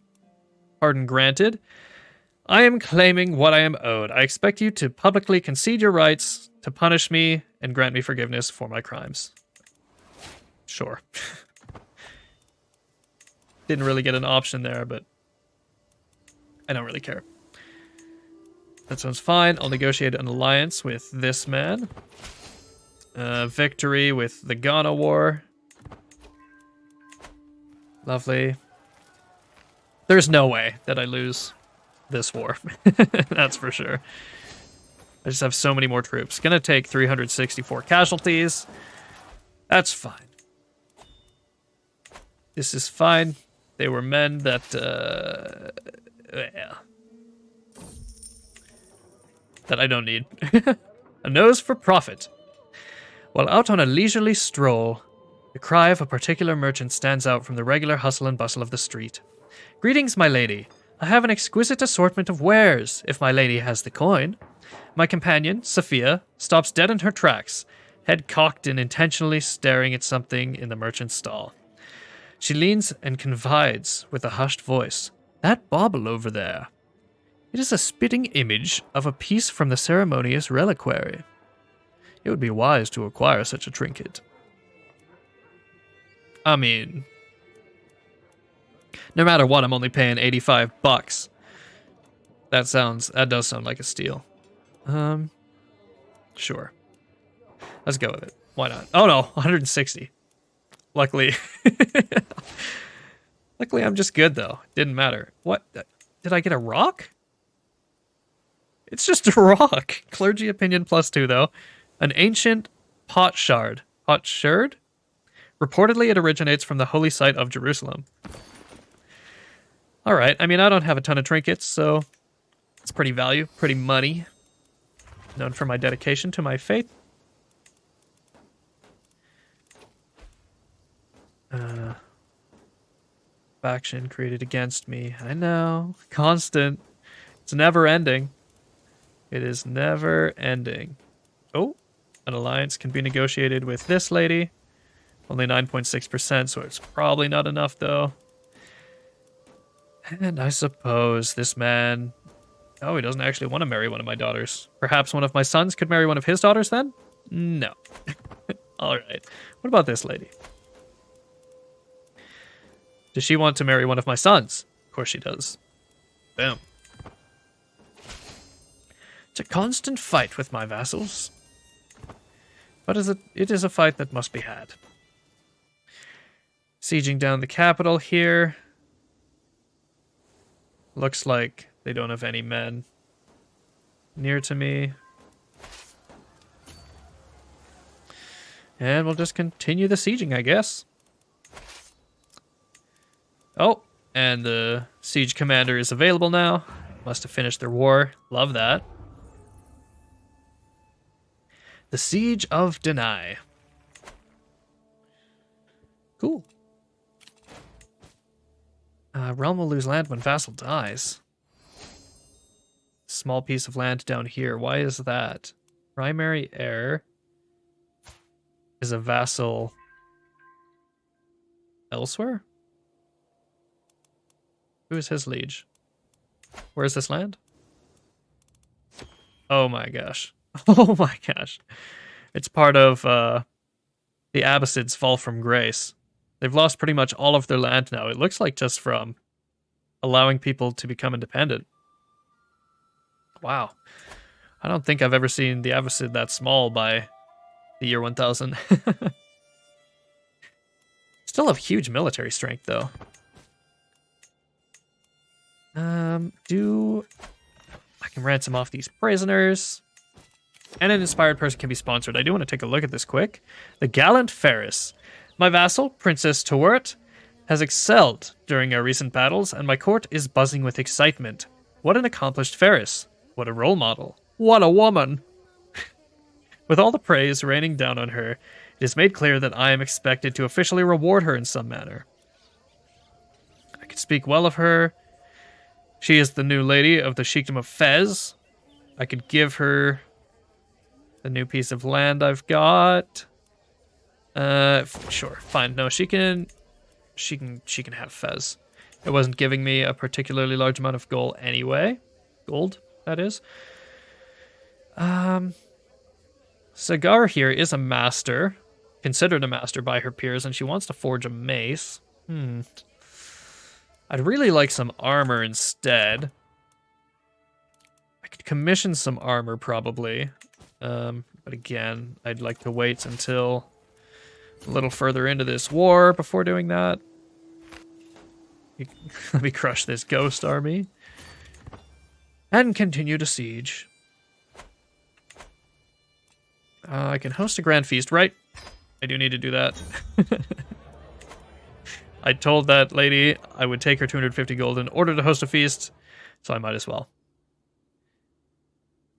Pardon granted. I am claiming what I am owed. I expect you to publicly concede your rights, to punish me, and grant me forgiveness for my crimes. Sure. Didn't really get an option there, but I don't really care. That sounds fine. I'll negotiate an alliance with this man. Victory with the Ghana War. Lovely. There's no way that I lose this war. That's for sure. I just have so many more troops. Gonna take 364 casualties. That's fine. This is fine. They were men that, yeah. That I don't need. A nose for profit. While out on a leisurely stroll, the cry of a particular merchant stands out from the regular hustle and bustle of the street. Greetings, my lady. I have an exquisite assortment of wares, if my lady has the coin. My companion, Sophia, stops dead in her tracks, head cocked and intentionally staring at something in the merchant's stall. She leans and confides with a hushed voice. That bauble over there. It is a spitting image of a piece from the ceremonious reliquary. It would be wise to acquire such a trinket. I mean, no matter what, I'm only paying $85. That does sound like a steal. Sure. Let's go with it. Why not? Oh no, 160. Luckily. Luckily, I'm just good though. Didn't matter. What? Did I get a rock? It's just a rock. Clergy opinion +2 though. An ancient potsherd. Potsherd? Reportedly, it originates from the holy site of Jerusalem. Alright, I mean, I don't have a ton of trinkets, so it's pretty value, pretty money. Known for my dedication to my faith. Faction created against me. I know. Constant. It's never ending. It is never ending. Oh, an alliance can be negotiated with this lady. Only 9.6%, so it's probably not enough, though. And I suppose this man... Oh, he doesn't actually want to marry one of my daughters. Perhaps one of my sons could marry one of his daughters, then? No. All right. What about this lady? Does she want to marry one of my sons? Of course she does. Boom. It's a constant fight with my vassals. But it is a fight that must be had. Sieging down the capital here. Looks like they don't have any men near to me. And we'll just continue the sieging, I guess. Oh, and the siege commander is available now. Must have finished their war. Love that. The Siege of Deny. Cool. Realm will lose land when vassal dies. Small piece of land down here. Why is that? Primary heir is a vassal elsewhere? Who is his liege? Where's this land? Oh my gosh. Oh my gosh. It's part of the Abbasids' fall from grace. They've lost pretty much all of their land now. It looks like just from allowing people to become independent. Wow. I don't think I've ever seen the Abbasid that small by the year 1000. Still have huge military strength, though. I can ransom off these prisoners. And an inspired person can be sponsored. I do want to take a look at this quick. The Gallant Ferris. My vassal, Princess Tuort, has excelled during our recent battles, and my court is buzzing with excitement. What an accomplished Ferris. What a role model. What a woman. With all the praise raining down on her, it is made clear that I am expected to officially reward her in some manner. I could speak well of her. She is the new lady of the Sheikdom of Fez. I could give her the new piece of land I've got. Sure, fine. No, she can have Fez. It wasn't giving me a particularly large amount of gold anyway. Gold, that is. Sagar here is a master, considered a master by her peers, and she wants to forge a mace. I'd really like some armor instead. I could commission some armor probably. But again, I'd like to wait until a little further into this war before doing that. Let me crush this ghost army. And continue to siege. I can host a grand feast, right? I do need to do that. I told that lady I would take her 250 gold in order to host a feast, so I might as well.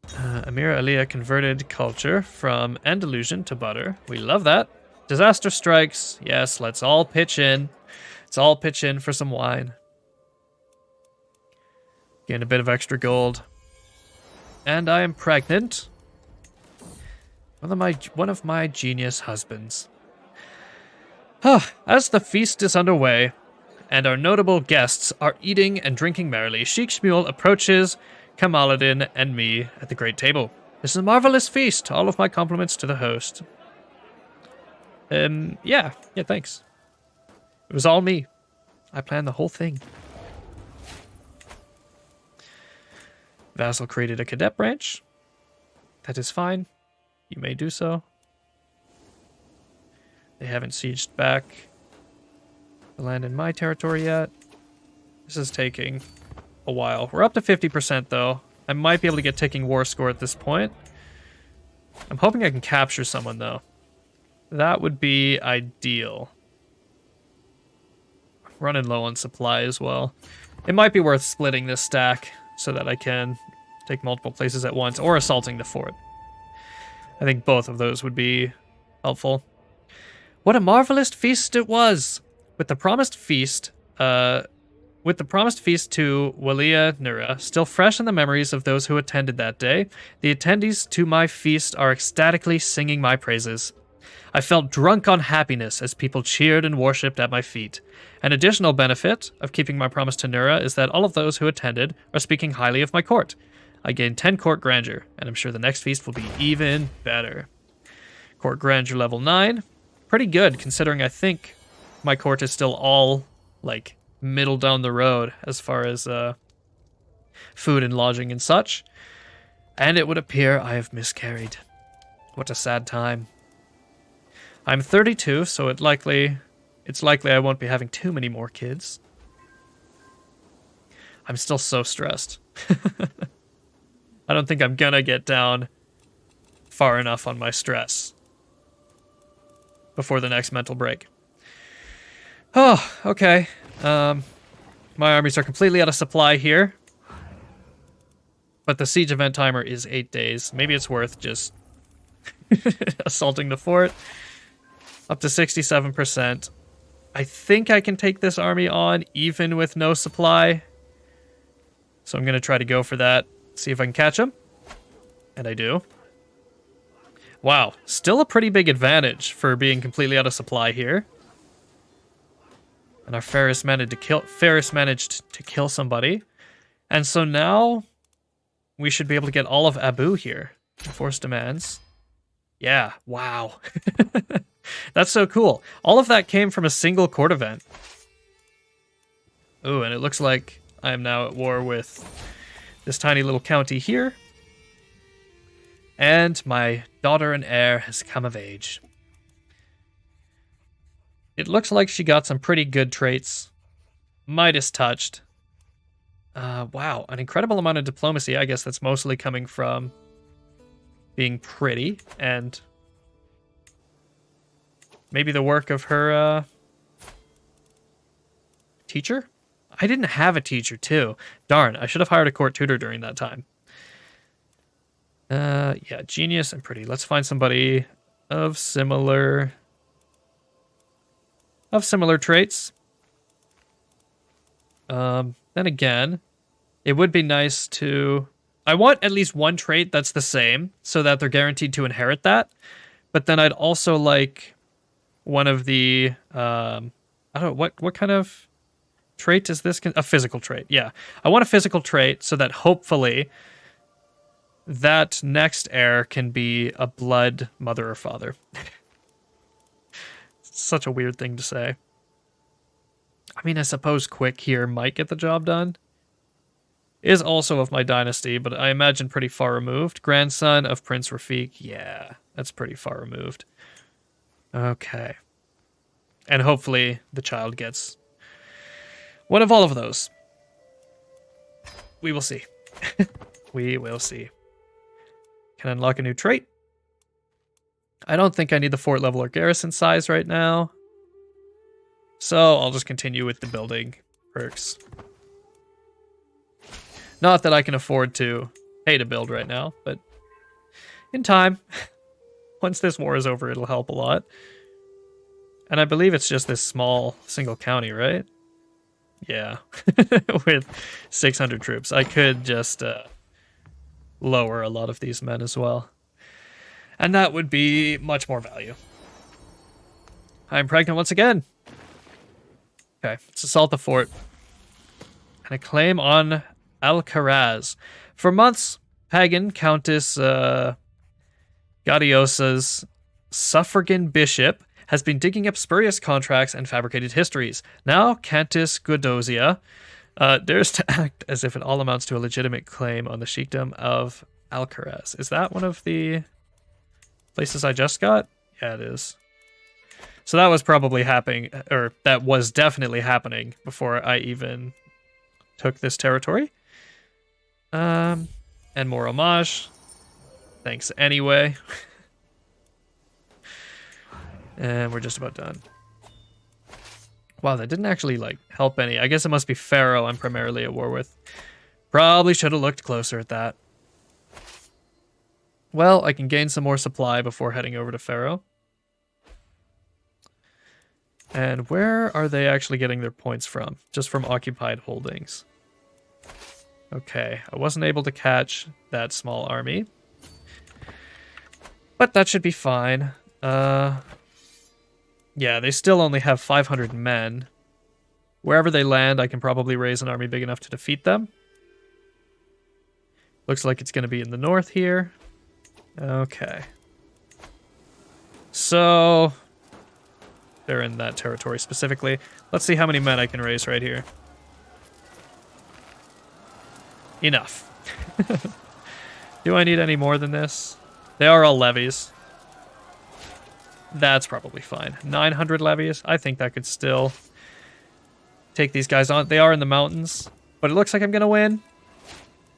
Amira Aliyah converted culture from Andalusian to butter. We love that. Disaster strikes. Yes, let's all pitch in. Let's all pitch in for some wine. Gain a bit of extra gold. And I am pregnant. One of my genius husbands. As the feast is underway, and our notable guests are eating and drinking merrily, Sheikh Shmuel approaches Kamaluddin and me at the great table. This is a marvelous feast. All of my compliments to the host. Yeah, thanks. It was all me. I planned the whole thing. Vassal created a cadet branch. That is fine. You may do so. They haven't sieged back the land in my territory yet. This is taking a while. We're up to 50% though. I might be able to get ticking war score at this point. I'm hoping I can capture someone though. That would be ideal. Running low on supply as well. It might be worth splitting this stack so that I can take multiple places at once, or assaulting the fort. I think both of those would be helpful. What a marvelous feast it was! With the promised feast to Walia Nura still fresh in the memories of those who attended that day, the attendees to my feast are ecstatically singing my praises. I felt drunk on happiness as people cheered and worshipped at my feet. An additional benefit of keeping my promise to Nura is that all of those who attended are speaking highly of my court. I gained 10 court grandeur, and I'm sure the next feast will be even better. Court grandeur level 9. Pretty good, considering I think my court is still all, like, middle down the road as far as food and lodging and such. And it would appear I have miscarried. What a sad time. I'm 32, so it's likely I won't be having too many more kids. I'm still so stressed. I don't think I'm gonna get down far enough on my stress before the next mental break. Oh, okay. My armies are completely out of supply here. But the siege event timer is 8 days. Maybe it's worth just assaulting the fort. Up to 67%. I think I can take this army on even with no supply. So I'm going to try to go for that. See if I can catch him. And I do. Wow. Still a pretty big advantage for being completely out of supply here. And our Ferris managed to kill somebody. And so now we should be able to get all of Abu here. Enforce demands. Yeah, wow. That's so cool. All of that came from a single court event. Ooh, and it looks like I am now at war with this tiny little county here. And my daughter and heir has come of age. It looks like she got some pretty good traits. Midas touched. Wow, an incredible amount of diplomacy. I guess that's mostly coming from being pretty and maybe the work of her teacher? I didn't have a teacher too. Darn, I should have hired a court tutor during that time. Yeah, genius and pretty. Let's find somebody of similar traits. Then again, it would be nice to... I want at least one trait that's the same, so that they're guaranteed to inherit that. But then I'd also like one of the... I don't know, what kind of trait is this? A physical trait, yeah. I want a physical trait so that hopefully that next heir can be a blood mother or father. Such a weird thing to say. I mean, I suppose Quick here might get the job done. Is also of my dynasty, but I imagine pretty far removed. Grandson of Prince Rafik. Yeah, that's pretty far removed. Okay. And hopefully the child gets one of all of those. We will see. We will see. Can unlock a new trait. I don't think I need the fort level or garrison size right now. So I'll just continue with the building perks. Not that I can afford to pay to build right now, but in time, once this war is over, it'll help a lot. And I believe it's just this small single county, right? Yeah, with 600 troops. I could just lower a lot of these men as well. And that would be much more value. I'm pregnant once again. Okay, let's assault the fort. And a claim on Al-Qaraz. For months, pagan Countess Gaudiosa's suffragan bishop has been digging up spurious contracts and fabricated histories. Now, Countess Godosia dares to act as if it all amounts to a legitimate claim on the sheikdom of Al-Qaraz. Is that one of the places I just got? Yeah, it is. So that was probably happening, or that was definitely happening before I even took this territory. And more homage. Thanks anyway. And we're just about done. Wow, that didn't actually, like, help any. I guess it must be Pharaoh I'm primarily at war with. Probably should have looked closer at that. Well, I can gain some more supply before heading over to Pharaoh. And where are they actually getting their points from? Just from occupied holdings. Okay, I wasn't able to catch that small army. But that should be fine. Yeah, they still only have 500 men. Wherever they land, I can probably raise an army big enough to defeat them. Looks like it's going to be in the north here. Okay. So they're in that territory specifically. Let's see how many men I can raise right here. Enough. Do I need any more than this? They are all levies. That's probably fine. 900 levies. I think that could still take these guys on. They are in the mountains, but it looks like I'm going to win.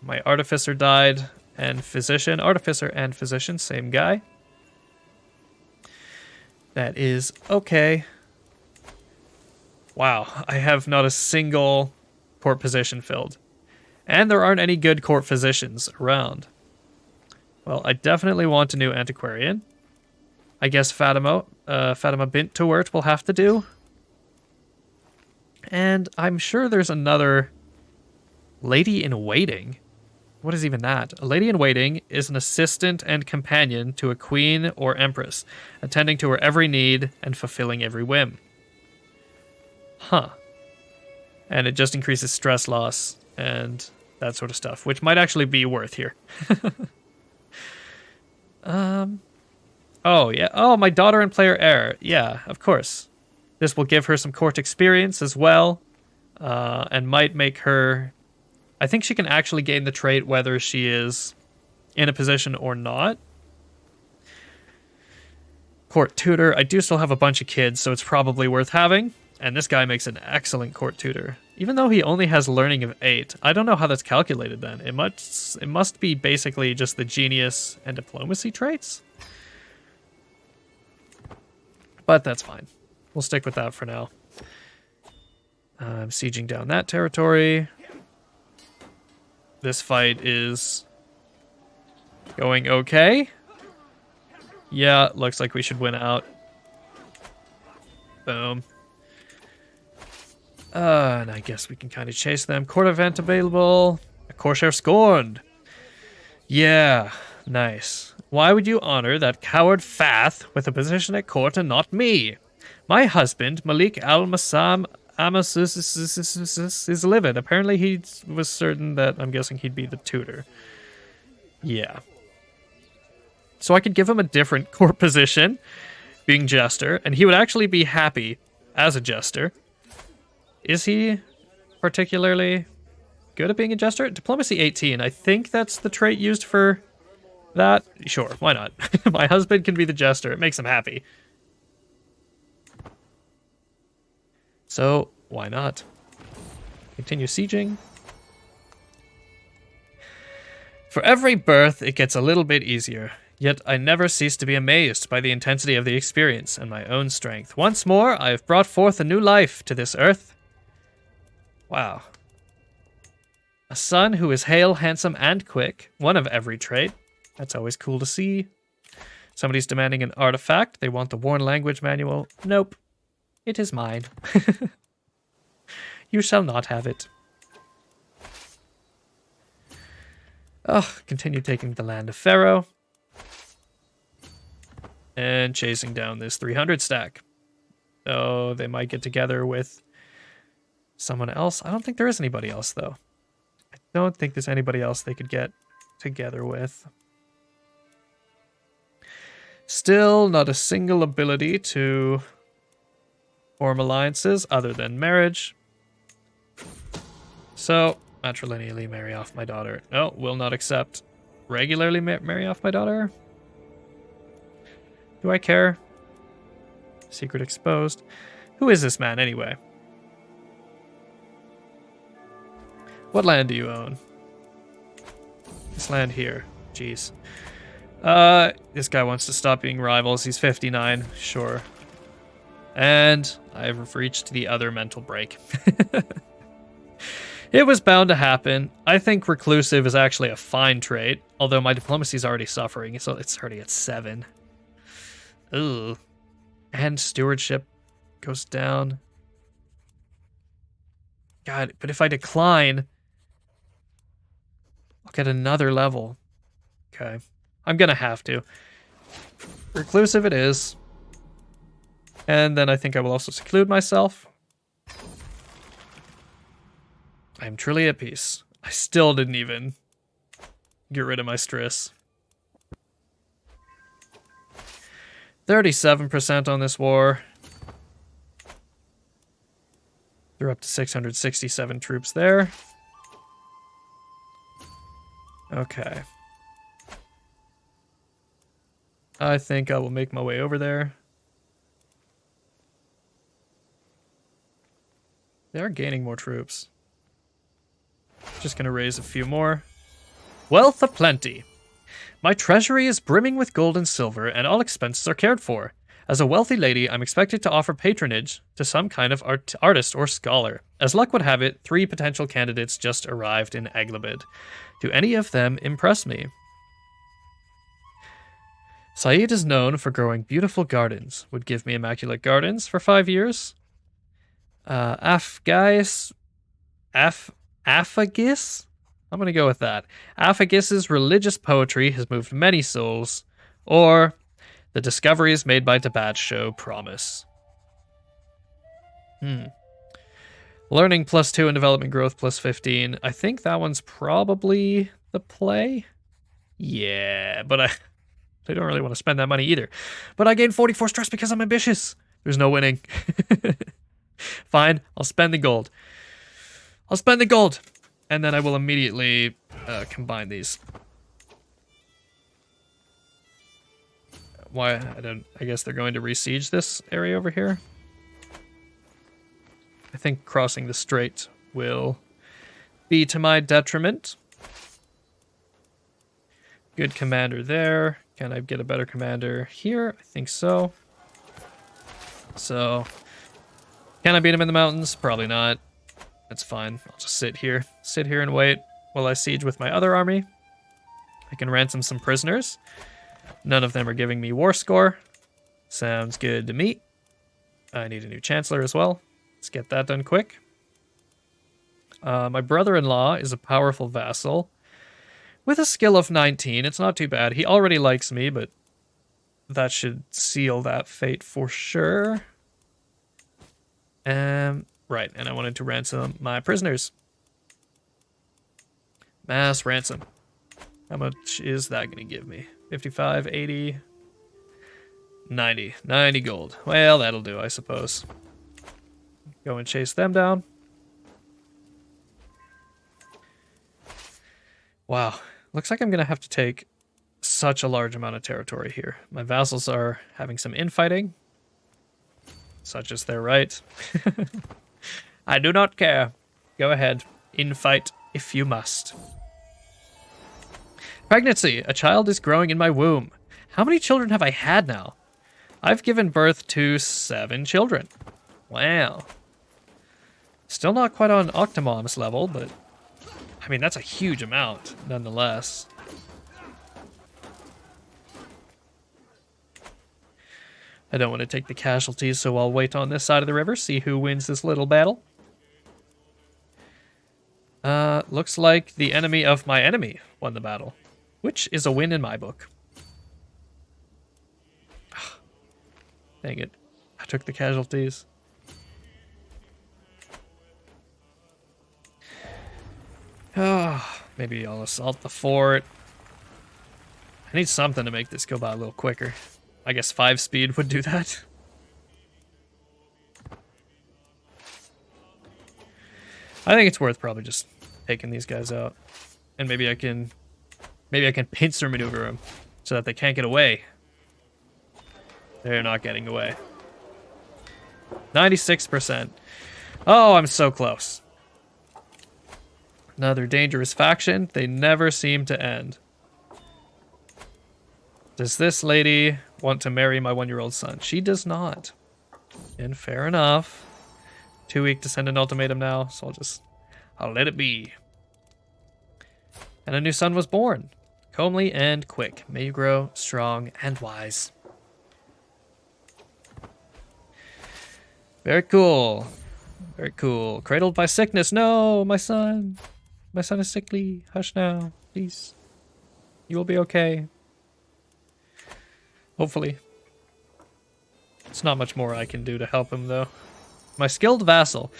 My artificer died, and physician. Artificer and physician, same guy. That is okay. Wow, I have not a single court position filled. And there aren't any good court physicians around. Well, I definitely want a new antiquarian. I guess Fatima bint Tuort will have to do. And I'm sure there's another lady in waiting. What is even that? A lady in waiting is an assistant and companion to a queen or empress, attending to her every need and fulfilling every whim. Huh. And it just increases stress loss and that sort of stuff, which might actually be worth here. Oh, yeah. Oh, my daughter and player heir. Yeah, of course. This will give her some court experience as well, and might make her... I think she can actually gain the trait whether she is in a position or not. Court tutor. I do still have a bunch of kids, so it's probably worth having. And this guy makes an excellent court tutor. Even though he only has learning of 8. I don't know how that's calculated then. It must be basically just the genius and diplomacy traits. But that's fine. We'll stick with that for now. I'm sieging down that territory. This fight is going okay. Yeah, looks like we should win out. Boom. And I guess we can kind of chase them. Court event available. A Corsair scorned. Yeah, nice. Why would you honor that coward Fath with a position at court and not me? My husband, Malik Al-Massam Amos, is livid. Apparently he was certain that, I'm guessing he'd be the tutor. Yeah. So I could give him a different court position, being jester, and he would actually be happy as a jester. Is he particularly good at being a jester? Diplomacy 18. I think that's the trait used for that. Sure, why not? My husband can be the jester. It makes him happy. So, why not? Continue sieging. For every birth, it gets a little bit easier. Yet I never cease to be amazed by the intensity of the experience and my own strength. Once more, I have brought forth a new life to this earth. Wow. A son who is hale, handsome, and quick. One of every trait. That's always cool to see. Somebody's demanding an artifact. They want the worn language manual. Nope. It is mine. You shall not have it. Oh, continue taking the land of Pharaoh. And chasing down this 300 stack. Oh, they might get together with someone else. I don't think there is anybody else, though. I don't think there's anybody else they could get together with. Still not a single ability to form alliances other than marriage. So, matrilineally marry off my daughter. No, will not accept. Regularly marry off my daughter? Do I care? Secret exposed. Who is this man, anyway? What land do you own? This land here. Jeez. This guy wants to stop being rivals. He's 59. Sure. And I've reached the other mental break. It was bound to happen. I think reclusive is actually a fine trait, although my diplomacy is already suffering, so it's already at 7. Ugh. And stewardship goes down. God, but if I decline, I'll get another level. Okay. I'm gonna have to. Reclusive it is. And then I think I will also seclude myself. I am truly at peace. I still didn't even get rid of my stress. 37% on this war. They're up to 667 troops there. Okay. I think I will make my way over there. They are gaining more troops. Just gonna raise a few more. Wealth aplenty. My treasury is brimming with gold and silver, and all expenses are cared for. As a wealthy lady, I'm expected to offer patronage to some kind of artist or scholar. As luck would have it, 3 potential candidates just arrived in Aglabid. Do any of them impress me? Saeed is known for growing beautiful gardens. Would give me immaculate gardens for 5 years. Afagis? I'm going to go with that. Afagis's religious poetry has moved many souls. Or the discoveries made by Tabat show promise. Learning +2 and development growth +15. I think that one's probably the play. Yeah, but I don't really want to spend that money either. But I gain 44 stress because I'm ambitious. There's no winning. Fine, I'll spend the gold. And then I will immediately combine these. Why? I guess they're going to re-siege this area over here. I think crossing the strait will be to my detriment. Good commander there. Can I get a better commander here? I think so. So, can I beat him in the mountains? Probably not. That's fine. I'll just sit here and wait while I siege with my other army. I can ransom some prisoners. None of them are giving me war score. Sounds good to me. I need a new chancellor as well. Let's get that done quick. My brother-in-law is a powerful vassal with a skill of 19. It's not too bad. He already likes me, but that should seal that fate for sure. Right, and I wanted to ransom my prisoners. Mass ransom. How much is that going to give me? 55, 80, 90. 90 gold. Well, that'll do, I suppose. Go and chase them down. Wow. Looks like I'm going to have to take such a large amount of territory here. My vassals are having some infighting. Such is their right. I do not care. Go ahead. Infight if you must. Pregnancy. A child is growing in my womb. How many children have I had now? I've given birth to 7 children. Wow. Still not quite on Octomom's level, but I mean, that's a huge amount, nonetheless. I don't want to take the casualties, so I'll wait on this side of the river, see who wins this little battle. Looks like the enemy of my enemy won the battle, which is a win in my book. Dang it. I took the casualties. Maybe I'll assault the fort. I need something to make this go by a little quicker. I guess 5 speed would do that. I think it's worth probably just taking these guys out. And maybe I can pincer maneuver them so that they can't get away. They're not getting away. 96%. Oh, I'm so close. Another dangerous faction. They never seem to end. Does this lady want to marry my 1-year-old son? She does not. And fair enough. Too weak to send an ultimatum now, so I'll let it be. And a new son was born. Comely and quick. May you grow strong and wise. Very cool. Very cool. Cradled by sickness. No, my son. My son is sickly. Hush now, please. You will be okay. Hopefully. It's not much more I can do to help him, though. My skilled vassal.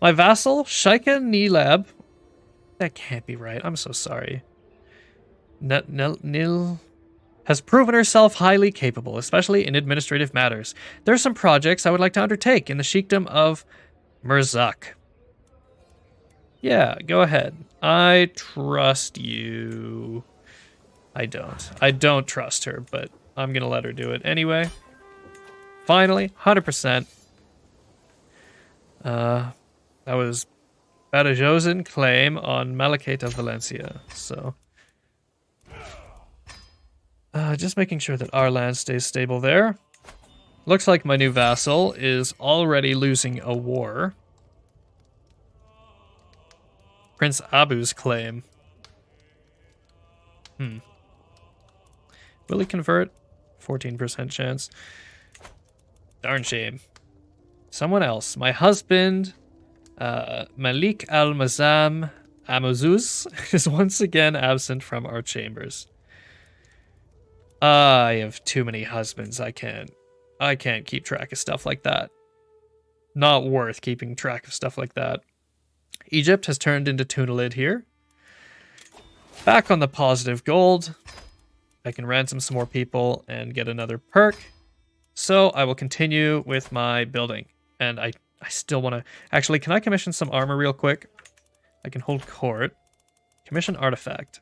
My vassal, Shaika Nilab. That can't be right. I'm so sorry. Nil has proven herself highly capable, especially in administrative matters. There are some projects I would like to undertake in the sheikdom of Merzak. Yeah, go ahead. I trust you. I don't. I don't trust her, but I'm going to let her do it anyway. Finally, 100%. That was Badajozen claim on Malachite of Valencia. So, just making sure that our land stays stable there. Looks like my new vassal is already losing a war. Prince Abu's claim. Will he convert? 14% chance. Darn shame. Someone else. My husband, Malik Al-Mazam Amazuz, is once again absent from our chambers. I have too many husbands. I can't keep track of stuff like that. Not worth keeping track of stuff like that. Egypt has turned into Tunalid here. Back on the positive gold. I can ransom some more people and get another perk. So I will continue with my building. And I still want to... Actually, can I commission some armor real quick? I can hold court. Commission artifact.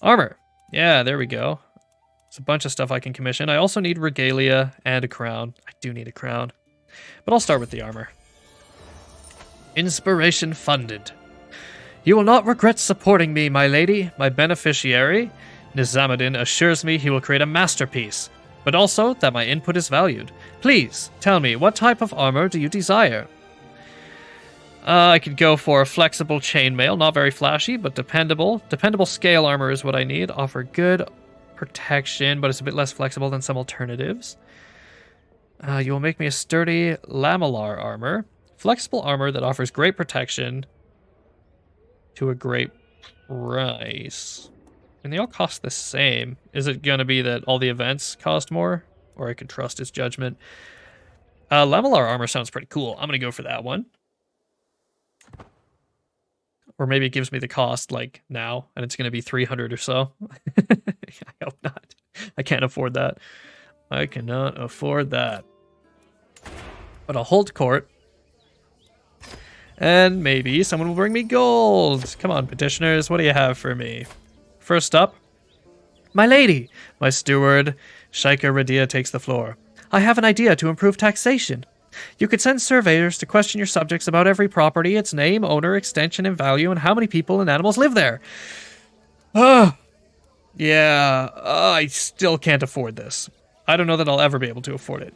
Armor. Yeah, there we go. There's a bunch of stuff I can commission. I also need regalia and a crown. I do need a crown. But I'll start with the armor. Inspiration funded. You will not regret supporting me, my lady. My beneficiary, Nizamuddin, assures me he will create a masterpiece, but also that my input is valued. Please, tell me, what type of armor do you desire? I could go for a flexible chainmail, not very flashy, but dependable. Dependable scale armor is what I need. Offer good protection, but it's a bit less flexible than some alternatives. You will make me a sturdy lamellar armor. Flexible armor that offers great protection to a great price. And they all cost the same. Is it going to be that all the events cost more? Or I could trust his judgment. Lamellar armor sounds pretty cool. I'm going to go for that one. Or maybe it gives me the cost, like, now, and it's going to be 300 or so. I hope not. I can't afford that. I cannot afford that. But I'll hold court. And maybe someone will bring me gold. Come on, petitioners, what do you have for me? First up, my lady. My steward, Shaika Radia, takes the floor. I have an idea to improve taxation. You could send surveyors to question your subjects about every property, its name, owner, extension, and value, and how many people and animals live there. Yeah, I still can't afford this. I don't know that I'll ever be able to afford it.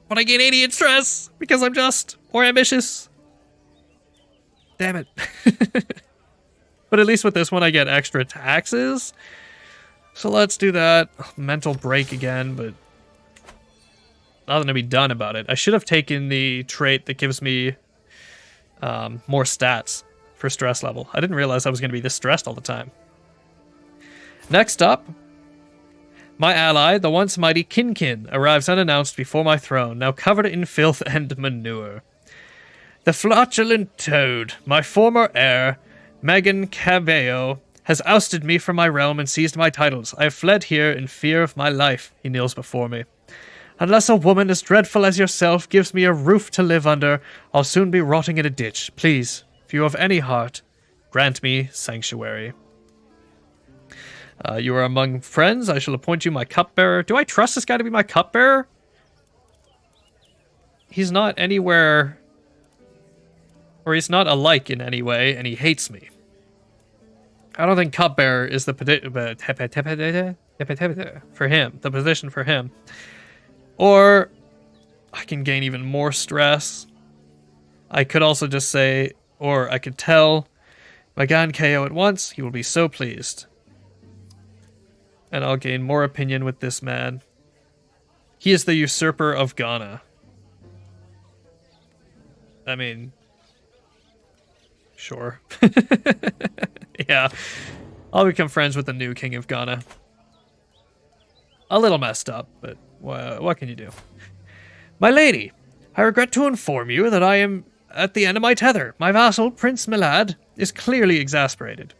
But I gain 80 in stress because I'm just more ambitious. Damn it. But at least with this one, I get extra taxes. So let's do that. Mental break again, but nothing to be done about it. I should have taken the trait that gives me more stats for stress level. I didn't realize I was going to be this stressed all the time. Next up, my ally, the once mighty Kinkin, arrives unannounced before my throne, now covered in filth and manure. The flatulent toad, my former heir, Megan Cabello, has ousted me from my realm and seized my titles. I have fled here in fear of my life. He kneels before me. Unless a woman as dreadful as yourself gives me a roof to live under, I'll soon be rotting in a ditch. Please, if you have any heart, grant me sanctuary. You are among friends. I shall appoint you my cupbearer. Do I trust this guy to be my cupbearer? He's not anywhere... Or he's not alike in any way, and he hates me. I don't think cupbearer is the for him, the position for him. Or I can gain even more stress. I could also just say, or I could tell Magan KO at once. He will be so pleased. And I'll gain more opinion with this man. He is the usurper of Ghana. I mean... Sure. Yeah. I'll become friends with the new king of Ghana. A little messed up, but what can you do? My lady, I regret to inform you that I am at the end of my tether. My vassal, Prince Milad, is clearly exasperated.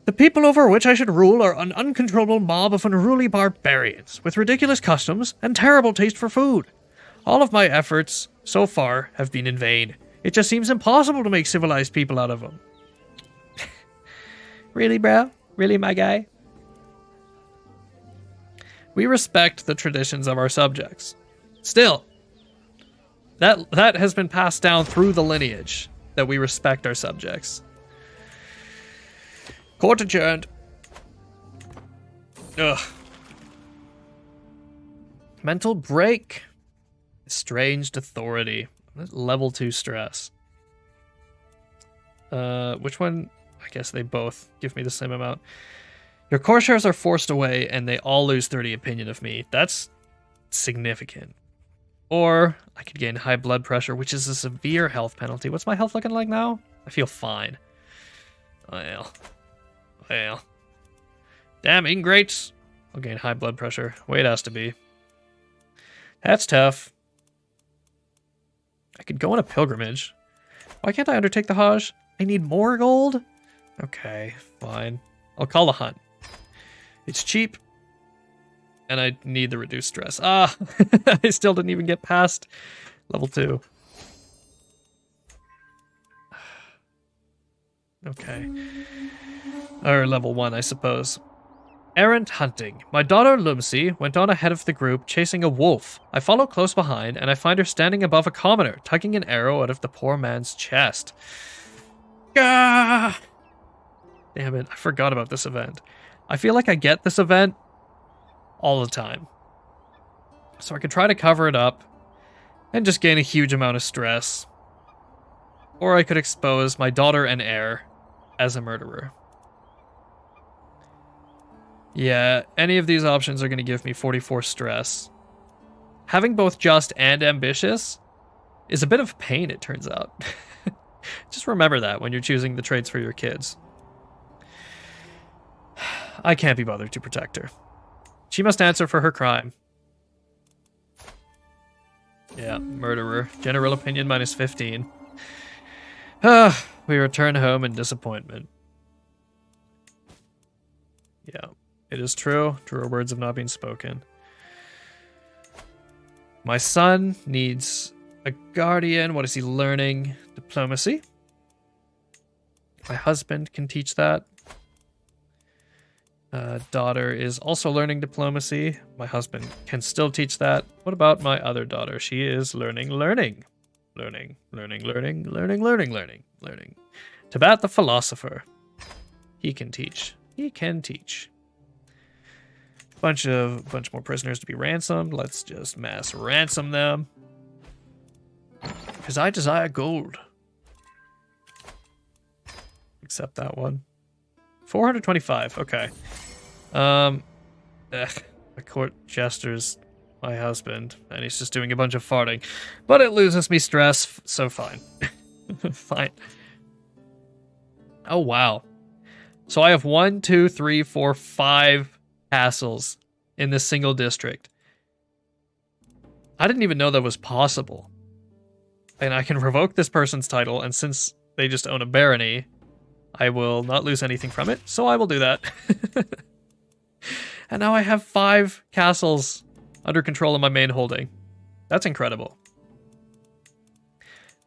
The people over which I should rule are an uncontrollable mob of unruly barbarians, with ridiculous customs and terrible taste for food. All of my efforts so far have been in vain. It just seems impossible to make civilized people out of them. Really, bro? Really, my guy? We respect the traditions of our subjects. Still, that has been passed down through the lineage, that we respect our subjects. Court adjourned. Ugh. Mental break. Estranged authority. Level 2 stress. Which one? I guess they both give me the same amount. Your corsairs are forced away and they all lose 30 opinion of me. That's significant. Or I could gain high blood pressure, which is a severe health penalty. What's my health looking like now? I feel fine. Well. Damn ingrates. I'll gain high blood pressure. Way it has to be. That's tough. I could go on a pilgrimage. Why can't I undertake the Hajj? I need more gold? Okay, fine. I'll call a hunt. It's cheap. And I need the reduced stress. Ah! I still didn't even get past level 2. Okay. Or level 1, I suppose. Errant Hunting. My daughter Lumsi went on ahead of the group, chasing a wolf. I follow close behind, and I find her standing above a commoner, tugging an arrow out of the poor man's chest. Gah! Damn it, I forgot about this event. I feel like I get this event all the time. So I could try to cover it up and just gain a huge amount of stress. Or I could expose my daughter and heir as a murderer. Yeah, any of these options are going to give me 44 stress. Having both just and ambitious is a bit of pain, it turns out. Just remember that when you're choosing the traits for your kids. I can't be bothered to protect her. She must answer for her crime. Yeah, murderer. General opinion minus 15. We return home in disappointment. Yeah. It is true. Truer words have not been spoken. My son needs a guardian. What is he learning? Diplomacy. My husband can teach that. Daughter is also learning diplomacy. My husband can still teach that. What about my other daughter? She is learning. Tabat the philosopher. He can teach. Bunch more prisoners to be ransomed. Let's just mass ransom them. Because I desire gold. Except that one. 425, okay. My court jester's my husband, and he's just doing a bunch of farting. But it loses me stress, so fine. Fine. Oh, wow. So I have 1, 2, 3, 4, 5 castles in this single district. I didn't even know that was possible. And I can revoke this person's title, and since they just own a barony, I will not lose anything from it, so I will do that. And now I have 5 castles under control in my main holding. That's incredible.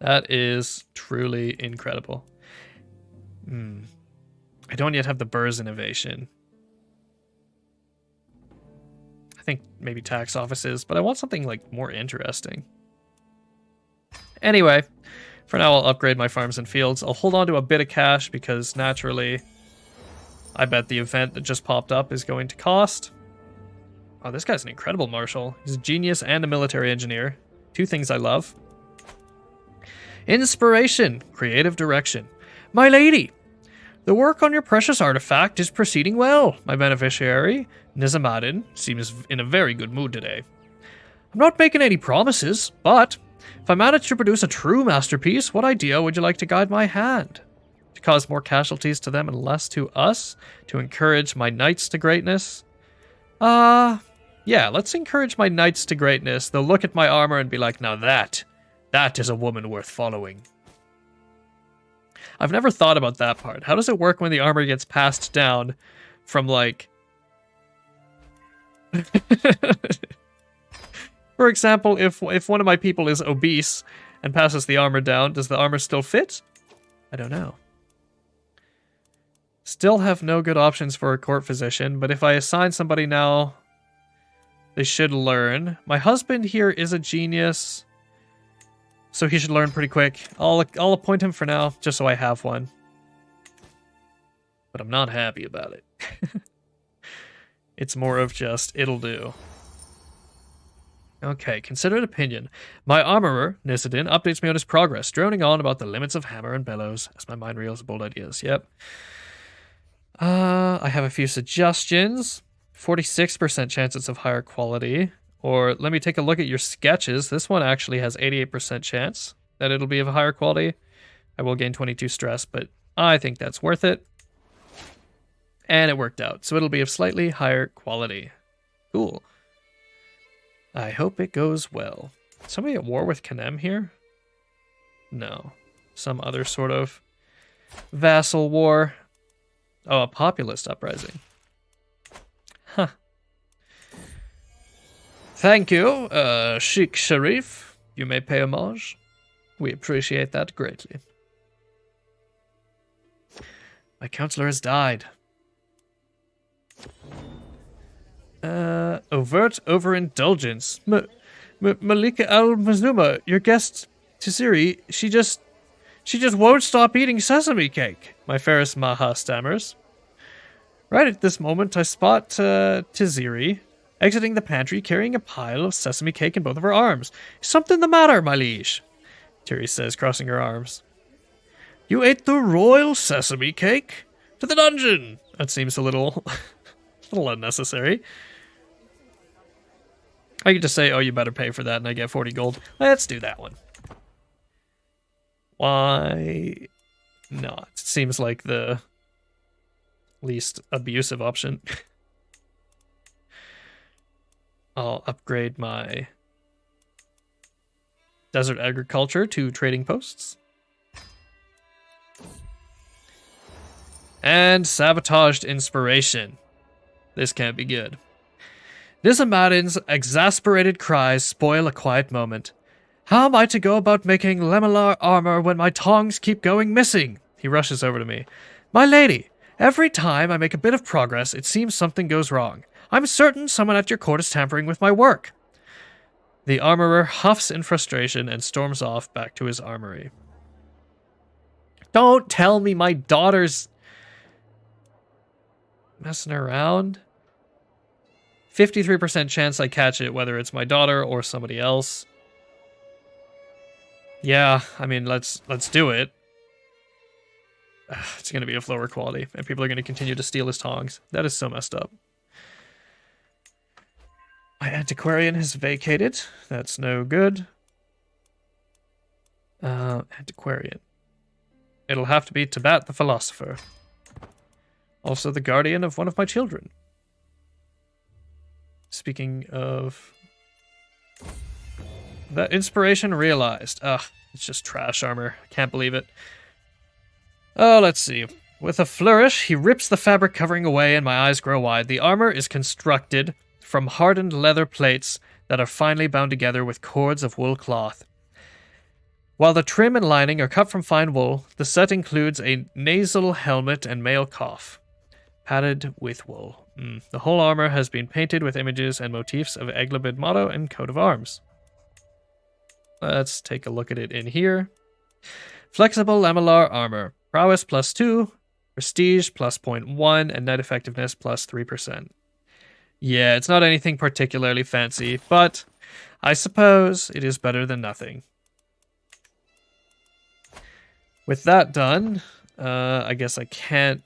That is truly incredible. I don't yet have the Burrs innovation. I think maybe tax offices, but I want something like more interesting. Anyway, for now I'll upgrade my farms and fields. I'll hold on to a bit of cash because naturally I bet the event that just popped up is going to cost. Oh, this guy's an incredible marshal. He's a genius and a military engineer. 2 things I love. Inspiration, creative direction. My lady, the work on your precious artifact is proceeding well. My beneficiary, Nizamuddin, seems in a very good mood today. I'm not making any promises, but if I manage to produce a true masterpiece, what idea would you like to guide my hand? To cause more casualties to them and less to us? To encourage my knights to greatness? Yeah, let's encourage my knights to greatness. They'll look at my armor and be like, now that is a woman worth following. I've never thought about that part. How does it work when the armor gets passed down from, like... For example, if one of my people is obese and passes the armor down, does the armor still fit? I don't know. Still have no good options for a court physician, but if I assign somebody now, they should learn. My husband here is a genius, so he should learn pretty quick. I'll appoint him for now, just so I have one. But I'm not happy about it. It's more of just, it'll do. Okay, considered opinion. My armorer, Nisidin, updates me on his progress, droning on about the limits of hammer and bellows as my mind reels bold ideas. Yep. I have a few suggestions. 46% chances of higher quality. Or let me take a look at your sketches. This one actually has 88% chance that it'll be of a higher quality. I will gain 22 stress, but I think that's worth it. And it worked out. So it'll be of slightly higher quality. Cool. I hope it goes well. Somebody at war with Kanem here? No. Some other sort of vassal war. Oh, a populist uprising. Huh. Thank you, Sheikh Sharif. You may pay homage. We appreciate that greatly. My counselor has died. Overt overindulgence. Malika al-Mazuma, your guest, Tiziri, she just won't stop eating sesame cake, my fairest Maha stammers. Right at this moment, I spot Tiziri exiting the pantry carrying a pile of sesame cake in both of her arms. Something the matter, my liege? Tiri says, crossing her arms. You ate the royal sesame cake? To the dungeon! That seems a little unnecessary. I could just say, oh, you better pay for that, and I get 40 gold. Let's do that one. Why not? It seems like the least abusive option. I'll upgrade my desert agriculture to trading posts. And sabotaged inspiration. This can't be good. Nizamadin's exasperated cries spoil a quiet moment. How am I to go about making lamellar armor when my tongs keep going missing? He rushes over to me. My lady, every time I make a bit of progress, it seems something goes wrong. I'm certain someone at your court is tampering with my work. The armorer huffs in frustration and storms off back to his armory. Don't tell me my daughter's messing around. 53% chance I catch it, whether it's my daughter or somebody else. Yeah, I mean, let's do it. It's going to be of lower quality, and people are going to continue to steal his tongs. That is so messed up. My antiquarian has vacated. That's no good. Antiquarian. It'll have to be Tabat the philosopher. Also the guardian of one of my children. Speaking of... that inspiration realized. Ugh, it's just trash armor. I can't believe it. Oh, let's see. With a flourish, he rips the fabric covering away and my eyes grow wide. The armor is constructed from hardened leather plates that are finely bound together with cords of wool cloth. While the trim and lining are cut from fine wool, the set includes a nasal helmet and mail coff, padded with wool. The whole armor has been painted with images and motifs of Eglabid motto and coat of arms. Let's take a look at it in here. Flexible lamellar armor. Prowess +2, prestige +0.1, and net effectiveness +3%. Yeah, it's not anything particularly fancy, but I suppose it is better than nothing. With that done, I guess I can't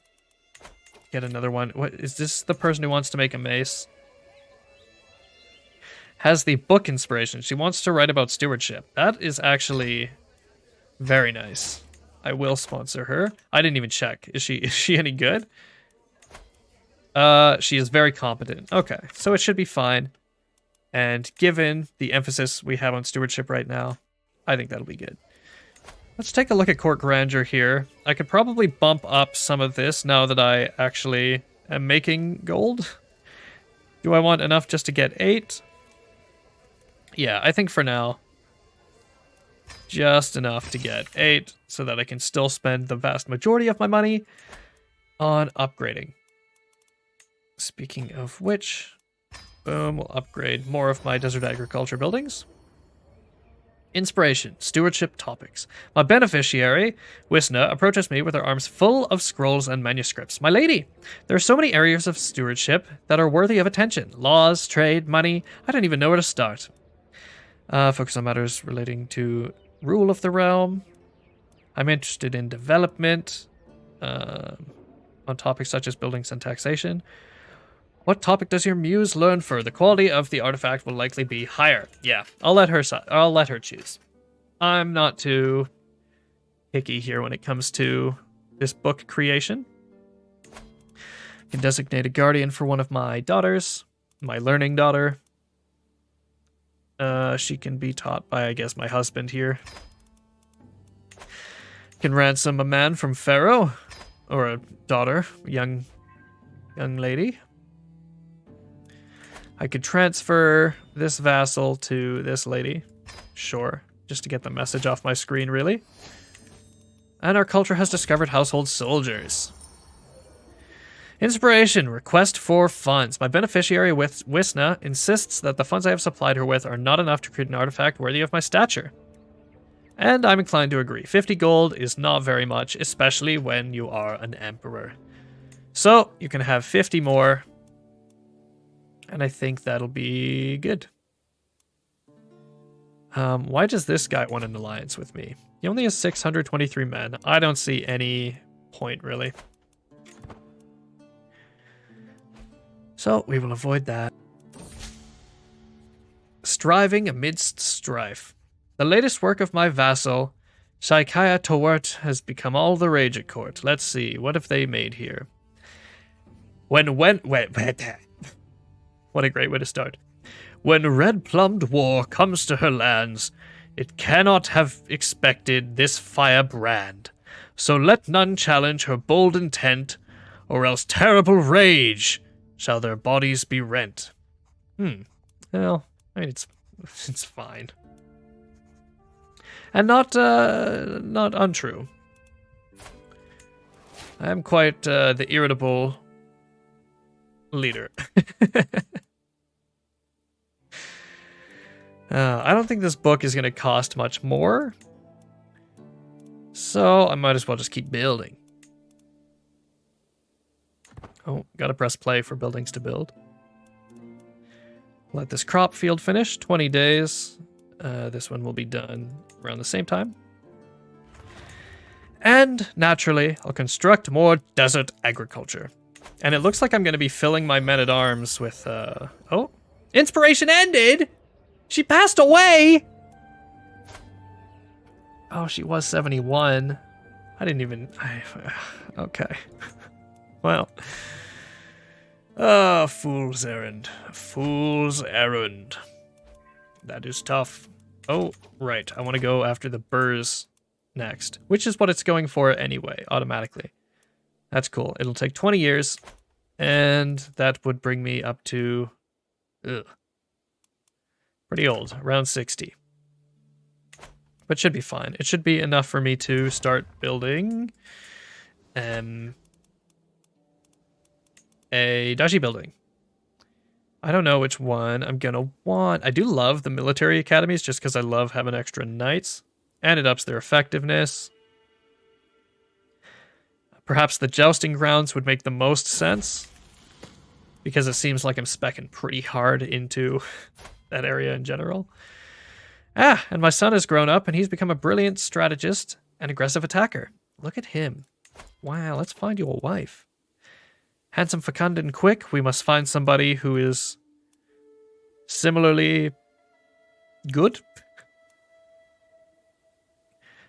get another one. What is this? The person who wants to make a mace has the book inspiration. She wants to write about stewardship. That is actually very nice. I will sponsor her. I didn't even check. Is she any good? She is very competent. Okay, so it should be fine. And given the emphasis we have on stewardship right now, I think that'll be good. Let's take a look at Court Grandeur here. I could probably bump up some of this now that I actually am making gold. Do I want enough just to get 8? Yeah, I think for now, just enough to get 8 so that I can still spend the vast majority of my money on upgrading. Speaking of which, boom, we'll upgrade more of my desert agriculture buildings. Inspiration, stewardship topics. My beneficiary, Wisna, approaches me with her arms full of scrolls and manuscripts. My lady, there are so many areas of stewardship that are worthy of attention. Laws, trade, money, I don't even know where to start. Focus on matters relating to rule of the realm. I'm interested in development on topics such as buildings and taxation. What topic does your muse learn for? The quality of the artifact will likely be higher. Yeah, I'll let her choose. I'm not too picky here when it comes to this book creation. I can designate a guardian for one of my daughters, my learning daughter. She can be taught by, I guess, my husband here. Can ransom a man from Pharaoh, or a daughter, young lady. I could transfer this vassal to this lady. Sure, just to get the message off my screen, really. And our culture has discovered household soldiers. Inspiration, request for funds. My beneficiary with Wisna insists that the funds I have supplied her with are not enough to create an artifact worthy of my stature. And I'm inclined to agree. 50 gold is not very much, especially when you are an emperor. So, you can have 50 more. And I think that'll be good. Why does this guy want an alliance with me? He only has 623 men. I don't see any point, really. So, we will avoid that. Striving amidst strife. The latest work of my vassal, CK3, has become all the rage at court. Let's see, what have they made here? Wait. What a great way to start. When red-plumbed war comes to her lands, it cannot have expected this firebrand. So let none challenge her bold intent, or else terrible rage shall their bodies be rent. Well, I mean, it's fine. And not untrue. I am quite the irritable leader. I don't think this book is going to cost much more. So I might as well just keep building. Oh, gotta press play for buildings to build. Let this crop field finish. 20 days. This one will be done around the same time. And naturally, I'll construct more desert agriculture. And it looks like I'm going to be filling my men-at-arms with, oh, inspiration ended! She passed away! Oh, she was 71. I didn't even, okay. Well. Fool's errand. Fool's errand. That is tough. Oh, right. I want to go after the burrs next, which is what it's going for anyway, automatically. That's cool. It'll take 20 years, and that would bring me up to... pretty old, around 60. But should be fine. It should be enough for me to start building a duchy building. I don't know which one I'm gonna want. I do love the military academies just because I love having extra knights. And it ups their effectiveness. Perhaps the jousting grounds would make the most sense. Because it seems like I'm speccing pretty hard into that area in general. And my son has grown up and he's become a brilliant strategist and aggressive attacker. Look at him. Wow, let's find you a wife. Handsome, fecund, and quick, we must find somebody who is similarly good.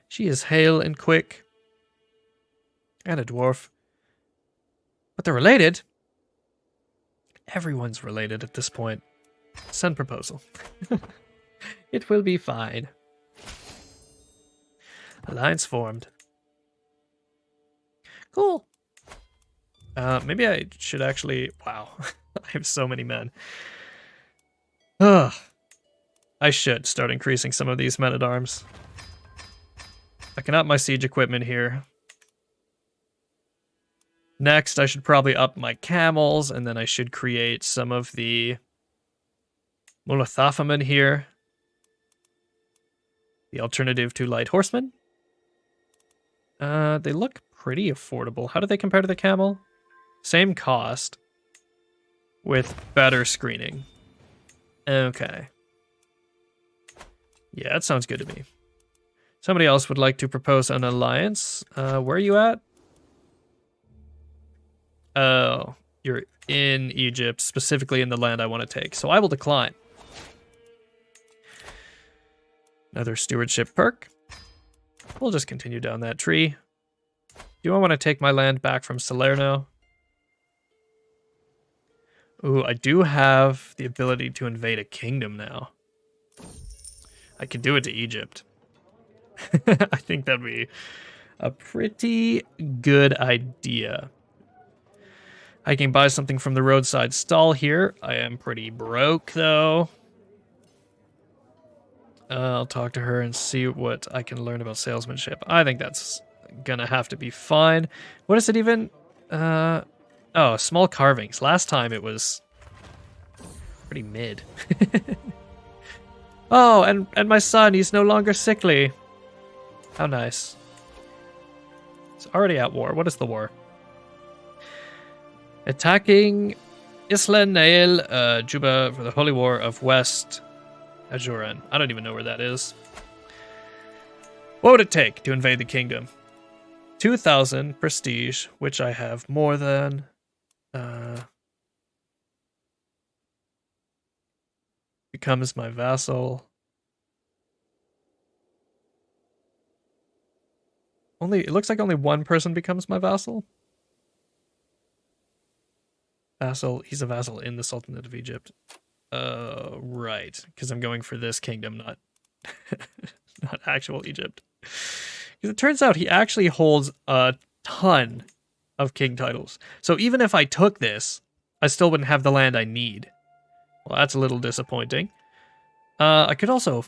She is hale and quick. And a dwarf. But they're related. Everyone's related at this point. Send proposal. It will be fine. Alliance formed. Cool. Maybe I should actually... Wow. I have so many men. Ugh. I should start increasing some of these men-at-arms. I can up my siege equipment here. Next, I should probably up my camels, and then I should create some of the Mulathafamen here. The alternative to light horsemen. They look pretty affordable. How do they compare to the camel? Same cost. With better screening. Okay. Yeah, that sounds good to me. Somebody else would like to propose an alliance. Where are you at? Oh, you're in Egypt, specifically in the land I want to take. So I will decline. Another stewardship perk. We'll just continue down that tree. Do I want to take my land back from Salerno? Ooh, I do have the ability to invade a kingdom now. I could do it to Egypt. I think that'd be a pretty good idea. I can buy something from the roadside stall here. I am pretty broke, though. I'll talk to her and see what I can learn about salesmanship. I think that's gonna have to be fine. What is it even? Oh, small carvings. Last time it was pretty mid. Oh, and my son, he's no longer sickly. How nice. It's already at war. What is the war? Attacking Isla Nail, Juba for the Holy War of West Ajuran. I don't even know where that is. What would it take to invade the kingdom? 2,000 prestige, which I have more than. Becomes my vassal. It looks like only one person becomes my vassal. Vassal, he's a vassal in the Sultanate of Egypt. Right, because I'm going for this kingdom, not not actual Egypt. Because it turns out he actually holds a ton of king titles. So even if I took this, I still wouldn't have the land I need. Well, that's a little disappointing. I could also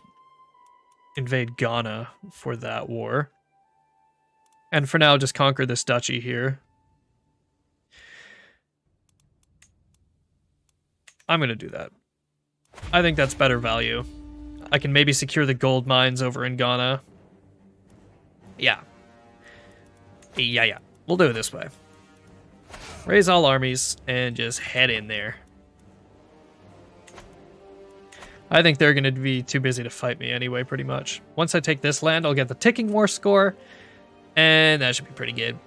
invade Ghana for that war. And for now, just conquer this duchy here. I'm going to do that. I think that's better value. I can maybe secure the gold mines over in Ghana. Yeah. Yeah. We'll do it this way. Raise all armies and just head in there. I think they're going to be too busy to fight me anyway, pretty much. Once I take this land, I'll get the ticking war score, and that should be pretty good.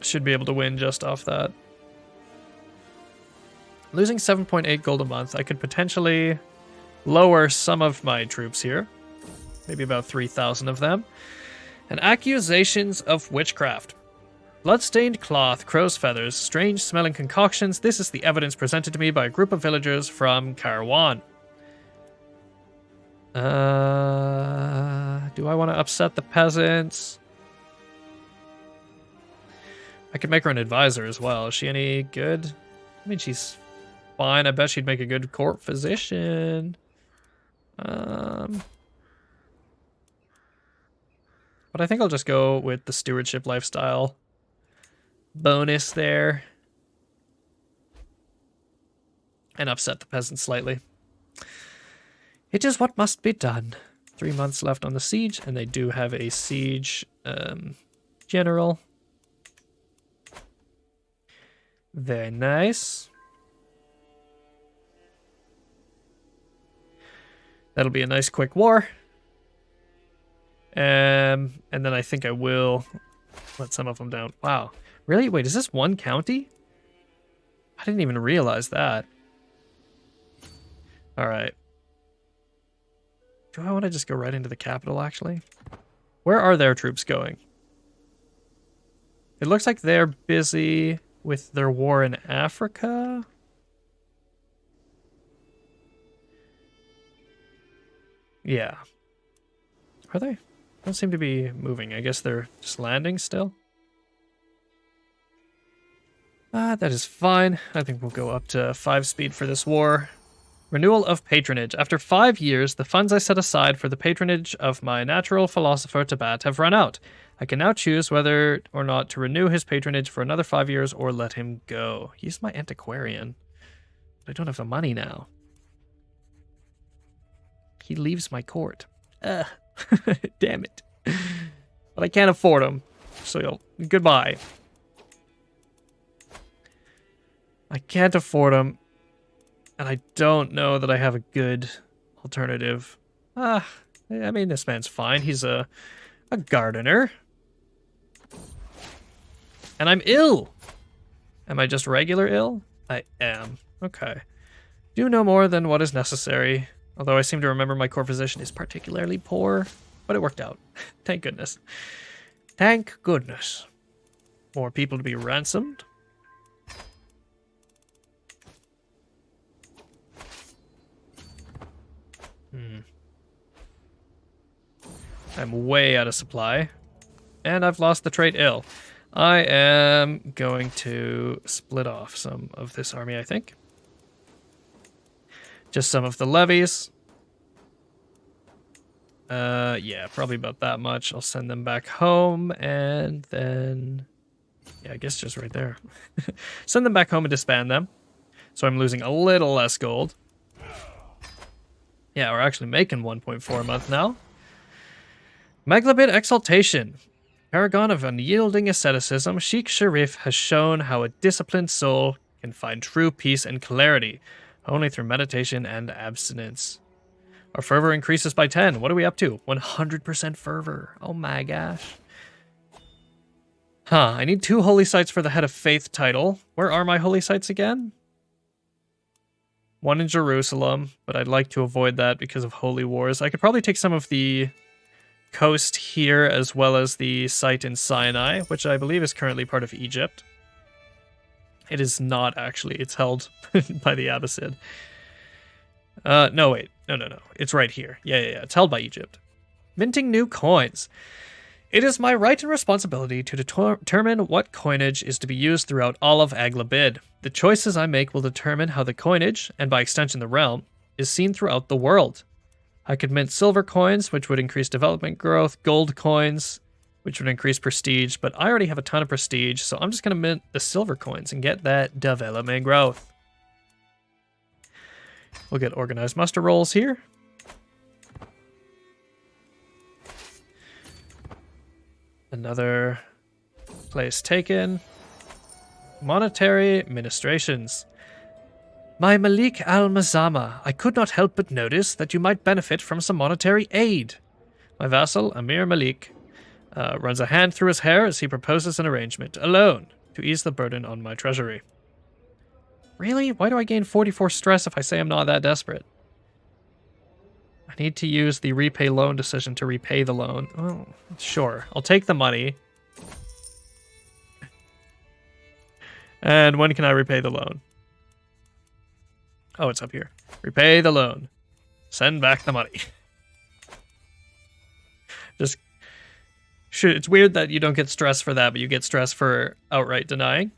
Should be able to win just off that. Losing 7.8 gold a month, I could potentially lower some of my troops here. Maybe about 3,000 of them. And accusations of witchcraft. Blood-stained cloth, crow's feathers, strange-smelling concoctions. This is the evidence presented to me by a group of villagers from Kairouan. Do I want to upset the peasants? I could make her an advisor as well. Is she any good? I mean, she's fine. I bet she'd make a good court physician. But I think I'll just go with the stewardship lifestyle bonus there. And upset the peasants slightly. It is what must be done. 3 months left on the siege, and they do have a siege general. Very nice. That'll be a nice quick war. And then I think I will let some of them down. Wow. Really? Wait, is this one county? I didn't even realize that. All right. Do I want to just go right into the capital, actually? Where are their troops going? It looks like they're busy with their war in Africa. Yeah. Are they? Don't seem to be moving. I guess they're just landing still. That is fine. I think we'll go up to 5 speed for this war. Renewal of patronage. After 5 years, the funds I set aside for the patronage of my natural philosopher Tabat have run out. I can now choose whether or not to renew his patronage for another 5 years or let him go. He's my antiquarian. But I don't have the money now. He leaves my court. Damn it. But I can't afford him. So goodbye. I can't afford him. And I don't know that I have a good alternative. I mean, this man's fine. He's a gardener. And I'm ill. Am I just regular ill? I am. Okay. Do no more than what is necessary. Although I seem to remember my core physician is particularly poor. But it worked out. Thank goodness. Thank goodness. More people to be ransomed. I'm way out of supply. And I've lost the trait ill. I am going to split off some of this army, I think. Just some of the levies. Yeah, probably about that much. I'll send them back home, and then... Yeah, I guess just right there. Send them back home and disband them. So I'm losing a little less gold. Yeah, we're actually making 1.4 a month now. Megalobit Exaltation. Paragon of unyielding asceticism, Sheikh Sharif has shown how a disciplined soul can find true peace and clarity, only through meditation and abstinence. Our fervor increases by 10. What are we up to? 100% fervor. Oh my gosh. Huh, I need 2 holy sites for the Head of Faith title. Where are my holy sites again? One in Jerusalem, but I'd like to avoid that because of holy wars. I could probably take some of the coast here as well as the site in Sinai, which I believe is currently part of Egypt. It is not actually. It's held by the Abbasid. No, wait. No. It's right here. Yeah. It's held by Egypt. Minting new coins. It is my right and responsibility to determine what coinage is to be used throughout all of Aglabid. The choices I make will determine how the coinage, and by extension the realm, is seen throughout the world. I could mint silver coins, which would increase development growth, gold coins, which would increase prestige, but I already have a ton of prestige, so I'm just going to mint the silver coins and get that development growth. We'll get organized muster rolls here. Another place taken. Monetary ministrations. My Malik al-Mazama, I could not help but notice that you might benefit from some monetary aid. My vassal, Amir Malik, runs a hand through his hair as he proposes an arrangement, alone, to ease the burden on my treasury. Really? Why do I gain 44 stress if I say I'm not that desperate? I need to use the repay loan decision to repay the loan. Oh, sure. I'll take the money. And when can I repay the loan? Oh, it's up here. Repay the loan. Send back the money. Just... It's weird that you don't get stress for that, but you get stress for outright denying.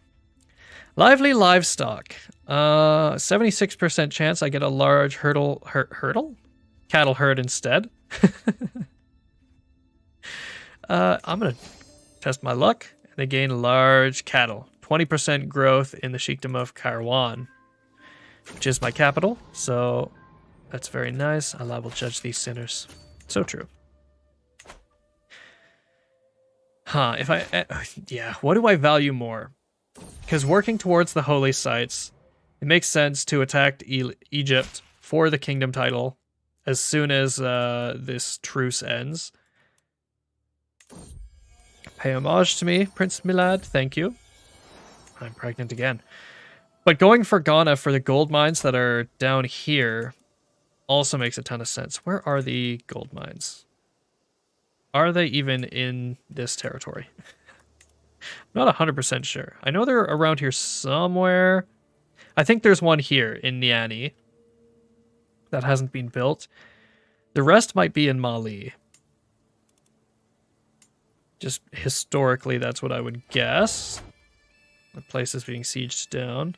Lively livestock. 76% chance I get a large hurdle? Cattle herd instead. I'm going to test my luck. They gain large cattle. 20% growth in the Sheikdom of Kairouan, which is my capital. So that's very nice. Allah will judge these sinners. So true. Huh, if I... yeah, what do I value more? Because working towards the holy sites, it makes sense to attack Egypt for the kingdom title as soon as this truce ends. Pay homage to me, Prince Milad. Thank you. I'm pregnant again. But going for Ghana for the gold mines that are down here also makes a ton of sense. Where are the gold mines? Are they even in this territory? I'm not 100% sure. I know they're around here somewhere. I think there's one here in Niani that hasn't been built. The rest might be in Mali. Just historically, that's what I would guess. The place is being sieged down.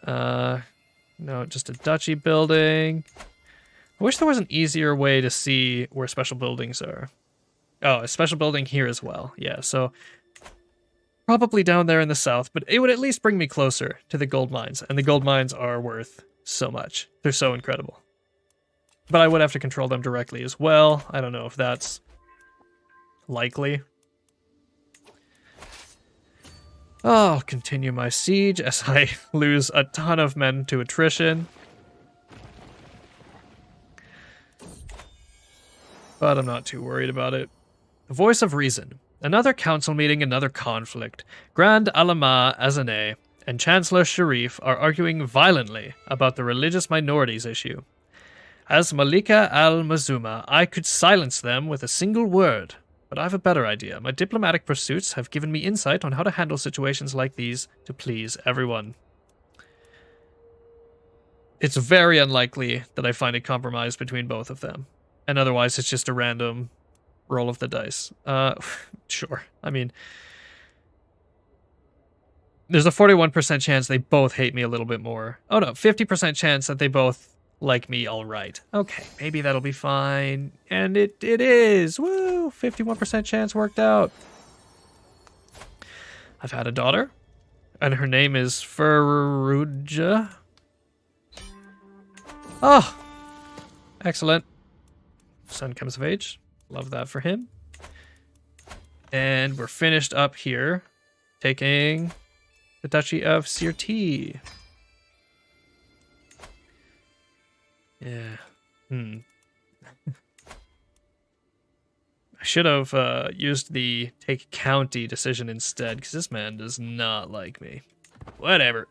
No, just a duchy building. I wish there was an easier way to see where special buildings are. Oh, a special building here as well. Yeah, so probably down there in the south, but it would at least bring me closer to the gold mines. And the gold mines are worth so much. They're so incredible. But I would have to control them directly as well. I don't know if that's likely. I'll continue my siege as I lose a ton of men to attrition. but I'm not too worried about it. The voice of reason. Another council meeting, another conflict. Grand Alama Azaneh and Chancellor Sharif are arguing violently about the religious minorities issue. As Malika al-Mazuma, I could silence them with a single word, but I have a better idea. My diplomatic pursuits have given me insight on how to handle situations like these to please everyone. It's very unlikely that I find a compromise between both of them, and otherwise it's just a random roll of the dice. Sure. I mean, there's a 41% chance they both hate me a little bit more. Oh no, 50% chance that they both like me all right. Okay, maybe that'll be fine. And it is. Woo! 51% chance worked out. I've had a daughter, and her name is Faruja. Oh! Excellent. Son comes of age. Love that for him. And we're finished up here, taking the Duchy of Sirti. Yeah. I should have used the take county decision instead, because this man does not like me. Whatever.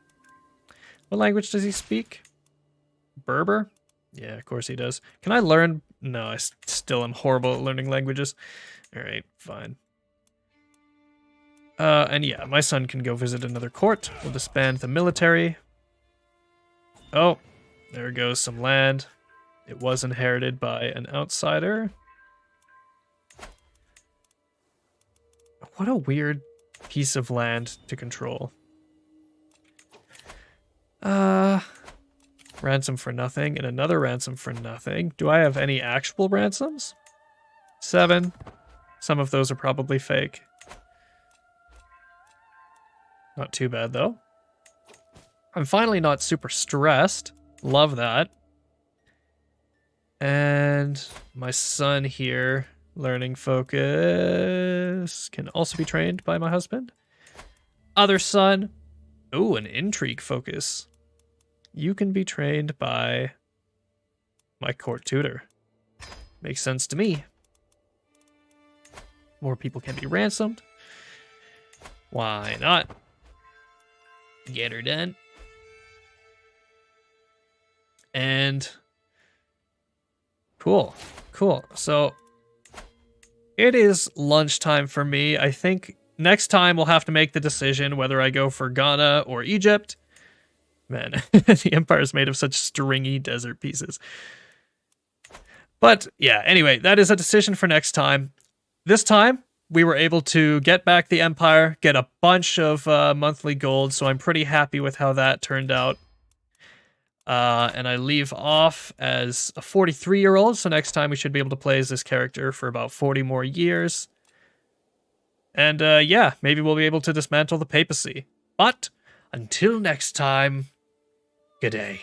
What language does he speak? Berber? Yeah, of course he does. Can I learn? No, I still am horrible at learning languages. Alright, fine. And yeah, my son can go visit another court. We'll disband the military. Oh, there goes some land. It was inherited by an outsider. What a weird piece of land to control. Ransom for nothing and another ransom for nothing. Do I have any actual ransoms? 7. Some of those are probably fake. Not too bad, though. I'm finally not super stressed. Love that. And my son here, learning focus, can also be trained by my husband. Other son. Ooh, an intrigue focus. You can be trained by my court tutor. Makes sense to me. More people can be ransomed. Why not? Get her done. And cool. So it is lunchtime for me. I think next time we'll have to make the decision whether I go for Ghana or Egypt. Man, the Empire is made of such stringy desert pieces. But yeah, anyway, that is a decision for next time. This time, we were able to get back the Empire, get a bunch of monthly gold, so I'm pretty happy with how that turned out. And I leave off as a 43-year-old, so next time we should be able to play as this character for about 40 more years. And yeah, maybe we'll be able to dismantle the papacy. But until next time, good day.